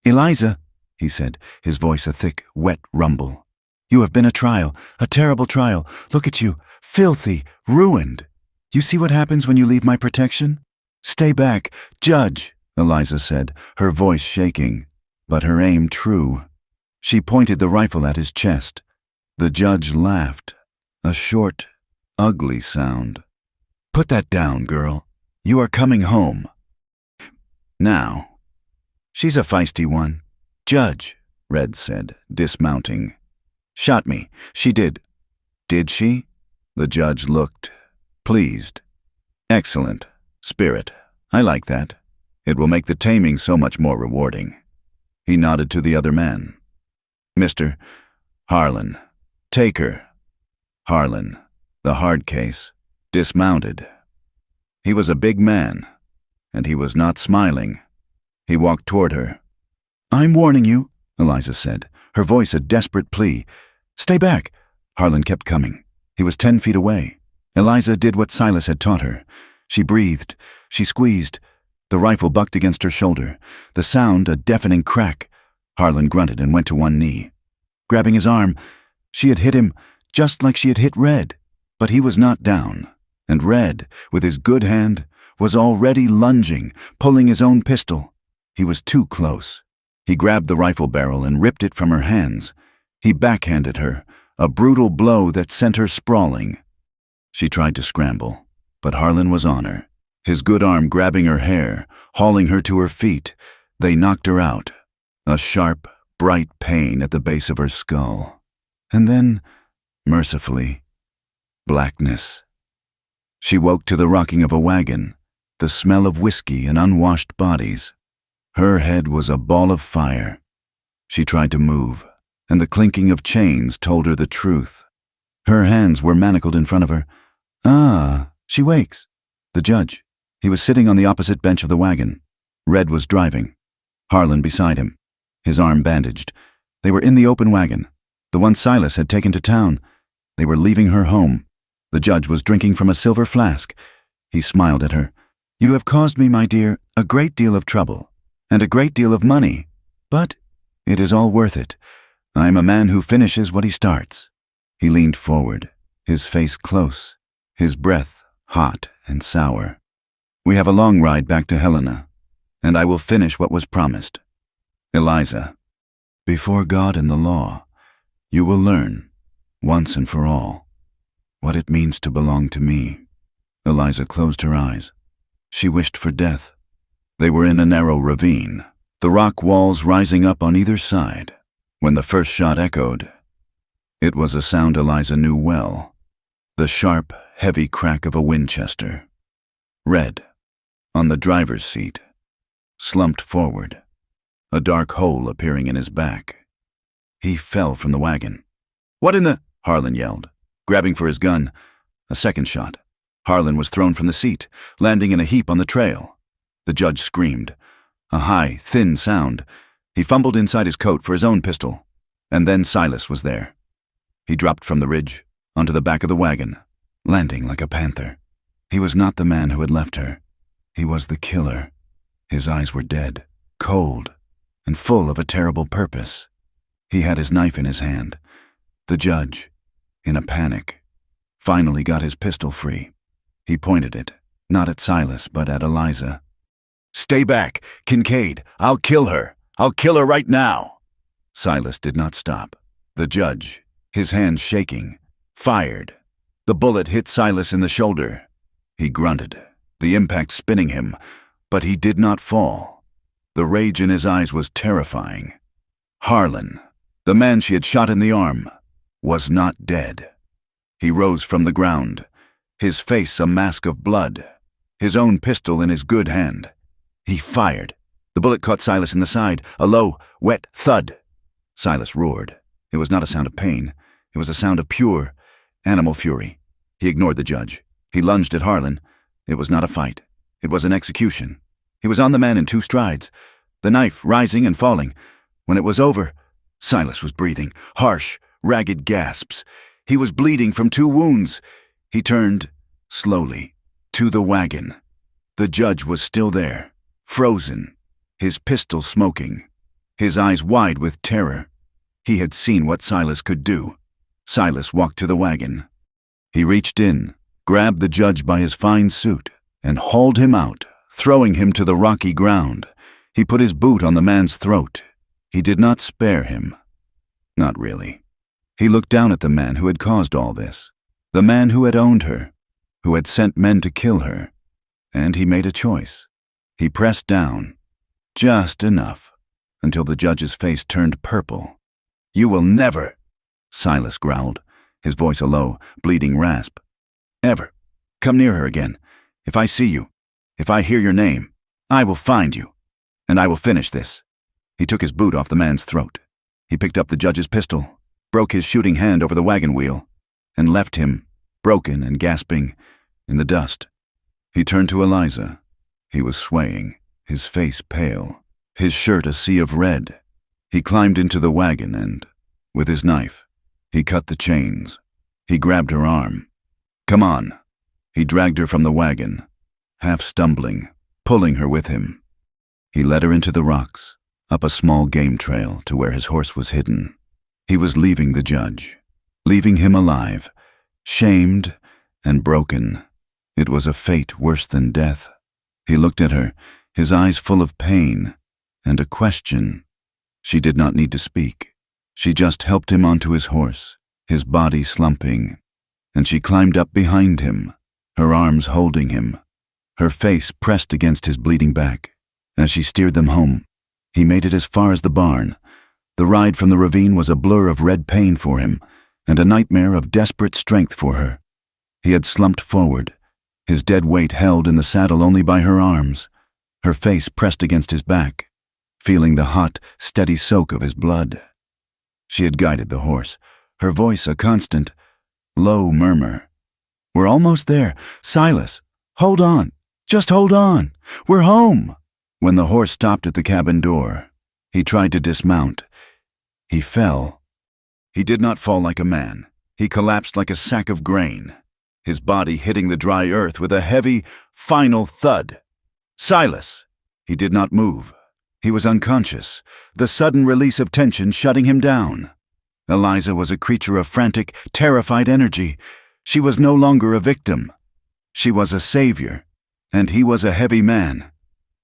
"Eliza," he said, his voice a thick, wet rumble. "You have been a trial, a terrible trial. Look at you, filthy, ruined. You see what happens when you leave my protection? Stay back, Judge," Eliza said, her voice shaking, but her aim true. She pointed the rifle at his chest. The judge laughed, a short, ugly sound. "Put that down, girl. You are coming home." "Now." "She's a feisty one." "Judge," Red said, dismounting. "Shot me. She did." "Did she?" The judge looked, pleased. "Excellent. Spirit. I like that. It will make the taming so much more rewarding." He nodded to the other man. "Mr. Harlan, take her." Harlan, the hard case, dismounted. He was a big man, and he was not smiling. He walked toward her. "I'm warning you," Eliza said, her voice a desperate plea. "Stay back." Harlan kept coming. He was 10 feet away. Eliza did what Silas had taught her. She breathed. She squeezed. The rifle bucked against her shoulder. The sound, a deafening crack. Harlan grunted and went to one knee. Grabbing his arm, she had hit him just like she had hit Red. But he was not down. And Red, with his good hand, was already lunging, pulling his own pistol. He was too close. He grabbed the rifle barrel and ripped it from her hands. He backhanded her, a brutal blow that sent her sprawling. She tried to scramble, but Harlan was on her, his good arm grabbing her hair, hauling her to her feet. They knocked her out, a sharp, bright pain at the base of her skull. And then, mercifully, blackness. She woke to the rocking of a wagon, the smell of whiskey and unwashed bodies. Her head was a ball of fire. She tried to move, and the clinking of chains told her the truth. Her hands were manacled in front of her. Ah, she wakes. The judge. He was sitting on the opposite bench of the wagon. Red was driving. Harlan beside him, his arm bandaged. They were in the open wagon, the one Silas had taken to town. They were leaving her home. The judge was drinking from a silver flask. He smiled at her. "You have caused me, my dear, a great deal of trouble, and a great deal of money. But it is all worth it. I am a man who finishes what he starts." He leaned forward, his face close, his breath hot and sour. "We have a long ride back to Helena, and I will finish what was promised. Eliza, before God and the law, you will learn, once and for all, what it means to belong to me." Eliza closed her eyes. She wished for death. They were in a narrow ravine, the rock walls rising up on either side. When the first shot echoed, it was a sound Eliza knew well, the sharp, heavy crack of a Winchester. Red, on the driver's seat, slumped forward, a dark hole appearing in his back. He fell from the wagon. "What in the—" Harlan yelled, grabbing for his gun. A second shot. Harlan was thrown from the seat, landing in a heap on the trail. The judge screamed, a high, thin sound. He fumbled inside his coat for his own pistol, and then Silas was there. He dropped from the ridge, onto the back of the wagon, landing like a panther. He was not the man who had left her. He was the killer. His eyes were dead, cold, and full of a terrible purpose. He had his knife in his hand. The judge, in a panic, finally got his pistol free. He pointed it, not at Silas, but at Eliza. "Stay back, Kincaid. I'll kill her. I'll kill her right now." Silas did not stop. The judge, his hands shaking, fired. The bullet hit Silas in the shoulder. He grunted, the impact spinning him, but he did not fall. The rage in his eyes was terrifying. Harlan, the man she had shot in the arm, was not dead. He rose from the ground, his face a mask of blood, his own pistol in his good hand. He fired. The bullet caught Silas in the side, a low, wet thud. Silas roared. It was not a sound of pain. It was a sound of pure, animal fury. He ignored the judge. He lunged at Harlan. It was not a fight. It was an execution. He was on the man in 2 strides, the knife rising and falling. When it was over, Silas was breathing, harsh, ragged gasps. He was bleeding from 2 wounds. He turned, slowly, to the wagon. The judge was still there, frozen, his pistol smoking, his eyes wide with terror. He had seen what Silas could do. Silas walked to the wagon. He reached in, grabbed the judge by his fine suit, and hauled him out, throwing him to the rocky ground. He put his boot on the man's throat. He did not spare him. Not really. He looked down at the man who had caused all this, the man who had owned her, who had sent men to kill her, and he made a choice. He pressed down, just enough, until the judge's face turned purple. "You will never," Silas growled, his voice a low, bleeding rasp. "Ever come near her again. If I see you, if I hear your name, I will find you, and I will finish this." He took his boot off the man's throat. He picked up the judge's pistol, broke his shooting hand over the wagon wheel, and left him, broken and gasping, in the dust. He turned to Eliza. He was swaying, his face pale, his shirt a sea of red, He climbed into the wagon and, with his knife, he cut the chains. He grabbed her arm. "Come on." He dragged her from the wagon, half stumbling, pulling her with him. He led her into the rocks, up a small game trail to where his horse was hidden. He was leaving the judge, leaving him alive, shamed and broken. It was a fate worse than death. He looked at her, his eyes full of pain and a question. She did not need to speak. She just helped him onto his horse, his body slumping, and she climbed up behind him, her arms holding him, her face pressed against his bleeding back. As she steered them home, he made it as far as the barn. The ride from the ravine was a blur of red pain for him, and a nightmare of desperate strength for her. He had slumped forward, his dead weight held in the saddle only by her arms, her face pressed against his back, feeling the hot, steady soak of his blood. She had guided the horse, her voice a constant, low murmur. "We're almost there. Silas, hold on. Just hold on. We're home." When the horse stopped at the cabin door, he tried to dismount. He fell. He did not fall like a man. He collapsed like a sack of grain, his body hitting the dry earth with a heavy, final thud. "Silas!" He did not move. He was unconscious, the sudden release of tension shutting him down. Eliza was a creature of frantic, terrified energy. She was no longer a victim. She was a savior, and he was a heavy man.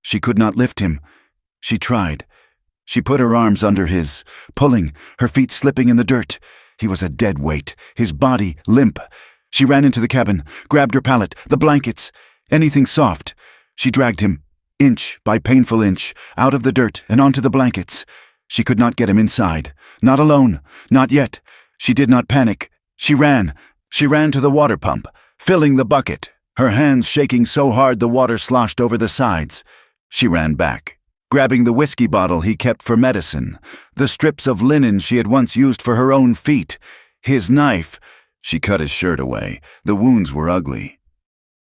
She could not lift him. She tried. She put her arms under his, pulling, her feet slipping in the dirt. He was a dead weight, his body limp. She ran into the cabin, grabbed her pallet, the blankets, anything soft. She dragged him, inch by painful inch, out of the dirt and onto the blankets. She could not get him inside. Not alone. Not yet. She did not panic. She ran. She ran to the water pump, filling the bucket, her hands shaking so hard the water sloshed over the sides. She ran back, grabbing the whiskey bottle he kept for medicine, the strips of linen she had once used for her own feet, his knife. She cut his shirt away. The wounds were ugly.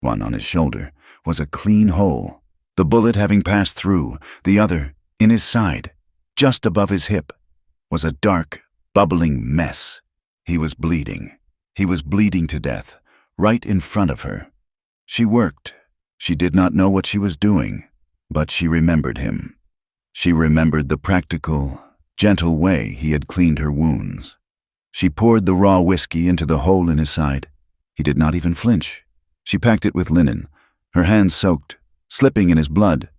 One on his shoulder was a clean hole, the bullet having passed through. The other, in his side, just above his hip, was a dark, bubbling mess. He was bleeding. He was bleeding to death, right in front of her. She worked. She did not know what she was doing, but she remembered him. She remembered the practical, gentle way he had cleaned her wounds. She poured the raw whiskey into the hole in his side. He did not even flinch. She packed it with linen, her hands soaked, slipping in his blood.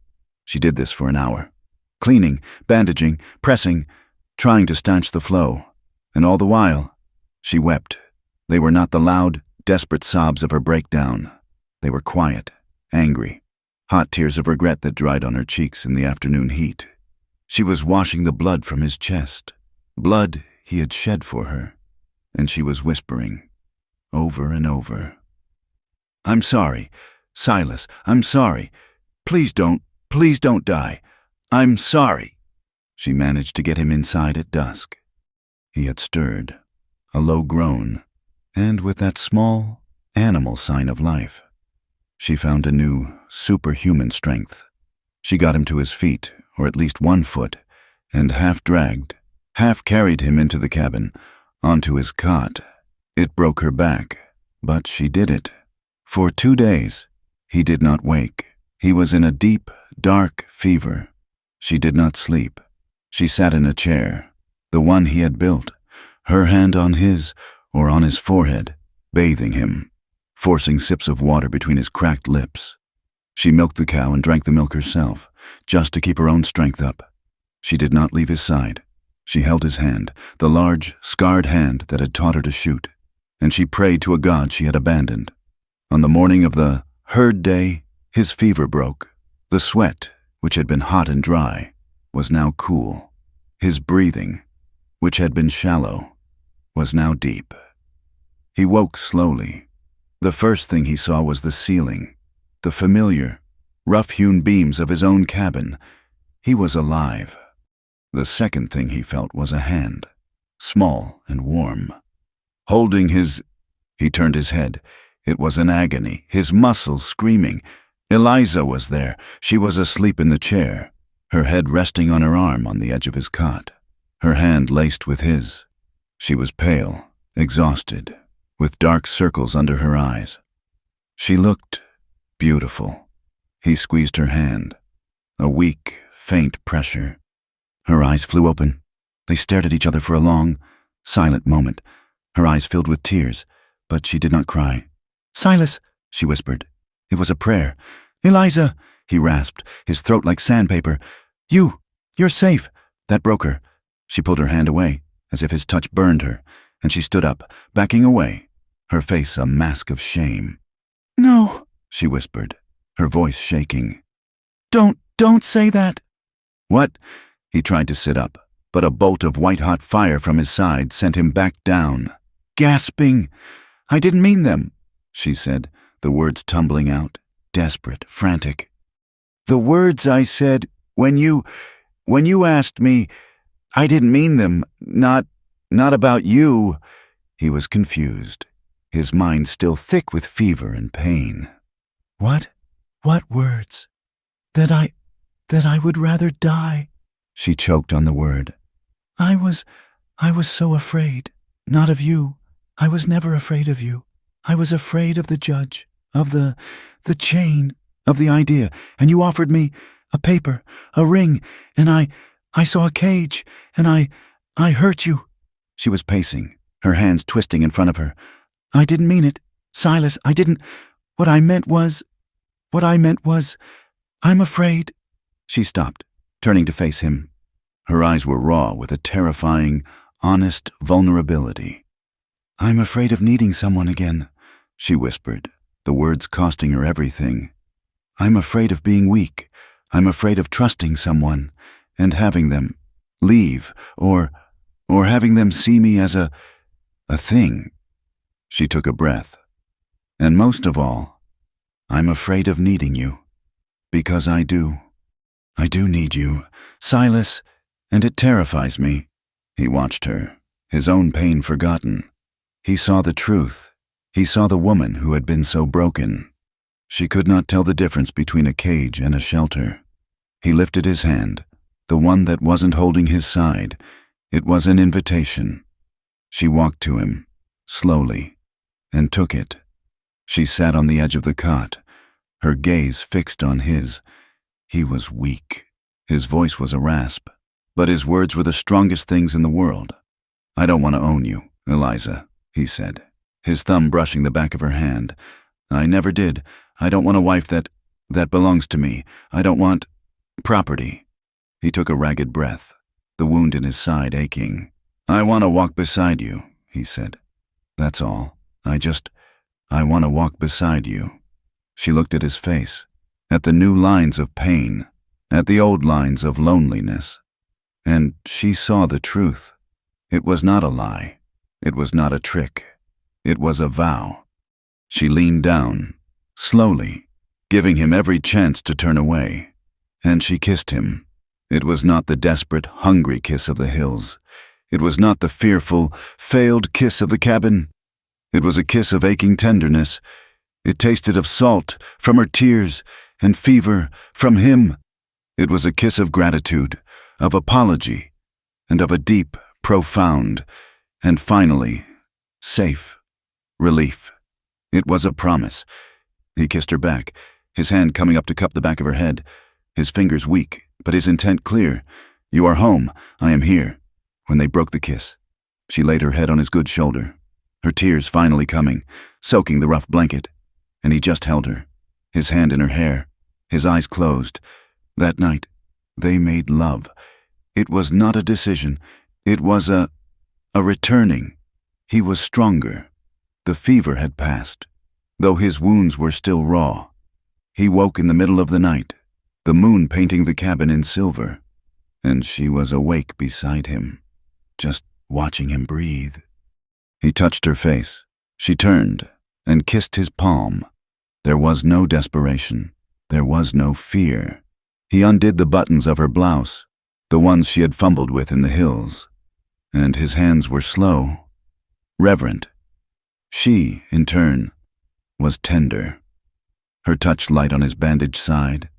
She did this for an hour, cleaning, bandaging, pressing, trying to stanch the flow. And all the while, she wept. They were not the loud, desperate sobs of her breakdown. They were quiet, angry, hot tears of regret that dried on her cheeks in the afternoon heat. She was washing the blood from his chest, blood he had shed for her, and she was whispering, over and over, "I'm sorry, Silas, I'm sorry. Please don't die. I'm sorry." She managed to get him inside at dusk. He had stirred, a low groan, and with that small, animal sign of life, she found a new, superhuman strength. She got him to his feet, or at least one foot, and half dragged, half carried him into the cabin, onto his cot. It broke her back, but she did it. For 2 days, he did not wake. He was in a deep, dark fever. She did not sleep. She sat in a chair, the one he had built, her hand on his or on his forehead, bathing him, forcing sips of water between his cracked lips. She milked the cow and drank the milk herself, just to keep her own strength up. She did not leave his side. She held his hand, the large, scarred hand that had taught her to shoot, and she prayed to a god she had abandoned. On the morning of the herd day, his fever broke. The sweat, which had been hot and dry, was now cool. His breathing, which had been shallow, was now deep. He woke slowly. The first thing he saw was the ceiling, the familiar, rough-hewn beams of his own cabin. He was alive. The second thing he felt was a hand, small and warm. Holding his... He turned his head. It was an agony, his muscles screaming. Eliza was there. She was asleep in the chair, her head resting on her arm on the edge of his cot. her hand laced with his. She was pale, exhausted, with dark circles under her eyes. She looked beautiful. He squeezed her hand, a weak, faint pressure. Her eyes flew open. They stared at each other for a long, silent moment. Her eyes filled with tears, but she did not cry. "Silas," she whispered. It was a prayer. "Eliza," he rasped, his throat like sandpaper. You're safe." That broke her. She pulled her hand away, as if his touch burned her, and she stood up, backing away, her face a mask of shame. "No," she whispered, her voice shaking. Don't say that." "What?" He tried to sit up, but a bolt of white-hot fire from his side sent him back down, gasping. "I didn't mean them," she said, the words tumbling out, desperate, frantic. "The words I said when you asked me, I didn't mean them, not about you." He was confused, his mind still thick with fever and pain. What words? That I would rather die." She choked on the word. I was so afraid. Not of you. I was never afraid of you. I was afraid of the judge, of the chain, of the idea, and you offered me a paper, a ring, and I saw a cage, and I hurt you." She was pacing, her hands twisting in front of her. "I didn't mean it. Silas, I didn't. What I meant was, I'm afraid." She stopped, turning to face him. Her eyes were raw with a terrifying, honest vulnerability. "I'm afraid of needing someone again," she whispered, the words costing her everything. "I'm afraid of being weak. I'm afraid of trusting someone and having them leave or having them see me as a thing." She took a breath. "And most of all, I'm afraid of needing you. Because I do need you, Silas, and it terrifies me." He watched her, his own pain forgotten. He saw the truth. He saw the woman who had been so broken. She could not tell the difference between a cage and a shelter. He lifted his hand, the one that wasn't holding his side. It was an invitation. She walked to him, slowly, and took it. She sat on the edge of the cot, her gaze fixed on his. He was weak. His voice was a rasp, but his words were the strongest things in the world. "I don't want to own you, Eliza," he said, his thumb brushing the back of her hand. "I never did. I don't want a wife that belongs to me. I don't want property." He took a ragged breath, the wound in his side aching. "I want to walk beside you," he said. "That's all. I want to walk beside you." She looked at his face, at the new lines of pain, at the old lines of loneliness. And she saw the truth. It was not a lie. It was not a trick. It was a vow. She leaned down, slowly, giving him every chance to turn away. And she kissed him. It was not the desperate, hungry kiss of the hills. It was not the fearful, failed kiss of the cabin. It was a kiss of aching tenderness. It tasted of salt from her tears and fever from him. It was a kiss of gratitude, of apology, and of a deep, profound, and finally, safe relief. It was a promise. He kissed her back, his hand coming up to cup the back of her head, his fingers weak, but his intent clear. "You are home. I am here." When they broke the kiss, she laid her head on his good shoulder, her tears finally coming, soaking the rough blanket, and he just held her, his hand in her hair, his eyes closed. That night, they made love. It was not a decision. It was a returning. He was stronger. The fever had passed, though his wounds were still raw. He woke in the middle of the night, the moon painting the cabin in silver, and she was awake beside him, just watching him breathe. He touched her face. She turned and kissed his palm. There was no desperation. There was no fear. He undid the buttons of her blouse, the ones she had fumbled with in the hills, and his hands were slow, reverent. She, in turn, was tender, her touch light on his bandaged side,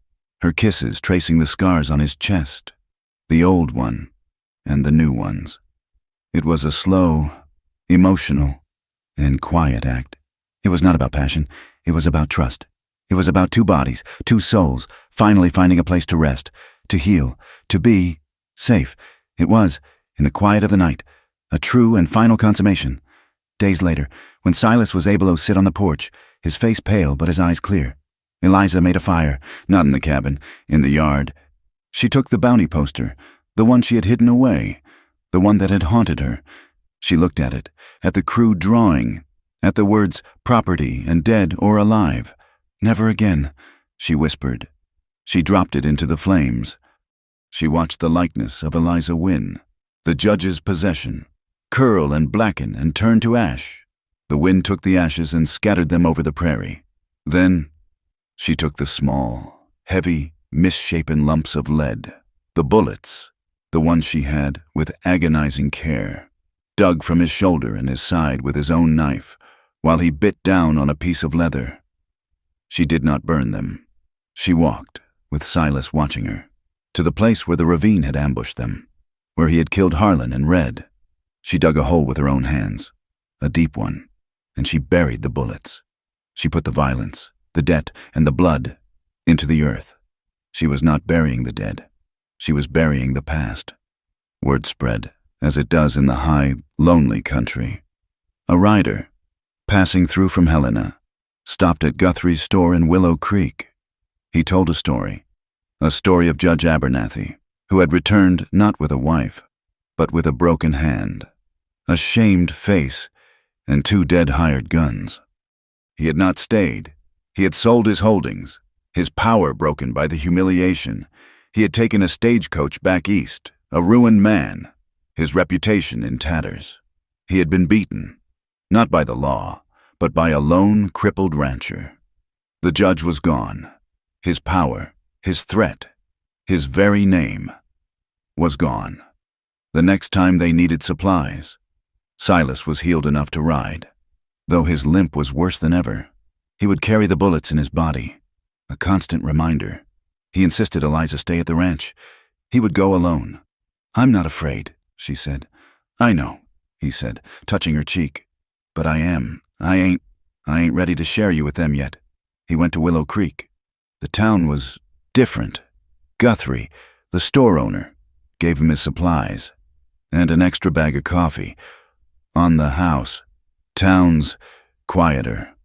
her kisses tracing the scars on his chest, the old one and the new ones. It was a slow, emotional, and quiet act. It was not about passion. It was about trust. It was about two bodies, two souls, finally finding a place to rest, to heal, to be safe. It was, in the quiet of the night, a true and final consummation. Days later, when Silas was able to sit on the porch, his face pale but his eyes clear, Eliza made a fire, not in the cabin, in the yard. She took the bounty poster, the one she had hidden away, the one that had haunted her. She looked at it, at the crude drawing, at the words property and dead or alive. Never again, she whispered. She dropped it into the flames. She watched the likeness of Eliza Wynne, the judge's possession, curl and blacken and turn to ash. The wind took the ashes and scattered them over the prairie. Then she took the small, heavy, misshapen lumps of lead, the bullets, the ones she had, with agonizing care, dug from his shoulder and his side with his own knife, while he bit down on a piece of leather. She did not burn them. She walked, with Silas watching her, to the place where the ravine had ambushed them, where he had killed Harlan and Red. She dug a hole with her own hands, a deep one, and she buried the bullets. She put the violence, the debt, and the blood into the earth. She was not burying the dead. She was burying the past. Word spread, as it does in the high, lonely country. A rider, passing through from Helena, stopped at Guthrie's store in Willow Creek. He told a story of Judge Abernathy, who had returned not with a wife, but with a broken hand, a shamed face, and 2 dead hired guns. He had not stayed. He had sold his holdings, his power broken by the humiliation. He had taken a stagecoach back east, a ruined man, his reputation in tatters. He had been beaten, not by the law, but by a lone, crippled rancher. The judge was gone. His power, his threat, his very name was gone. The next time they needed supplies, Silas was healed enough to ride, though his limp was worse than ever. He would carry the bullets in his body, a constant reminder. He insisted Eliza stay at the ranch. He would go alone. "I'm not afraid," she said. "I know," he said, touching her cheek. "But I am. I ain't ready to share you with them yet." He went to Willow Creek. The town was different. Guthrie, the store owner, gave him his supplies and an extra bag of coffee. On the house, town's quieter,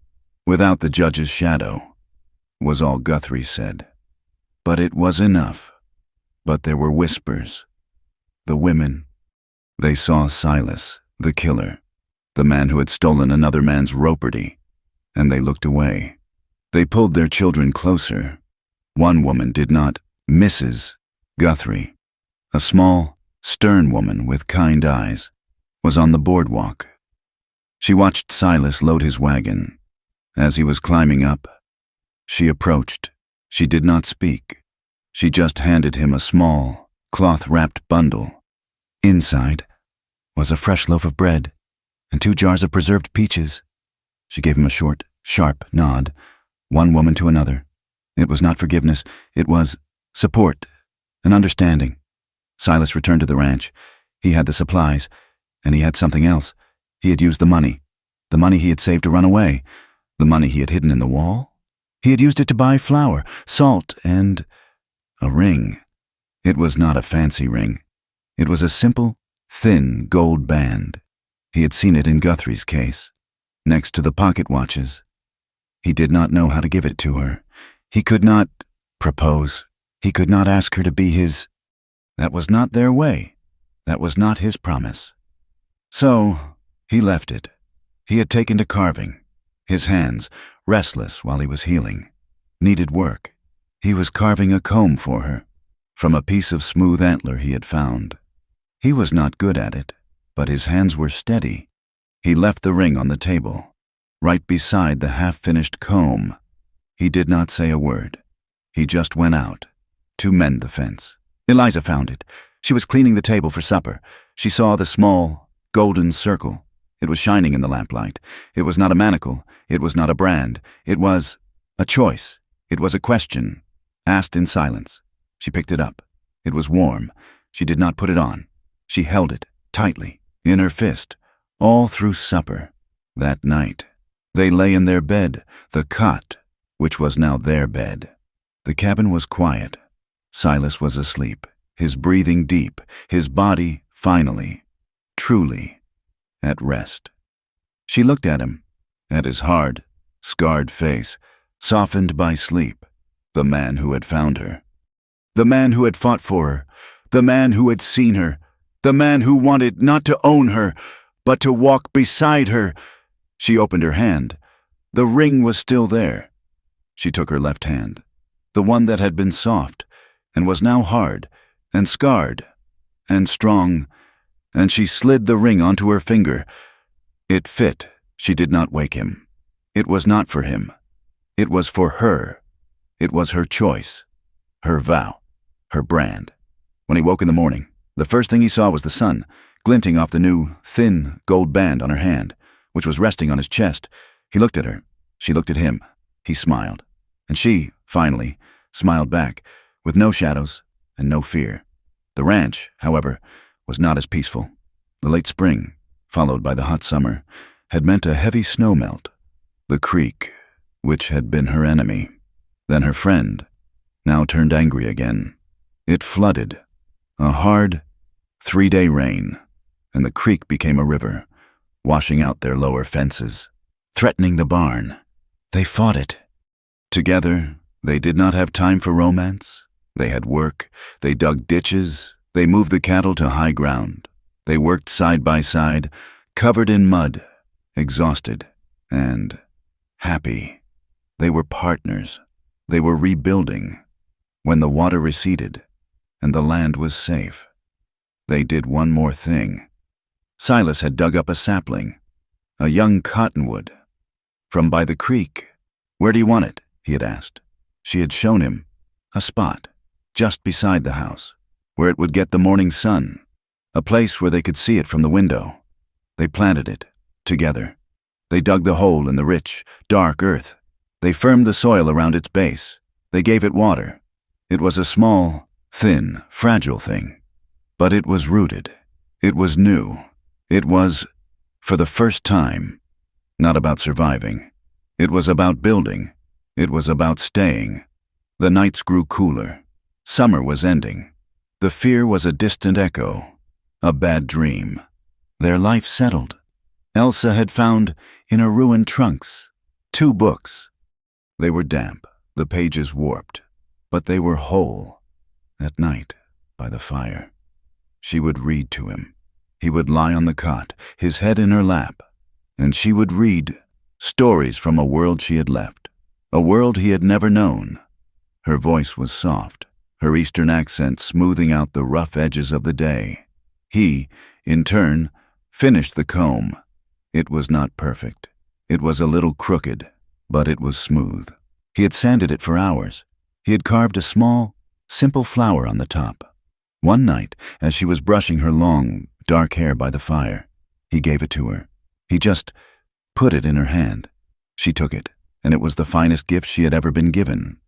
without the judge's shadow, was all Guthrie said. But it was enough. But there were whispers. The women. They saw Silas, the killer, the man who had stolen another man's roperty, and they looked away. They pulled their children closer. One woman did not. Mrs. Guthrie, a small, stern woman with kind eyes, was on the boardwalk. She watched Silas load his wagon. As he was climbing up, she approached. She did not speak. She just handed him a small, cloth-wrapped bundle. Inside was a fresh loaf of bread and 2 jars of preserved peaches. She gave him a short, sharp nod, one woman to another. It was not forgiveness. It was support, an understanding. Silas returned to the ranch. He had the supplies, and he had something else. He had used the money he had saved to run away, the money he had hidden in the wall. He had used it to buy flour, salt, and a ring. It was not a fancy ring. It was a simple, thin gold band. He had seen it in Guthrie's case, next to the pocket watches. He did not know how to give it to her. He could not propose. He could not ask her to be his. That was not their way. That was not his promise. So he left it. He had taken to carving. His hands, restless while he was healing, needed work. He was carving a comb for her, from a piece of smooth antler he had found. He was not good at it, but his hands were steady. He left the ring on the table, right beside the half-finished comb. He did not say a word. He just went out to mend the fence. Eliza found it. She was cleaning the table for supper. She saw the small, golden circle. It was shining in the lamplight. It was not a manacle. It was not a brand. It was a choice. It was a question, asked in silence. She picked it up. It was warm. She did not put it on. She held it tightly in her fist all through supper. That night, they lay in their bed, the cot, which was now their bed. The cabin was quiet. Silas was asleep, his breathing deep, his body finally, truly, at rest. She looked at him, at his hard, scarred face, softened by sleep, the man who had found her. The man who had fought for her, the man who had seen her, the man who wanted not to own her, but to walk beside her. She opened her hand. The ring was still there. She took her left hand, the one that had been soft, and was now hard, and scarred, and strong, and she slid the ring onto her finger. It fit. She did not wake him. It was not for him. It was for her. It was her choice, her vow, her brand. When he woke in the morning, the first thing he saw was the sun, glinting off the new, thin, gold band on her hand, which was resting on his chest. He looked at her. She looked at him. He smiled. And she, finally, smiled back, with no shadows and no fear. The ranch, however, was not as peaceful. The late spring, followed by the hot summer, had meant a heavy snowmelt. The creek, which had been her enemy, then her friend, now turned angry again. It flooded. A hard, 3-day rain, and the creek became a river, washing out their lower fences, threatening the barn. They fought it. Together, they did not have time for romance. They had work. They dug ditches. They moved the cattle to high ground. They worked side by side, covered in mud, exhausted, and happy. They were partners. They were rebuilding. When the water receded and the land was safe, they did one more thing. Silas had dug up a sapling, a young cottonwood, from by the creek. "Where do you want it?" he had asked. She had shown him a spot just beside the house, where it would get the morning sun, a place where they could see it from the window. They planted it, together. They dug the hole in the rich, dark earth. They firmed the soil around its base. They gave it water. It was a small, thin, fragile thing. But it was rooted. It was new. It was, for the first time, not about surviving. It was about building. It was about staying. The nights grew cooler. Summer was ending. The fear was a distant echo, a bad dream. Their life settled. Elsa had found, in her ruined trunks, 2 books. They were damp, the pages warped, but they were whole. At night, by the fire, she would read to him. He would lie on the cot, his head in her lap, and she would read stories from a world she had left, a world he had never known. Her voice was soft, her Eastern accent smoothing out the rough edges of the day. He, in turn, finished the comb. It was not perfect. It was a little crooked, but it was smooth. He had sanded it for hours. He had carved a small, simple flower on the top. One night, as she was brushing her long, dark hair by the fire, he gave it to her. He just put it in her hand. She took it, and it was the finest gift she had ever been given.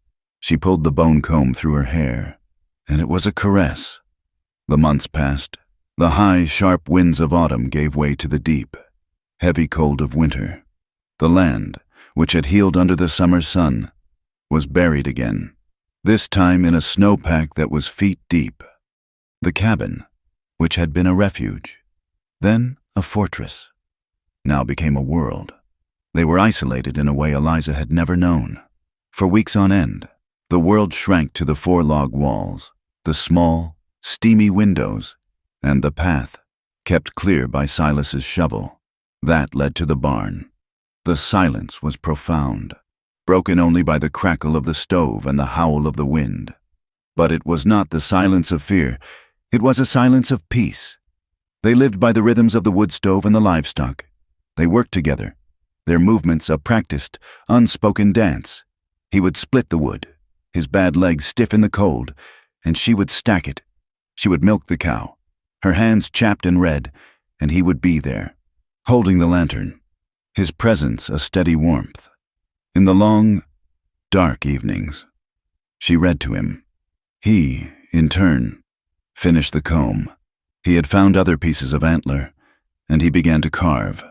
She pulled the bone comb through her hair, and it was a caress. The months passed. The high, sharp winds of autumn gave way to the deep, heavy cold of winter. The land, which had healed under the summer sun, was buried again, this time in a snowpack that was feet deep. The cabin, which had been a refuge, then a fortress, now became a world. They were isolated in a way Eliza had never known. For weeks on end, the world shrank to the 4 log walls, the small, steamy windows, and the path, kept clear by Silas's shovel. That led to the barn. The silence was profound, broken only by the crackle of the stove and the howl of the wind. But it was not the silence of fear. It was a silence of peace. They lived by the rhythms of the wood stove and the livestock. They worked together, their movements a practiced, unspoken dance. He would split the wood, his bad legs stiff in the cold, and she would stack it. She would milk the cow, her hands chapped and red, and he would be there, holding the lantern, his presence a steady warmth. In the long, dark evenings, she read to him. He, in turn, finished the comb. He had found other pieces of antler, and he began to carve.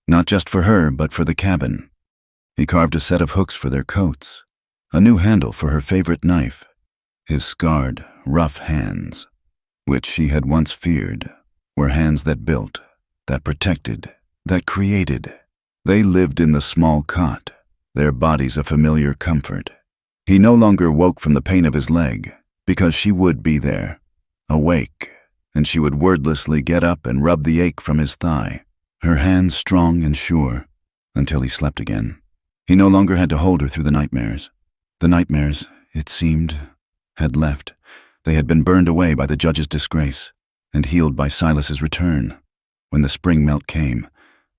Not just for her, but for the cabin. He carved a set of hooks for their coats, a new handle for her favorite knife. His scarred, rough hands, which she had once feared, were hands that built, that protected, that created. They lived in the small cot, their bodies a familiar comfort. He no longer woke from the pain of his leg, because she would be there, awake, and she would wordlessly get up and rub the ache from his thigh, her hands strong and sure, until he slept again. He no longer had to hold her through the nightmares. The nightmares, it seemed, had left. They had been burned away by the judge's disgrace and healed by Silas's return. When the spring melt came,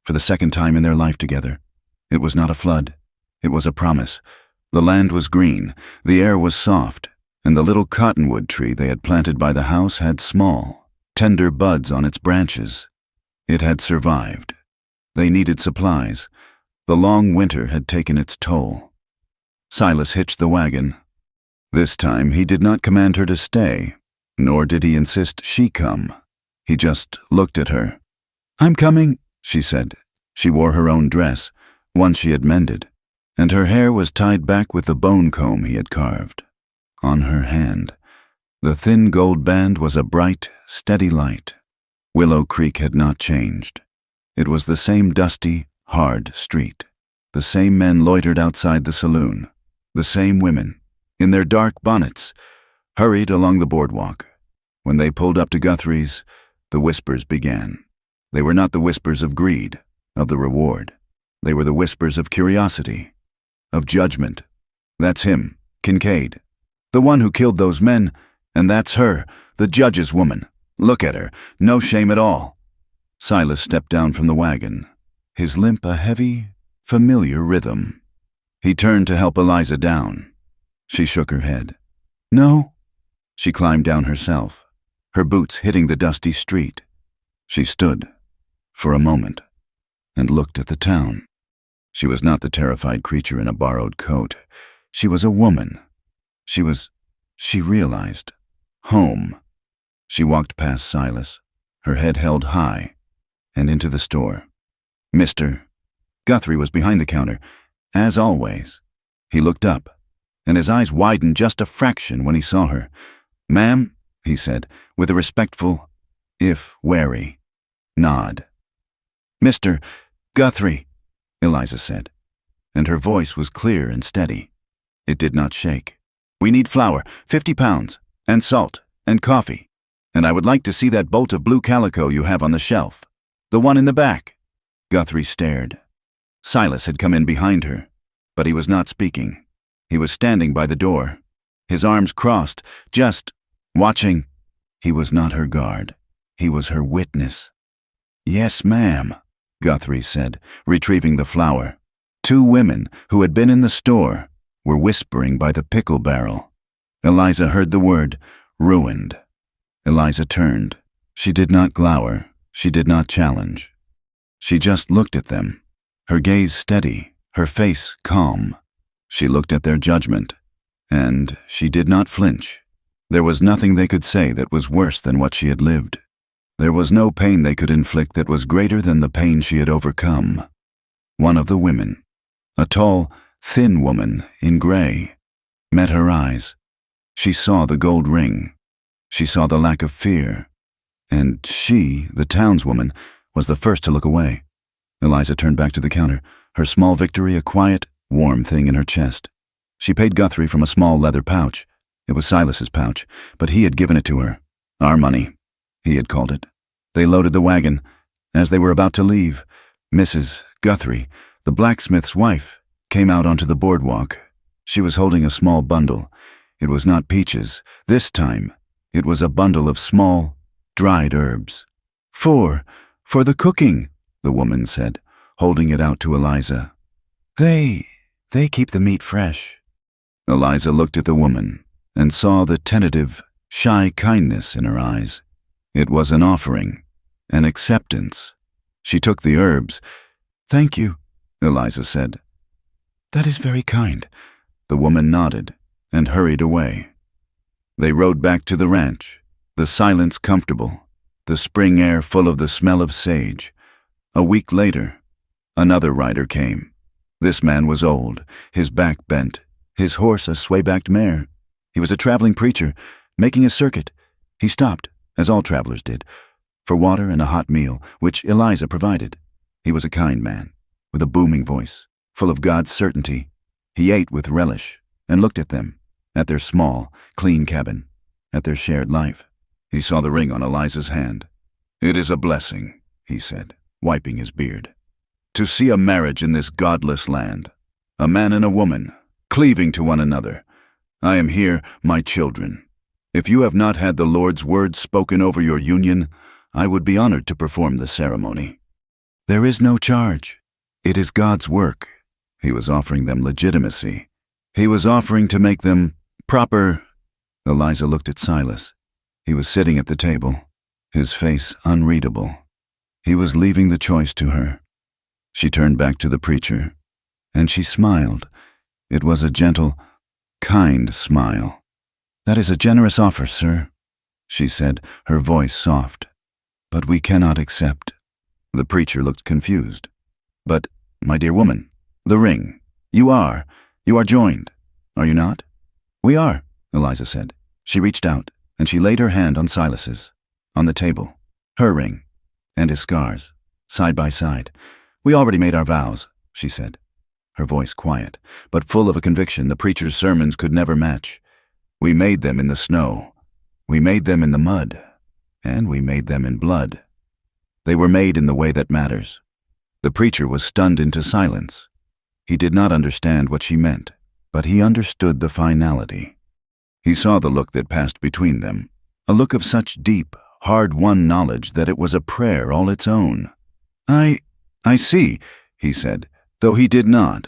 for the second time in their life together, it was not a flood. It was a promise. The land was green, the air was soft, and the little cottonwood tree they had planted by the house had small, tender buds on its branches. It had survived. They needed supplies. The long winter had taken its toll. Silas hitched the wagon. This time he did not command her to stay, nor did he insist she come. He just looked at her. "I'm coming," she said. She wore her own dress, one she had mended, and her hair was tied back with the bone comb he had carved. On her hand, the thin gold band was a bright, steady light. Willow Creek had not changed. It was the same dusty, hard street. The same men loitered outside the saloon. The same women, in their dark bonnets, hurried along the boardwalk. When they pulled up to Guthrie's, the whispers began. They were not the whispers of greed, of the reward. They were the whispers of curiosity, of judgment. "That's him, Kincaid. The one who killed those men, and that's her, the judge's woman. Look at her, no shame at all." Silas stepped down from the wagon, his limp a heavy, familiar rhythm. He turned to help Eliza down. She shook her head. "No." She climbed down herself, her boots hitting the dusty street. She stood, for a moment, and looked at the town. She was not the terrified creature in a borrowed coat. She was a woman. She realized, home. She walked past Silas, her head held high, and into the store. Mr. Guthrie was behind the counter, as always. He looked up, and his eyes widened just a fraction when he saw her. "Ma'am," he said, with a respectful, if wary, nod. "Mr. Guthrie," Eliza said, and her voice was clear and steady. It did not shake. "We need flour, 50 pounds, and salt, and coffee. And I would like to see that bolt of blue calico you have on the shelf. The one in the back." Guthrie stared. Silas had come in behind her, but he was not speaking. He was standing by the door, his arms crossed, just watching. He was not her guard. He was her witness. "Yes, ma'am," Guthrie said, retrieving the flour. Two women who had been in the store were whispering by the pickle barrel. Eliza heard the word, ruined. Eliza turned. She did not glower. She did not challenge. She just looked at them, her gaze steady, her face calm. She looked at their judgment, and she did not flinch. There was nothing they could say that was worse than what she had lived. There was no pain they could inflict that was greater than the pain she had overcome. One of the women, a tall, thin woman in gray, met her eyes. She saw the gold ring. She saw the lack of fear. And she, the townswoman, was the first to look away. Eliza turned back to the counter, her small victory a quiet, warm thing in her chest. She paid Guthrie from a small leather pouch. It was Silas's pouch, but he had given it to her. "Our money," he had called it. They loaded the wagon. As they were about to leave, Mrs. Guthrie, the blacksmith's wife, came out onto the boardwalk. She was holding a small bundle. It was not peaches. This time, it was a bundle of small, dried herbs. For the cooking," the woman said, holding it out to Eliza. They keep the meat fresh." Eliza looked at the woman and saw the tentative, shy kindness in her eyes. It was an offering, an acceptance. She took the herbs. "Thank you," Eliza said. "That is very kind." The woman nodded and hurried away. They rode back to the ranch, the silence comfortable, the spring air full of the smell of sage. A week later, another rider came. This man was old, his back bent, his horse a sway-backed mare. He was a traveling preacher, making a circuit. He stopped, as all travelers did, for water and a hot meal, which Eliza provided. He was a kind man, with a booming voice, full of God's certainty. He ate with relish, and looked at them, at their small, clean cabin, at their shared life. He saw the ring on Eliza's hand. "It is a blessing," he said, wiping his beard, "to see a marriage in this godless land, a man and a woman, cleaving to one another. I am here, my children. If you have not had the Lord's word spoken over your union, I would be honored to perform the ceremony. There is no charge. It is God's work." He was offering them legitimacy. He was offering to make them proper. Eliza looked at Silas. He was sitting at the table, his face unreadable. He was leaving the choice to her. She turned back to the preacher, and she smiled. It was a gentle, kind smile. "That is a generous offer, sir," she said, her voice soft. "But we cannot accept." The preacher looked confused. "But, my dear woman, the ring. You are joined, are you not?" "We are," Eliza said. She reached out, and she laid her hand on Silas's, on the table, her ring, and his scars, side by side. "We already made our vows," she said, her voice quiet, but full of a conviction the preacher's sermons could never match. "We made them in the snow. We made them in the mud. And we made them in blood. They were made in the way that matters." The preacher was stunned into silence. He did not understand what she meant, but he understood the finality. He saw the look that passed between them, a look of such deep, hard-won knowledge that it was a prayer all its own. I see," he said, though he did not.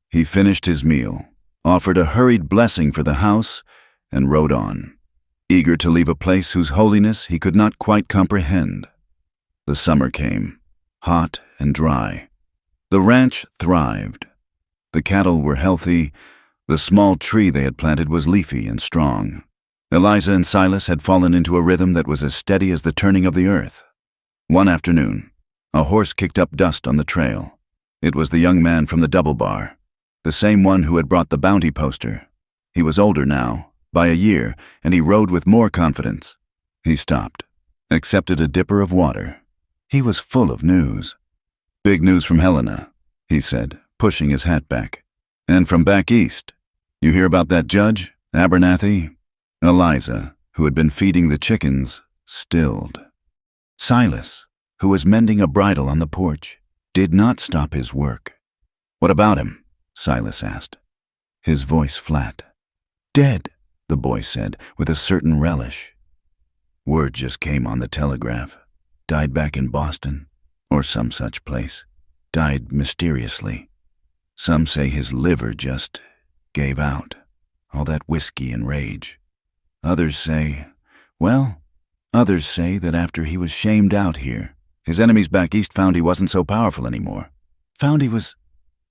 He finished his meal, offered a hurried blessing for the house, and rode on, eager to leave a place whose holiness he could not quite comprehend. The summer came, hot and dry. The ranch thrived. The cattle were healthy. The small tree they had planted was leafy and strong. Eliza and Silas had fallen into a rhythm that was as steady as the turning of the earth. One afternoon, a horse kicked up dust on the trail. It was the young man from the double bar, the same one who had brought the bounty poster. He was older now, by a year, and he rode with more confidence. He stopped, accepted a dipper of water. He was full of news. "Big news from Helena," he said, pushing his hat back. "And from back east. You hear about that judge, Abernathy?" Eliza, who had been feeding the chickens, stilled. Silas, who was mending a bridle on the porch, did not stop his work. "What about him?" Silas asked, his voice flat. "Dead," the boy said, with a certain relish. "Word just came on the telegraph. Died back in Boston, or some such place. Died mysteriously. Some say his liver just gave out, all that whiskey and rage. Others say that after he was shamed out here, his enemies back east found he wasn't so powerful anymore. Found he was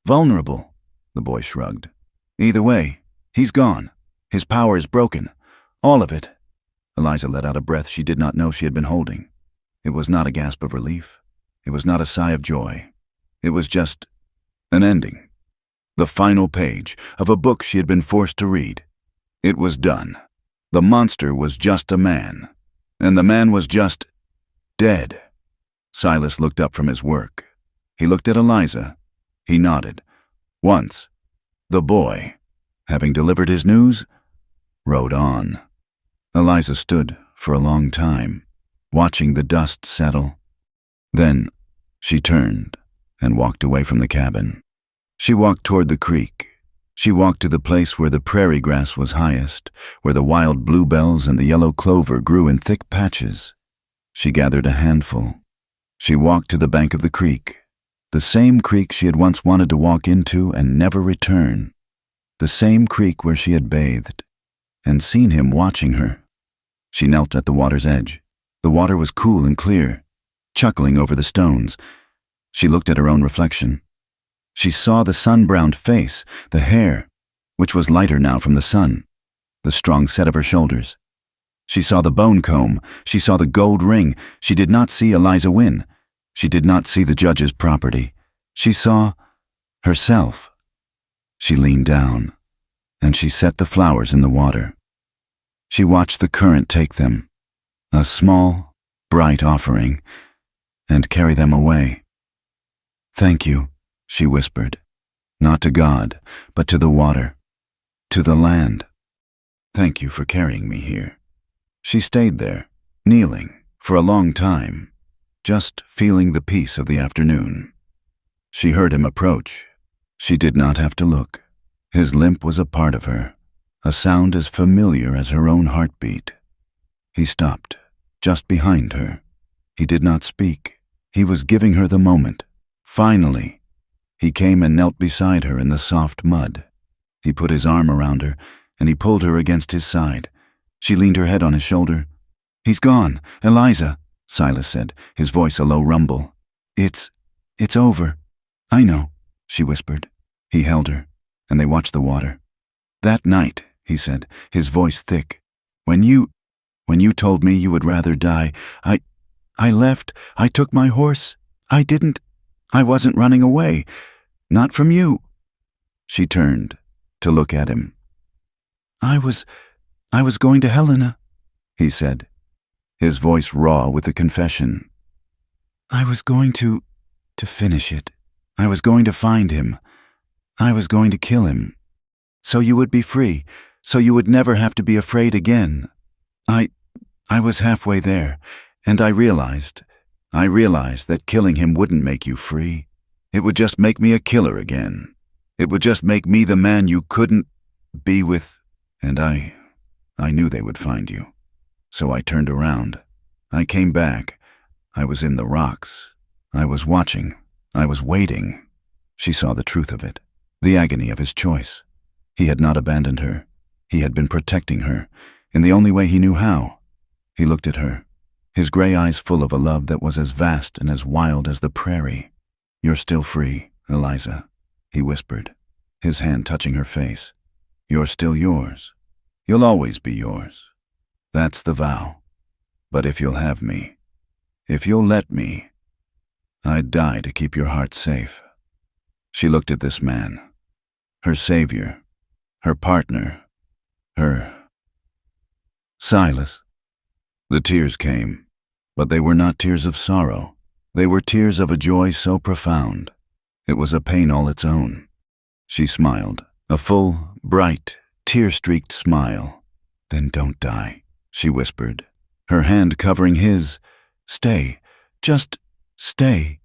vulnerable," the boy shrugged. "Either way, he's gone. His power is broken. All of it." Eliza let out a breath she did not know she had been holding. It was not a gasp of relief. It was not a sigh of joy. It was just an ending. The final page of a book she had been forced to read. It was done. The monster was just a man, and the man was just dead. Silas looked up from his work. He looked at Eliza. He nodded. Once, the boy, having delivered his news, rode on. Eliza stood for a long time, watching the dust settle. Then she turned and walked away from the cabin. She walked toward the creek. She walked to the place where the prairie grass was highest, where the wild bluebells and the yellow clover grew in thick patches. She gathered a handful. She walked to the bank of the creek, the same creek she had once wanted to walk into and never return, the same creek where she had bathed and seen him watching her. She knelt at the water's edge. The water was cool and clear, chuckling over the stones. She looked at her own reflection. She saw the sun-browned face, the hair, which was lighter now from the sun, the strong set of her shoulders. She saw the bone comb. She saw the gold ring. She did not see Eliza win. She did not see the judge's property. She saw herself. She leaned down, and she set the flowers in the water. She watched the current take them, a small, bright offering, and carry them away. "Thank you," she whispered, not to God, but to the water, to the land. "Thank you for carrying me here." She stayed there, kneeling, for a long time, just feeling the peace of the afternoon. She heard him approach. She did not have to look. His limp was a part of her, a sound as familiar as her own heartbeat. He stopped, just behind her. He did not speak. He was giving her the moment. Finally, he came and knelt beside her in the soft mud. He put his arm around her, and he pulled her against his side. She leaned her head on his shoulder. "He's gone, Eliza," Silas said, his voice a low rumble. It's over." "I know," she whispered. He held her, and they watched the water. "That night," he said, his voice thick, when you told me you would rather die, I left. I took my horse. I wasn't running away. Not from you." She turned to look at him. I was going to Helena," he said, his voice raw with a confession. "I was going to finish it. I was going to find him. I was going to kill him. So you would be free, so you would never have to be afraid again. I was halfway there, and I realized that killing him wouldn't make you free. It would just make me a killer again. It would just make me the man you couldn't be with, and I knew they would find you. So I turned around. I came back. I was in the rocks. I was watching. I was waiting." She saw the truth of it, the agony of his choice. He had not abandoned her. He had been protecting her, in the only way he knew how. He looked at her, his gray eyes full of a love that was as vast and as wild as the prairie. "You're still free, Eliza," he whispered, his hand touching her face. "You're still yours. You'll always be yours. That's the vow. But if you'll have me, if you'll let me, I'd die to keep your heart safe." She looked at this man, her savior, her partner, her Silas. The tears came, but they were not tears of sorrow. They were tears of a joy so profound. It was a pain all its own. She smiled, a full, bright, tear-streaked smile. "Then don't die," she whispered, her hand covering his. "Stay, just stay."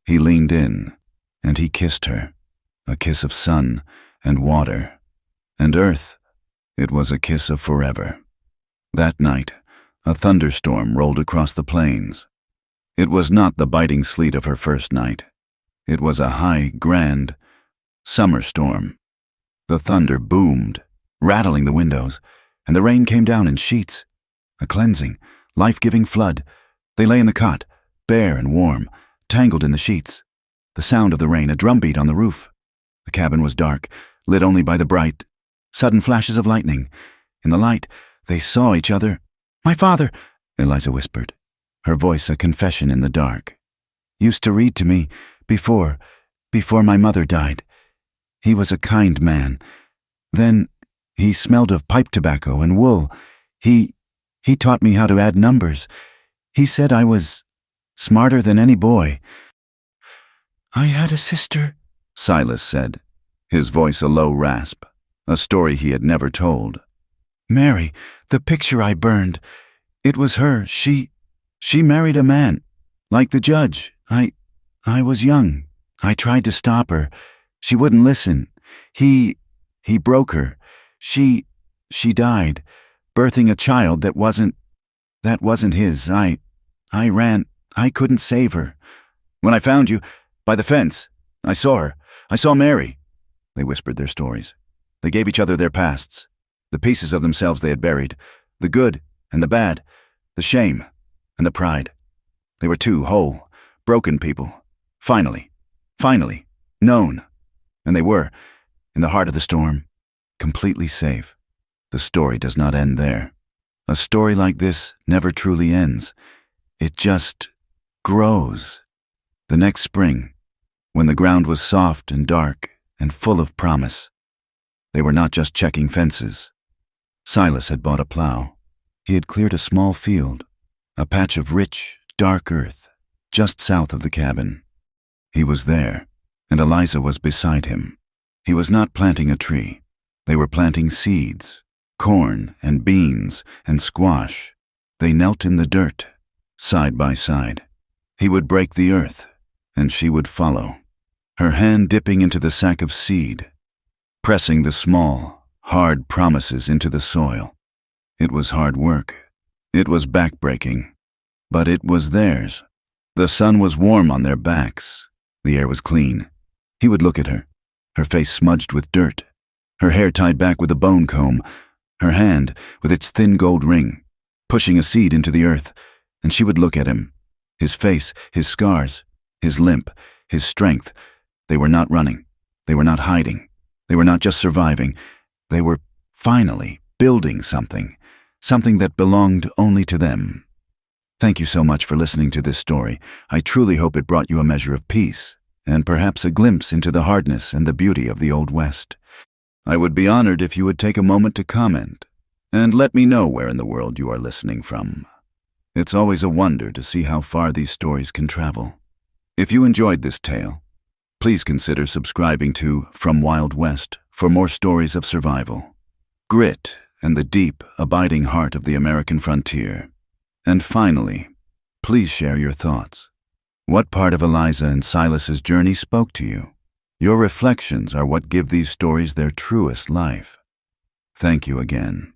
He leaned in, and he kissed her, a kiss of sun and water and earth. It was a kiss of forever. That night, a thunderstorm rolled across the plains. It was not the biting sleet of her first night. It was a high, grand summer storm. The thunder boomed, rattling the windows, and the rain came down in sheets. A cleansing, life-giving flood. They lay in the cot, bare and warm, tangled in the sheets. The sound of the rain, a drumbeat on the roof. The cabin was dark, lit only by the bright, sudden flashes of lightning. In the light, they saw each other. "My father," Eliza whispered, her voice a confession in the dark, "used to read to me before my mother died. He was a kind man. Then he smelled of pipe tobacco and wool. He taught me how to add numbers. He said I was smarter than any boy." "I had a sister," Silas said, his voice a low rasp, a story he had never told. "Mary, the picture I burned. It was her. She married a man, like the judge. I was young. I tried to stop her. She wouldn't listen. He broke her. She died, birthing a child that wasn't his. I ran. I couldn't save her. When I found you, by the fence, I saw her. I saw Mary." They whispered their stories. They gave each other their pasts, the pieces of themselves they had buried, the good and the bad, the shame and the pride. They were two whole, broken people, finally, known. And they were, in the heart of the storm, completely safe. The story does not end there. A story like this never truly ends. It just grows. The next spring, when the ground was soft and dark and full of promise, they were not just checking fences. Silas had bought a plow. He had cleared a small field, a patch of rich, dark earth, just south of the cabin. He was there, and Eliza was beside him. He was not planting a tree. They were planting seeds, corn and beans and squash. They knelt in the dirt, side by side. He would break the earth, and she would follow, her hand dipping into the sack of seed, pressing the small, hard promises into the soil. It was hard work. It was backbreaking. But it was theirs. The sun was warm on their backs. The air was clean. He would look at her, her face smudged with dirt, her hair tied back with a bone comb, her hand with its thin gold ring, pushing a seed into the earth, and she would look at him. His face, his scars, his limp, his strength. They were not running. They were not hiding. They were not just surviving. They were finally building something that belonged only to them. Thank you so much for listening to this story. I truly hope it brought you a measure of peace, and perhaps a glimpse into the hardness and the beauty of the Old West. I would be honored if you would take a moment to comment, and let me know where in the world you are listening from. It's always a wonder to see how far these stories can travel. If you enjoyed this tale, please consider subscribing to From Wild West for more stories of survival, grit, and the deep, abiding heart of the American frontier. And finally, please share your thoughts. What part of Eliza and Silas's journey spoke to you? Your reflections are what give these stories their truest life. Thank you again.